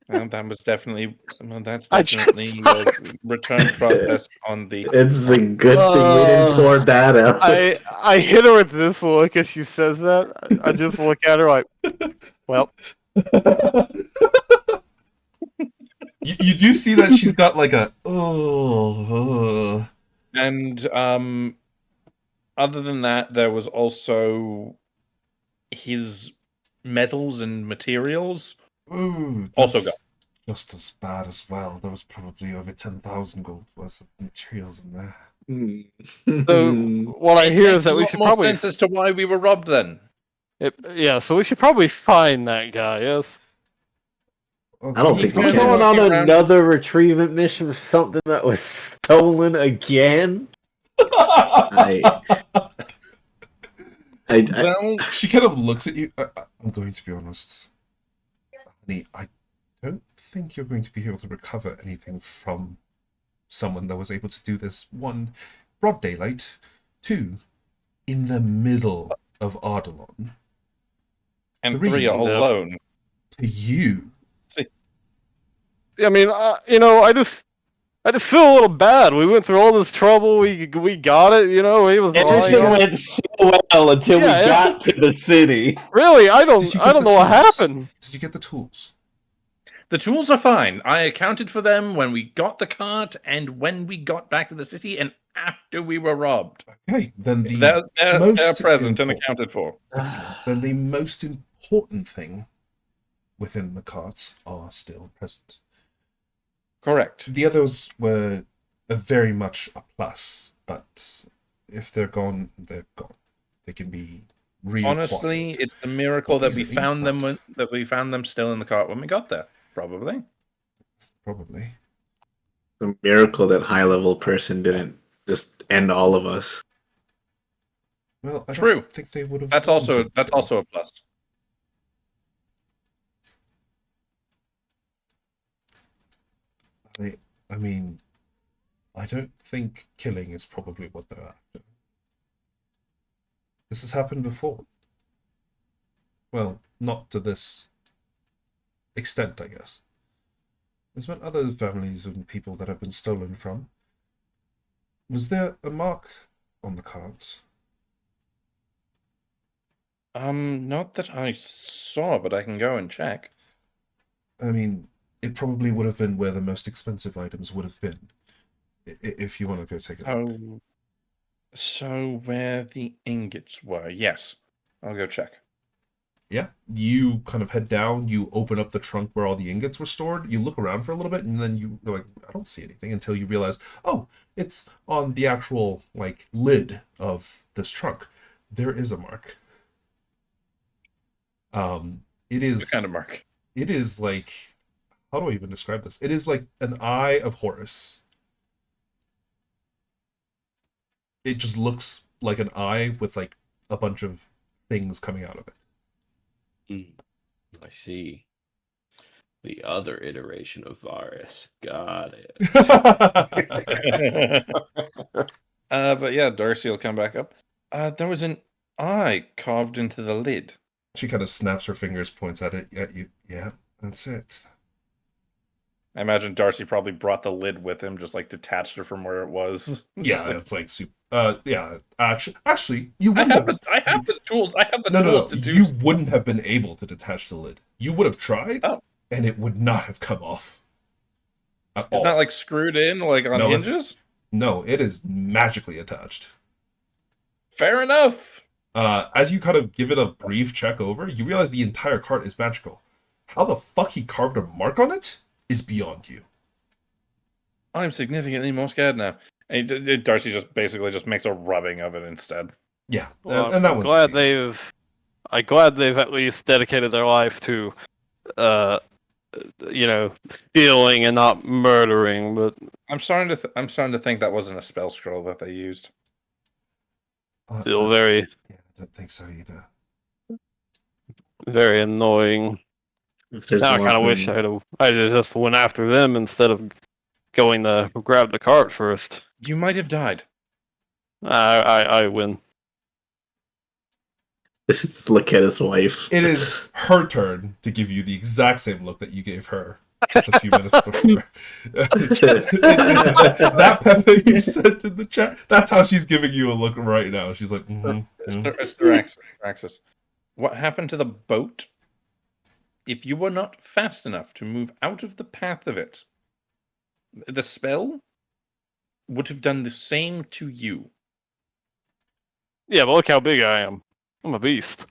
Well, that was definitely. Well, that's definitely a return process on the. It's a good thing we didn't pour that out. I hit her with this look as she says that. I just look at her like, well. You do see that she's got like a And other than that, there was also his metals and materials. Ooh, also got just as bad as well. There was probably over 10,000 gold worth of materials in there. So what I hear is that we should probably sense as to why we were robbed. Then, so we should probably find that guy. Yes. I don't think we're going on another retrievement mission for something that was stolen again. She kind of looks at you. I'm going to be honest, honey. I don't think you're going to be able to recover anything from someone that was able to do this. 1, broad daylight. 2, in the middle of Ardalon. And 3 alone. To you. I mean, I just feel a little bad. We went through all this trouble. We got it. Everything went so well until we got to the city. Really, I don't know what happened. Did you get the tools? The tools are fine. I accounted for them when we got the cart and when we got back to the city and after we were robbed. Okay, then they're present and accounted for. Excellent. Then the most important thing within the carts are still present. Correct. The others were very much a plus, but if they're gone, they're gone. They can be reacquired. Honestly, it's a miracle that we found them still in the cart when we got there. Probably. A miracle that high-level person didn't just end all of us. Well, I True. don't think they would have. That's also a plus. I mean, I don't think killing is probably what they're after. This has happened before. Well, not to this extent, I guess. There's been other families and people that have been stolen from. Was there a mark on the cards? Not that I saw, but I can go and check. I mean, it probably would have been where the most expensive items would have been. If you want to go take a look. Oh, so where the ingots were? Yes, I'll go check. Yeah, you kind of head down, you open up the trunk where all the ingots were stored, you look around for a little bit, and then you're like, I don't see anything, until you realize, oh, it's on the actual, like, lid of this trunk. There is a mark. It is... What kind of mark? It is like... How do I even describe this? It is like an eye of Horus. It just looks like an eye with, like, a bunch of things coming out of it. I see. The other iteration of Varus. Got it. But yeah, Darcy will come back up. There was an eye carved into the lid. She kind of snaps her fingers, points at you. Yeah, that's it. I imagine Darcy probably brought the lid with him, just like detached it from where it was. Yeah, it's like super. Yeah, actually, you wouldn't I have the tools. I have the no, tools to do. You wouldn't have been able to detach the lid. You would have tried, Oh. and it would not have come off. At It's all. not like screwed in, like on No, hinges. No, it is magically attached. Fair enough. As you kind of give it a brief check over, you realize the entire cart is magical. How the fuck he carved a mark on it is beyond you. I'm significantly more scared now. And Darcy just basically just makes a rubbing of it instead. Yeah, Well, and that I'm one's glad easy. I'm glad they've at least dedicated their life to, stealing and not murdering. But I'm starting to think that wasn't a spell scroll that they used. still very, Yeah, I don't think so either. very annoying. If there's Now I one kind of wish thing- I just went after them instead of going to grab the cart first. You might have died. I win. This is Laketta's wife. It is her turn to give you the exact same look that you gave her just a few minutes before. That Pepe you sent in the chat, that's how she's giving you a look right now. She's like, Araxis, what happened to the boat? If you were not fast enough to move out of the path of it, the spell would have done the same to you. Yeah, but look how big I am. I'm a beast.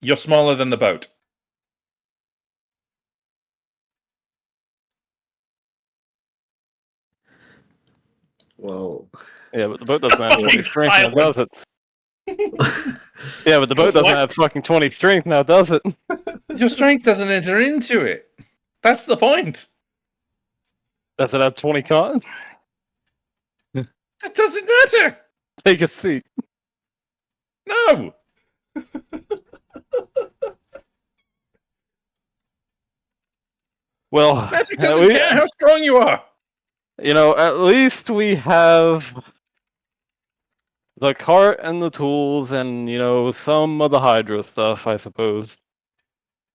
You're smaller than the boat. Well, Yeah, but the boat doesn't have 20 strength now, does it? Yeah, but the boat doesn't What? have fucking 20 strength now, does it? Your strength doesn't enter into it. That's the point. Does it have 20 con? That doesn't matter. Take a seat. No. Well, Magic at doesn't lea- care how strong you are. at least we have the cart and the tools and, some of the Hydra stuff, I suppose.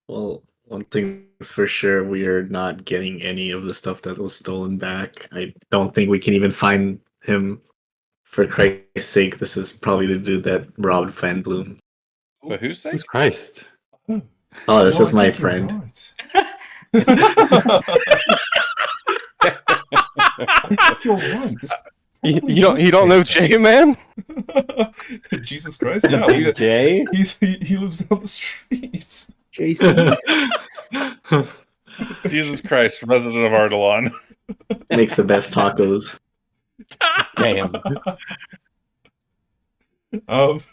well, one thing is for sure, we are not getting any of the stuff that was stolen back. I don't think we can even find him. For Christ's sake, this is probably the dude that robbed Fan Bloom. For whose sake? Jesus Christ. Oh, that's just I my think you're friend. right. I think you're right. This You probably don't was you the don't know same J Man? person. Jesus Christ! Yeah, Big J? he lives down the street. Jason. Jesus Christ, resident of Ardalon. Makes the best tacos. Damn. But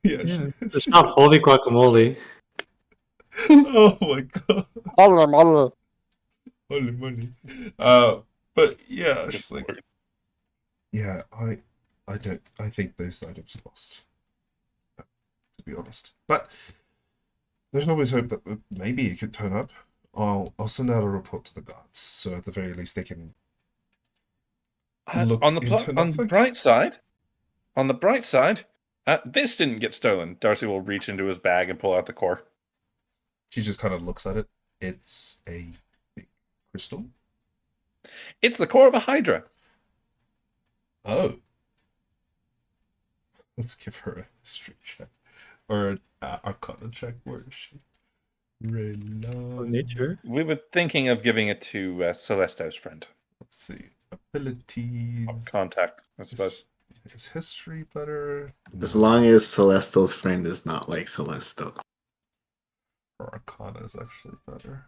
yeah. It's not holy guacamole. Oh my god. Holy Holy moly. But yeah, she's like, yeah, I think those items are lost. To be honest. But there's always hope that maybe it could turn up. I'll send out a report to the guards, so at the very least they can Look on into the nothing? bright side, this didn't get stolen. Darcy will reach into his bag and pull out the core. She just kind of looks at it. It's a big crystal. It's the core of a Hydra. Oh. Let's give her a history check. Or an arcana check. Where is she? Nature. We were thinking of giving it to Celesto's friend. Let's see. Abilities. Contact, I suppose. Is history better? As long as Celestal's friend is not like Celestal. Or arcana is actually better.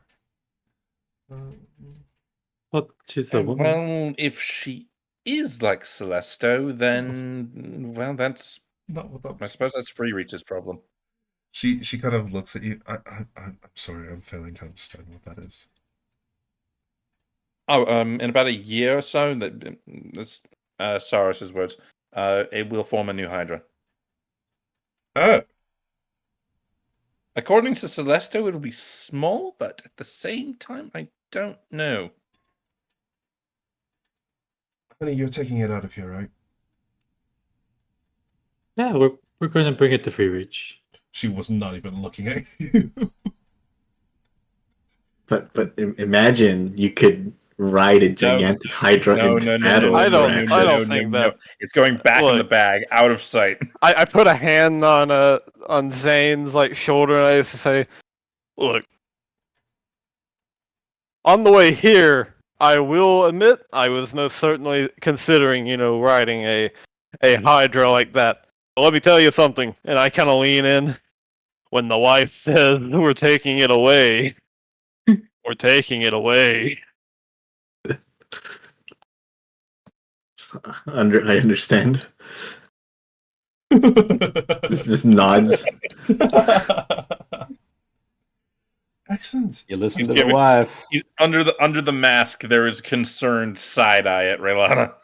Well, she's a woman. Well, if she is like Celesto, then well, that's Not what that. I suppose that's Free Reach's problem. She kind of looks at you. I'm sorry, I'm failing to understand what that is. Oh, in about a year or so, that's Saris's words. It will form a new Hydra. Oh, According to Celesto, it'll be small, but at the same time, I don't know. honey, you're taking it out of here, right? Yeah, we're going to bring it to Free Reach. She was not even looking at you. But imagine you could ride a gigantic Hydra into battle. I don't think that. It's going back in the bag, out of sight. I put a hand on Zane's like shoulder and I used to say, "Look, on the way here, I will admit I was most certainly considering, riding a Hydra like that. But let me tell you something." And I kind of lean in. When the wife says we're taking it away, we're taking it away. I understand. Just nods. Excellent. You listen He's to the giving- wife. He's under the mask. There is concerned side eye at Raylana.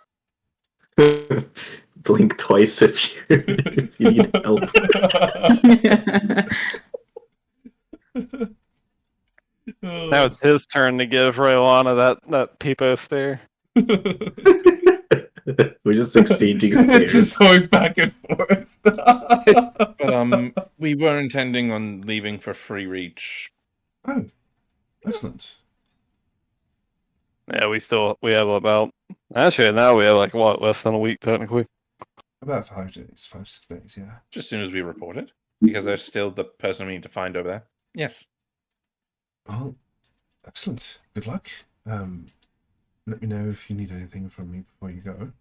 Blink twice if you need help. Now it's his turn to give Raylana that peepo stare. We're just exchanging It's stares. just going back and forth. But we were intending on leaving for Free Reach. Oh, excellent. Yeah, we have about actually now we have like what, less than a week technically. About 5 days, 5-6 days, yeah. Just as soon as we report it. Because there's still the person we need to find over there. Yes. Well, excellent. Good luck. Let me know if you need anything from me before you go.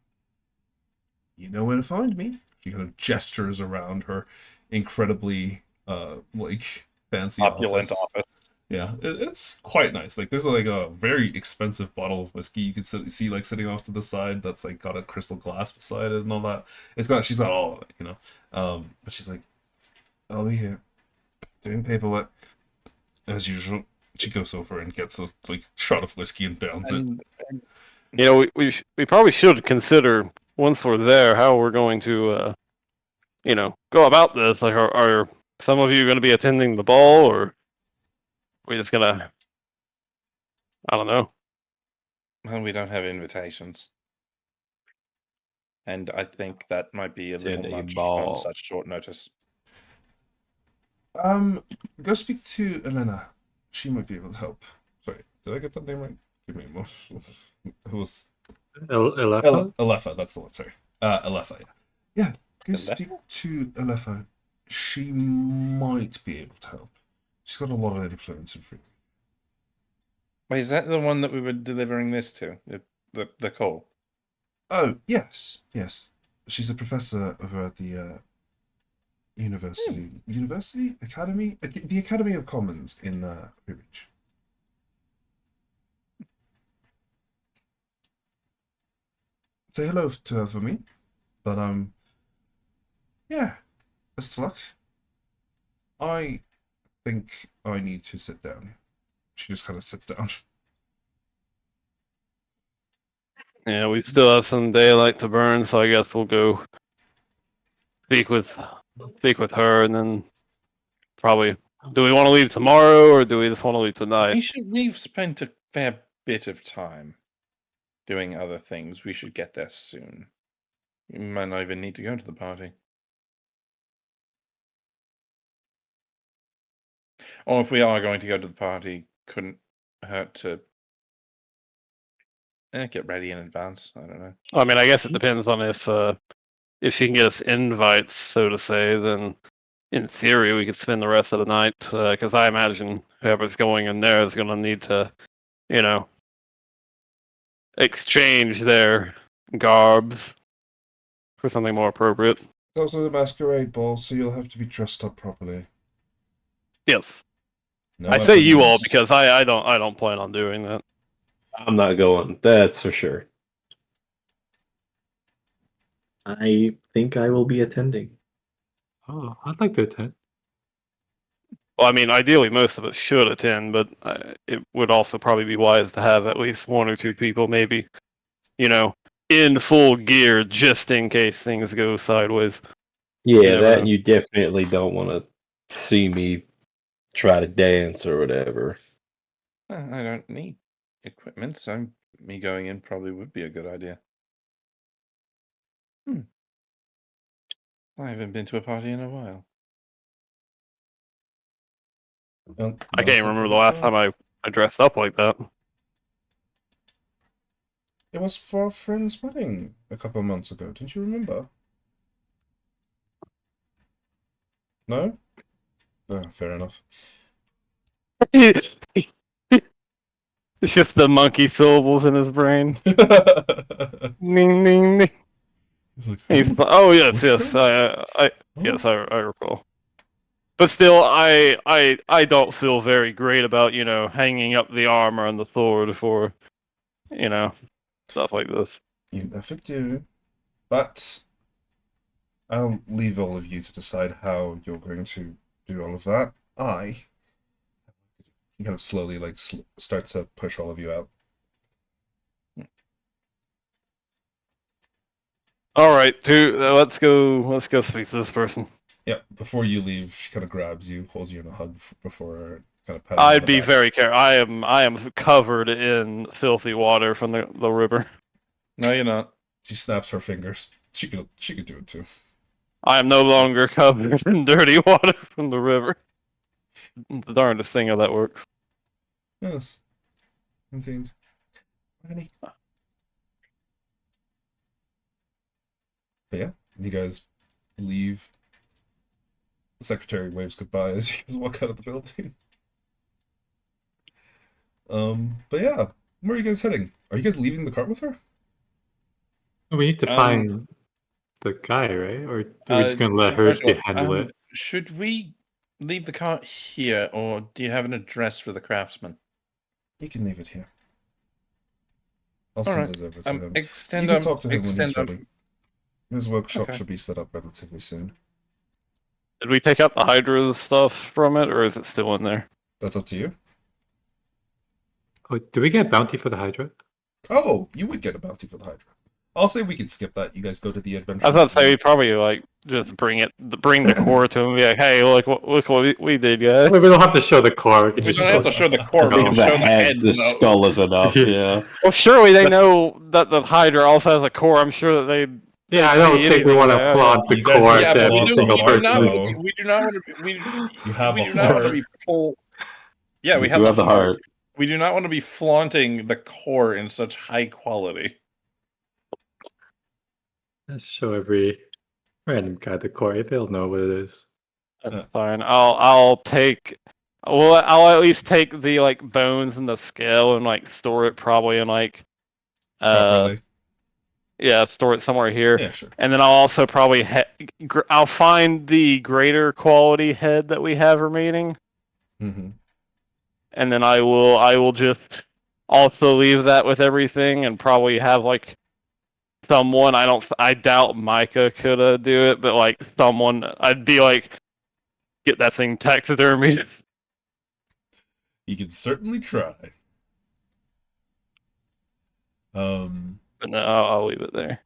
You know where to find me. She kind of gestures around her incredibly fancy Opulent office. Yeah, it's quite nice. Like there's like a very expensive bottle of whiskey you can see like sitting off to the side that's like got a crystal glass beside it and all that. She's got all of it, but she's like, I'll be here doing paperwork as usual. She goes over and gets a shot of whiskey and downs it. We probably should consider once we're there how we're going to go about this. Like, are some of you going to be attending the ball, or are we just gonna? I don't know. Well, we don't have invitations. And I think that might be a little much on such short notice. Go speak to Elena. She might be able to help. Sorry, did I get that name right? Give me a moment. Who was Alepha? Alepha, that's the one, sorry. Alepha, yeah. Yeah, go speak to Alepha. She might be able to help. She's got a lot of influence in Free. Wait, is that the one that we were delivering this to? The call? Oh, yes. She's a professor over at the Academy? The Academy of Commons in Free Reach. Say hello to her for me. But, yeah. Best of luck. I think I need to sit down. She just kind of sits down. Yeah, we still have some daylight to burn, so I guess we'll go speak with her, and then probably. Do we want to leave tomorrow, or do we just want to leave tonight? We've spent a fair bit of time. doing other things. We should get there soon. We might not even need to go to the party. Or if we are going to go to the party, couldn't hurt to get ready in advance. I don't know. I mean, I guess it depends on if she can get us invites, so to say. Then, in theory, we could spend the rest of the night. Because I imagine whoever's going in there is going to need to, exchange their garbs for something more appropriate. It's also the masquerade ball, so you'll have to be dressed up properly. Yes, No I say you all weapons. because I don't plan on doing that. I'm not going. That's for sure. I think I will be attending. Oh, I'd like to attend. Well, I mean, ideally, most of us should attend, but it would also probably be wise to have at least one or two people, maybe, in full gear, just in case things go sideways. Yeah, never that know. you definitely don't want to see me try to dance or whatever. I don't need equipment, so me going in probably would be a good idea. I haven't been to a party in a while. Well, I can't even remember the last time I dressed up like that. It was for a friend's wedding a couple of months ago. Don't you remember? No? Oh, fair enough. It's just the monkey syllables in his brain. Ning, ning, ning. He's like, He's "Hmm? like, oh yes, With yes, friends? yes, I recall. But still, I don't feel very great about hanging up the armor and the sword for stuff like this. You never do. But I'll leave all of you to decide how you're going to do all of that. He kind of slowly start to push all of you out. All right, dude, let's go speak to this person. Yeah, before you leave, she kind of grabs you, holds you in a hug before kind of patting you on I'd the be back. very careful. I am covered in filthy water from the river. No, you're not. She snaps her fingers. She could do it too. I am no longer covered in dirty water from the river. The darndest thing how that works. Yes. Indeed. Honey. But yeah, you guys leave. The secretary waves goodbye as you guys walk out of the building. But yeah, where are you guys heading? Are you guys leaving the cart with her? We need to find the guy, right? Or are we just gonna let her handle it? Should we leave the cart here, or do you have an address for the craftsman? You can leave it here. I'll All send right. it over to him. Extend You can talk to him when he's extend ready. His workshop Okay. should be set up relatively soon. Did we take out the Hydra stuff from it, or is it still in there? That's up to you. Oh, do we get a bounty for the Hydra? Oh, you would get a bounty for the Hydra. I'll say we can skip that. You guys go to the adventure. I was about to say we probably just bring the core to him and be like, hey, look what we did, guys. We don't have to show the core. We can We just don't have to show the core. We No. can The show the head, heads. the though. skull is enough. Yeah. Well, surely they know that the Hydra also has a core. I'm sure that they. Yeah, I don't See think we anything want to like that. flaunt the You guys core get to to every flaunt the single heart, person. though. We do not want to be. You have we a do not want to heart. be full. Yeah, we You have do the have the heart. heart. We do not want to be flaunting the core in such high quality. Let's show every random guy the core. They'll know what it is. That's fine. I'll take. Well, I'll at least take the bones and the scale and store it probably in Properly. yeah, store it somewhere here. Yeah, sure. And then I'll also probably I'll find the greater quality head that we have remaining, Mm-hmm. and then I will just also leave that with everything, and probably have someone. I doubt Micah could do it, but someone. I'd be get that thing taxidermy. You can certainly try. But no, I'll leave it there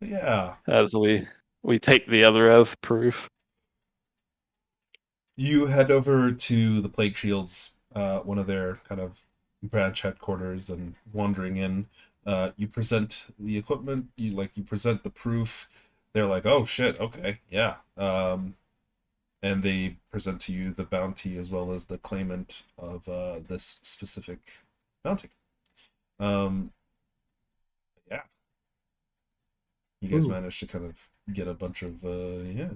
But yeah. as we take the other as proof. You head over to the Plague Shields, one of their kind of branch headquarters, and wandering in, You present the equipment, you present the proof. They're like, oh shit, okay, yeah. And they present to you the bounty as well as the claimant of this specific bounty. Yeah. You guys Ooh. managed to kind of get a bunch of yeah.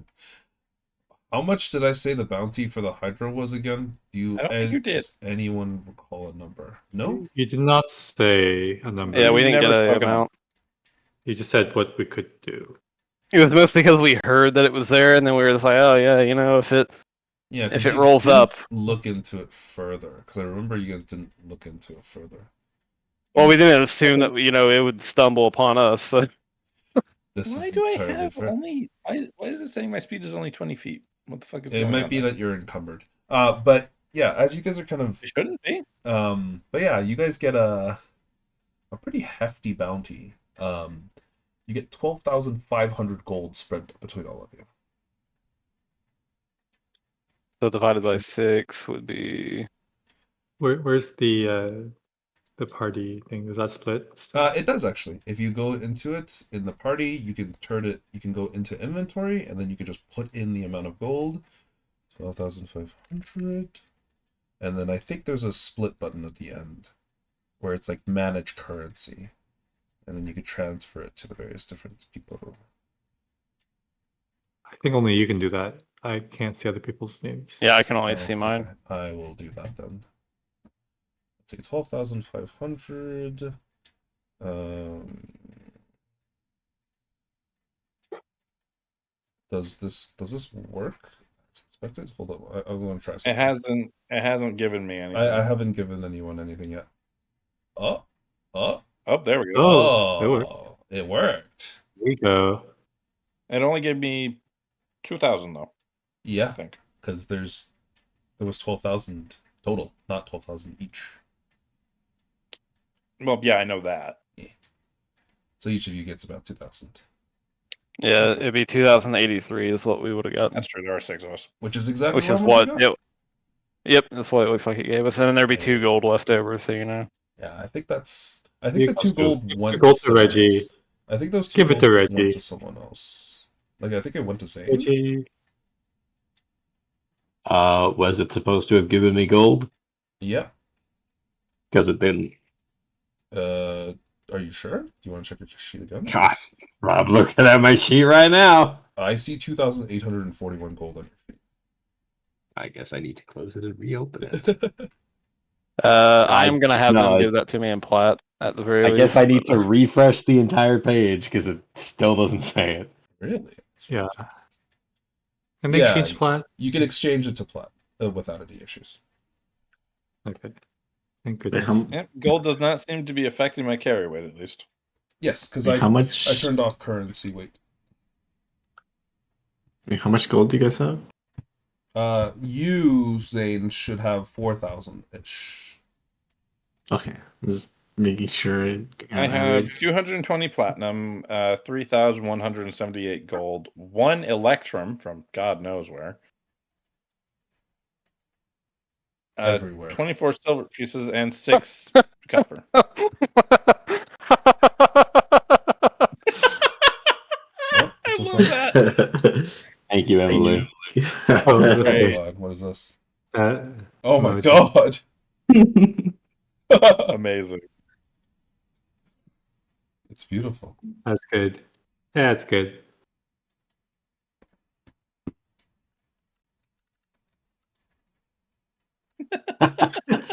How much did I say the bounty for the Hydra was again? I don't think you did. Does anyone recall a number? No? You did not say a number. Yeah, we We've didn't get never an spoken up. amount. You just said what we could do. It was mostly because we heard that it was there, and then we were just like, oh yeah, you know, if it Yeah, 'cause if it you rolls didn't up. look into it further. Because I remember you guys didn't look into it further. Well, we didn't assume that you know it would stumble upon us. So. This Why is do I entirely have fair. only? Why is it saying my speed is only 20 feet? What the fuck is It going might on be there? that you're encumbered. But yeah, as you guys are kind of It shouldn't be. but yeah, you guys get a pretty hefty bounty. You get 12,500 gold spread between all of you. So divided by 6 would be. Where's the party thing? Is that split? It does actually. If you go into it in the party, you can turn it. You can go into inventory, and then you can just put in the amount of gold, 12,500, and then I think there's a split button at the end, where it's like manage currency, and then you can transfer it to the various different people. I think only you can do that. I can't see other people's names. Yeah, I can only Oh, see mine. okay. I will do that then. Let's see, 12,500. Does this work? It's expected. Hold on, I'm going to try something. It hasn't given me anything. I haven't given anyone anything yet. Oh, there we go. oh, it worked. There we go. It only gave me 2,000 though. I Yeah, think. because there was 12,000 total, not 12,000 each. Well, yeah, I know that. So each of you gets about 2,000, Yeah, it'd be 2083 is what we would have gotten. That's true. There are 6 of us. which is exactly Which is how much what. you got. Yep, that's what it looks like it gave us. And then there'd be 2 gold left over, so you know. Yeah, I think the You 2 gold give went the gold to someone Reggie. else. I think those 2 Give it to gold Reggie. went to someone else. Like I think it went to Zane. Reggie, Was it supposed to have given me gold? Yeah. Because it didn't. Are you sure? Do you want to check your sheet again? God, Rob, looking at my sheet right now. I see 2,841 gold on your sheet. I guess I need to close it and reopen it. I'm gonna have no, them give that to me in plat at the very I least. guess I need to refresh the entire page because it still doesn't say it. Really? That's yeah. weird. Can they Yeah. exchange plat? You can exchange it to plat without any issues. Okay. Thank Wait, goodness. Yep, gold does not seem to be affecting my carry weight at least. Yes, because how much? I turned off currency weight. How much gold do you guys have? You, Zane, should have 4,000 ish. Okay, just making sure. I have 220 platinum, 3,178 gold, 1 electrum from God knows where. Everywhere. 24 silver pieces and 6 copper. Oh, I it's so love funny. that. Thank you, Emily. Oh, Oh okay. God, what is this? Uh, Oh my it's- God! Amazing. It's beautiful. That's good. Yeah, that's good.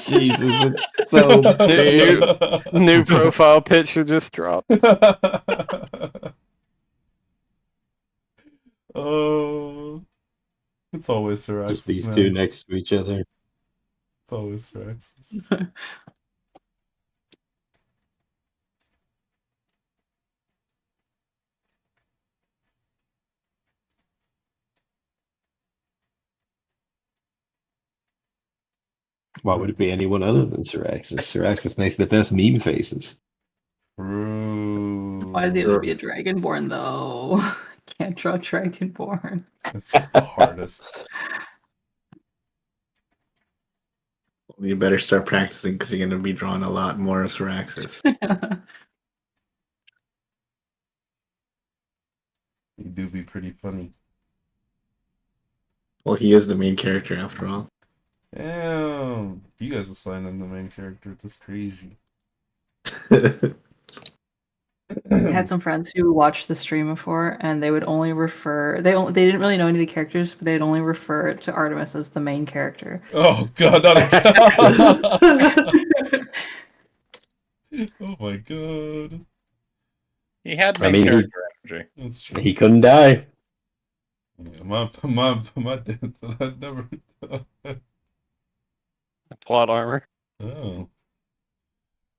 Jesus, it's so big. New profile picture just dropped. Oh, it's always Sir Just Axis, these man. two next to each other. It's always Sir Axis. Why would it be anyone other than Syraxis? Syraxis makes the best meme faces. True. Why is he able to be a dragonborn though? Can't draw dragonborn. It's just the hardest. You better start practicing because you're gonna be drawing a lot more Syraxis. do be pretty funny. Well, he is the main character after all. Damn, you guys assign him the main character. That's crazy. I had some friends who watched the stream before, and they would only refer. They didn't really know any of the characters, but they'd only refer to Artemis as the main character. Oh god, not again. Oh my god. He had I main mean, character energy. That's true. he couldn't die. Yeah, my dad said I'd never. Plot armor. Oh,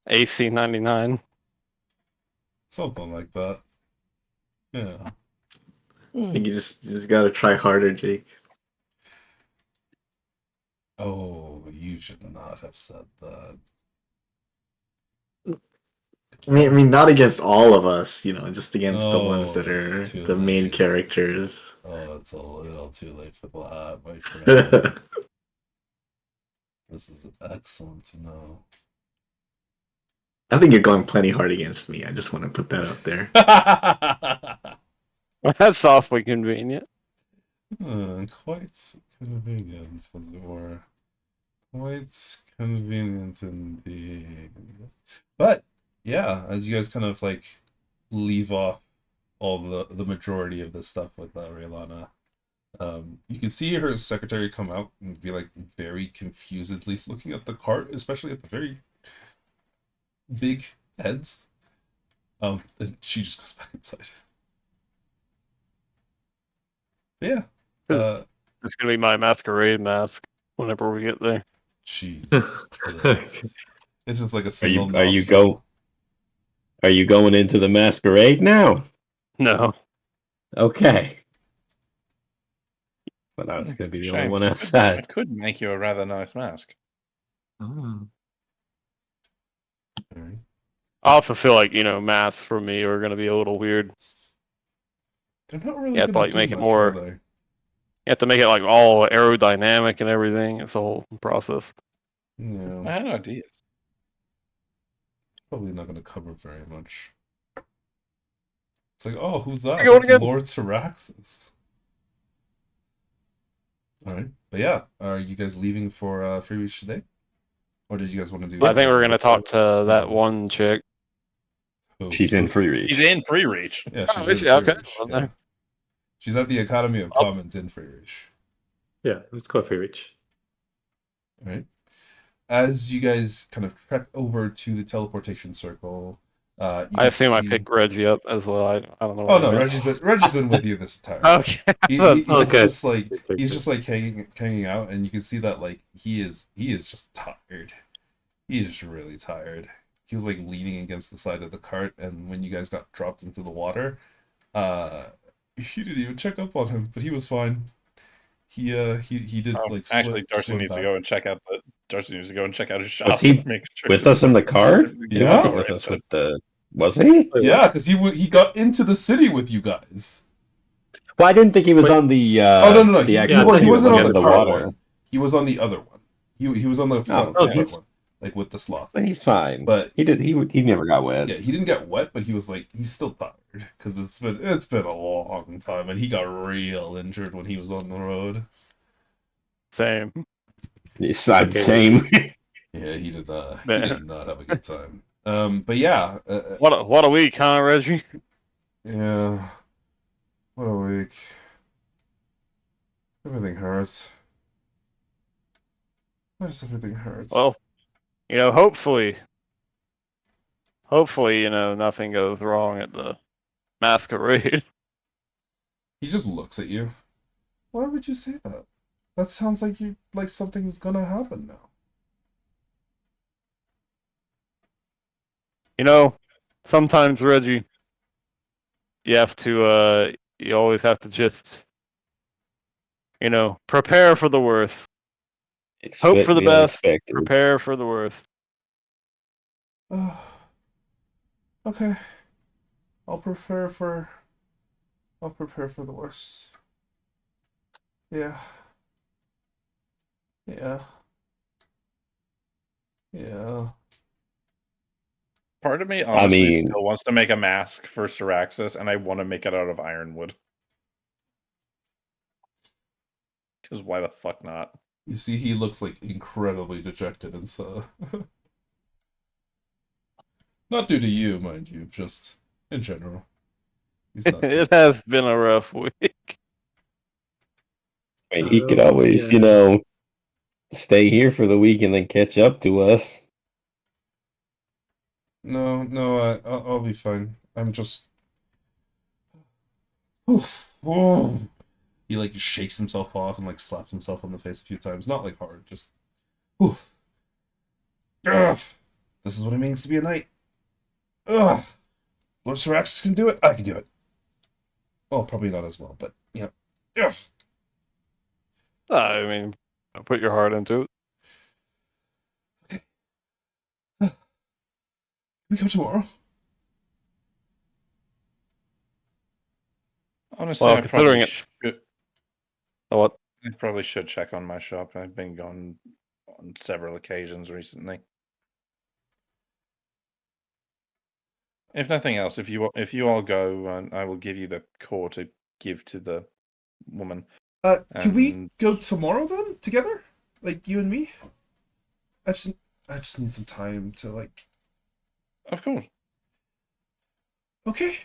AC 99. something like that. Yeah. I think you just gotta try harder, Jake. Oh, you should not have said that. I mean, not against all of us, just against the ones Oh, that are it's too the main late. characters. Oh, it's a little too late for that, my friend. This is excellent to know. I think you're going plenty hard against me. I just want to put that out there. That's awfully convenient. Quite convenient, as it were. Quite convenient indeed. But yeah, as you guys kind of like leave off all the majority of the stuff with Raylana, you can see her secretary come out and be like very confusedly looking at the cart, especially at the very big heads. And she just goes back inside. But yeah. It's gonna be my masquerade mask whenever we get there. Jesus Christ. This is like a single Are you going into the masquerade now? No. Okay. But I was going to be the only one outside. I could make you a rather nice mask. Oh. Alright. I also feel like, masks for me are gonna be a little weird. They're not really You have to gonna like do make it much, more. are they? You have to make it like all aerodynamic and everything. It's a whole process. Yeah, I had ideas. probably not gonna cover very much. It's like, oh, who's that? You're going That's again? Lord Syraxis. Alright. But yeah, are you guys leaving for Free Reach today? Or did you guys want to do I think we're gonna talk to that one chick. Who? She's in Free Reach. He's in Free Reach. Yeah, Oh, she's is in she? Free Okay. Reach. Well, Yeah. then. She's at the Academy of Oh. Commons in Free Reach. Yeah, let's go Free Reach. Alright. As you guys kind of trek over to the teleportation circle, you I can assume I see- picked Reggie up as well. I don't know. Oh what no, he is. Reggie's been with you this entire time. Okay. He's Okay. just like hanging out, and you can see that like he is just tired. He's just really tired. He was like leaning against the side of the cart, and when you guys got dropped into the water, he didn't even check up on him, but he was fine. He did like Actually, Darcy swim needs to back. go and check out his shop. Was he to make sure with us in the car? He Yeah. wasn't with us with the... Was he? Yeah, because he got into the city with you guys. Well, I didn't think he was Wait. on the. Oh no, the he actual- wasn't on under the the cart water. one. He was on the other one. He was on the front oh, cart he's- one, like with the sloth. But he's fine. But He never got wet. yeah, he didn't get wet, but he was like he's still tired because it's been a long time, and he got real injured when he was on the road. Same. He's I'm Okay. same. Yeah, he did not. He Man. did not have a good time. But yeah, What a week, huh, Reggie? yeah. What a week. Everything hurts. Why does everything hurts? Well, hopefully, nothing goes wrong at the masquerade. He just looks at you. Why would you say that? That sounds like something is gonna happen now. Sometimes, Reggie, you always have to just, prepare for the worst. Hope for the best. Unexpected. Prepare for the worst. Okay. I'll prepare for the worst. Yeah. Yeah. Yeah. Part of me honestly mean- still wants to make a mask for Syraxis, and I want to make it out of ironwood. Because why the fuck not? You see, he looks like incredibly dejected, and so not due to you, mind you, just in general. He's not. It has been a rough week. I mean, he could Oh, always, yeah. stay here for the week and then catch up to us. No, I'll be fine. I'm just. Oof. Oh. He like just shakes himself off and like slaps himself on the face a few times. Not like hard, just. Oof. Ugh. This is what it means to be a knight. Ugh. Lord Syraxis can do it. I can do it. Well, probably not as well, but yeah. Ugh. I mean, put your heart into it. Can we go tomorrow? Honestly, Well, I considering What? probably should check on my shop. I've been gone on several occasions recently. If nothing else, if you all go, I will give you the core to give to the woman. Can we And- go tomorrow then together, like you and me? I just need some time to like. Of course. Okay.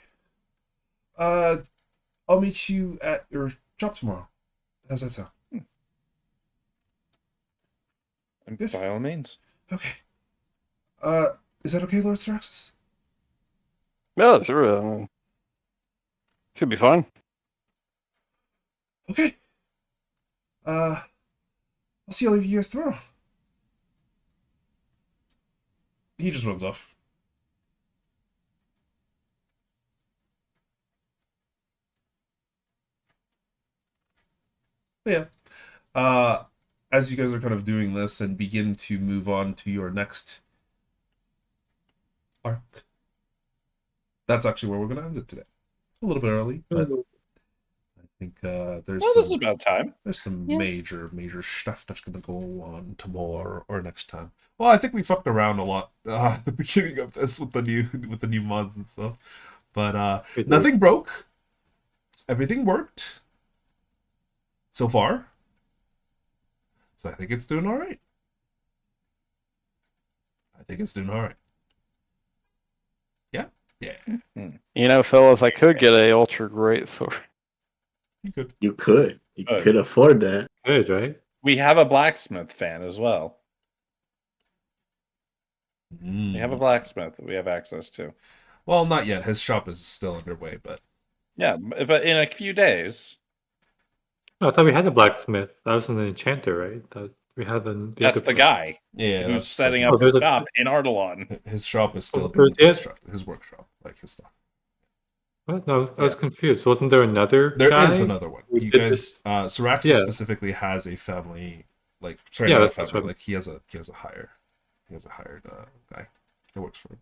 I'll meet you at your shop tomorrow. How's that sound? Good. By all means. Okay. Is that okay, Lord Syraxis? Yeah, sure. Should be fine. Okay. I'll see all of you guys tomorrow. He just runs off. Yeah. As you guys are kind of doing this and begin to move on to your next arc, that's actually where we're going to end it today. A little bit early, but I think there's Well, this is about time. there's some Yeah. major stuff that's going to go on tomorrow or next time. Well, I think we fucked around a lot at the beginning of this with the new mods and stuff, but We did. nothing broke. Everything worked so far. So I think it's doing all right. Yeah. You know, fellas, I could get a ultra great sword. You could. You could. You Oh. could afford that. Good, right? We have a blacksmith fan as well. We have a Mm. blacksmith that we have access to. Well, not yet. His shop is still underway, but Yeah, but in a few days. Oh, I thought we had a blacksmith. That was an enchanter, right? We had That's the guy yeah, who's that's setting Oh, up his there's a- shop in Ardalon. his shop is still where's being it? his workshop, like his stuff. What? No, I was confused. Wasn't there another There guy? is another one. who You did guys, Syraxis Yeah. specifically has a family, like sorry, Yeah, not a that's family, what- like he has a hired guy that works for him.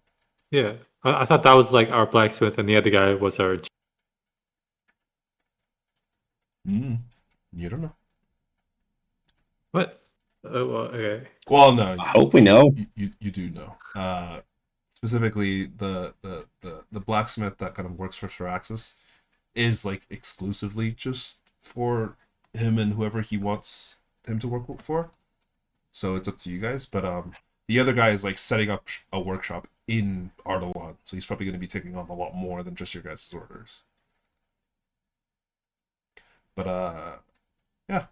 Yeah, I thought that was like our blacksmith, and the other guy was our. You don't know. What? Oh, well, okay. Well, no, I hope we know. you do know. Specifically, the blacksmith that kind of works for Syraxis is like exclusively just for him and whoever he wants him to work for. So it's up to you guys. But the other guy is like setting up a workshop in Ardalon, so he's probably going to be taking on a lot more than just your guys' orders. But yeah,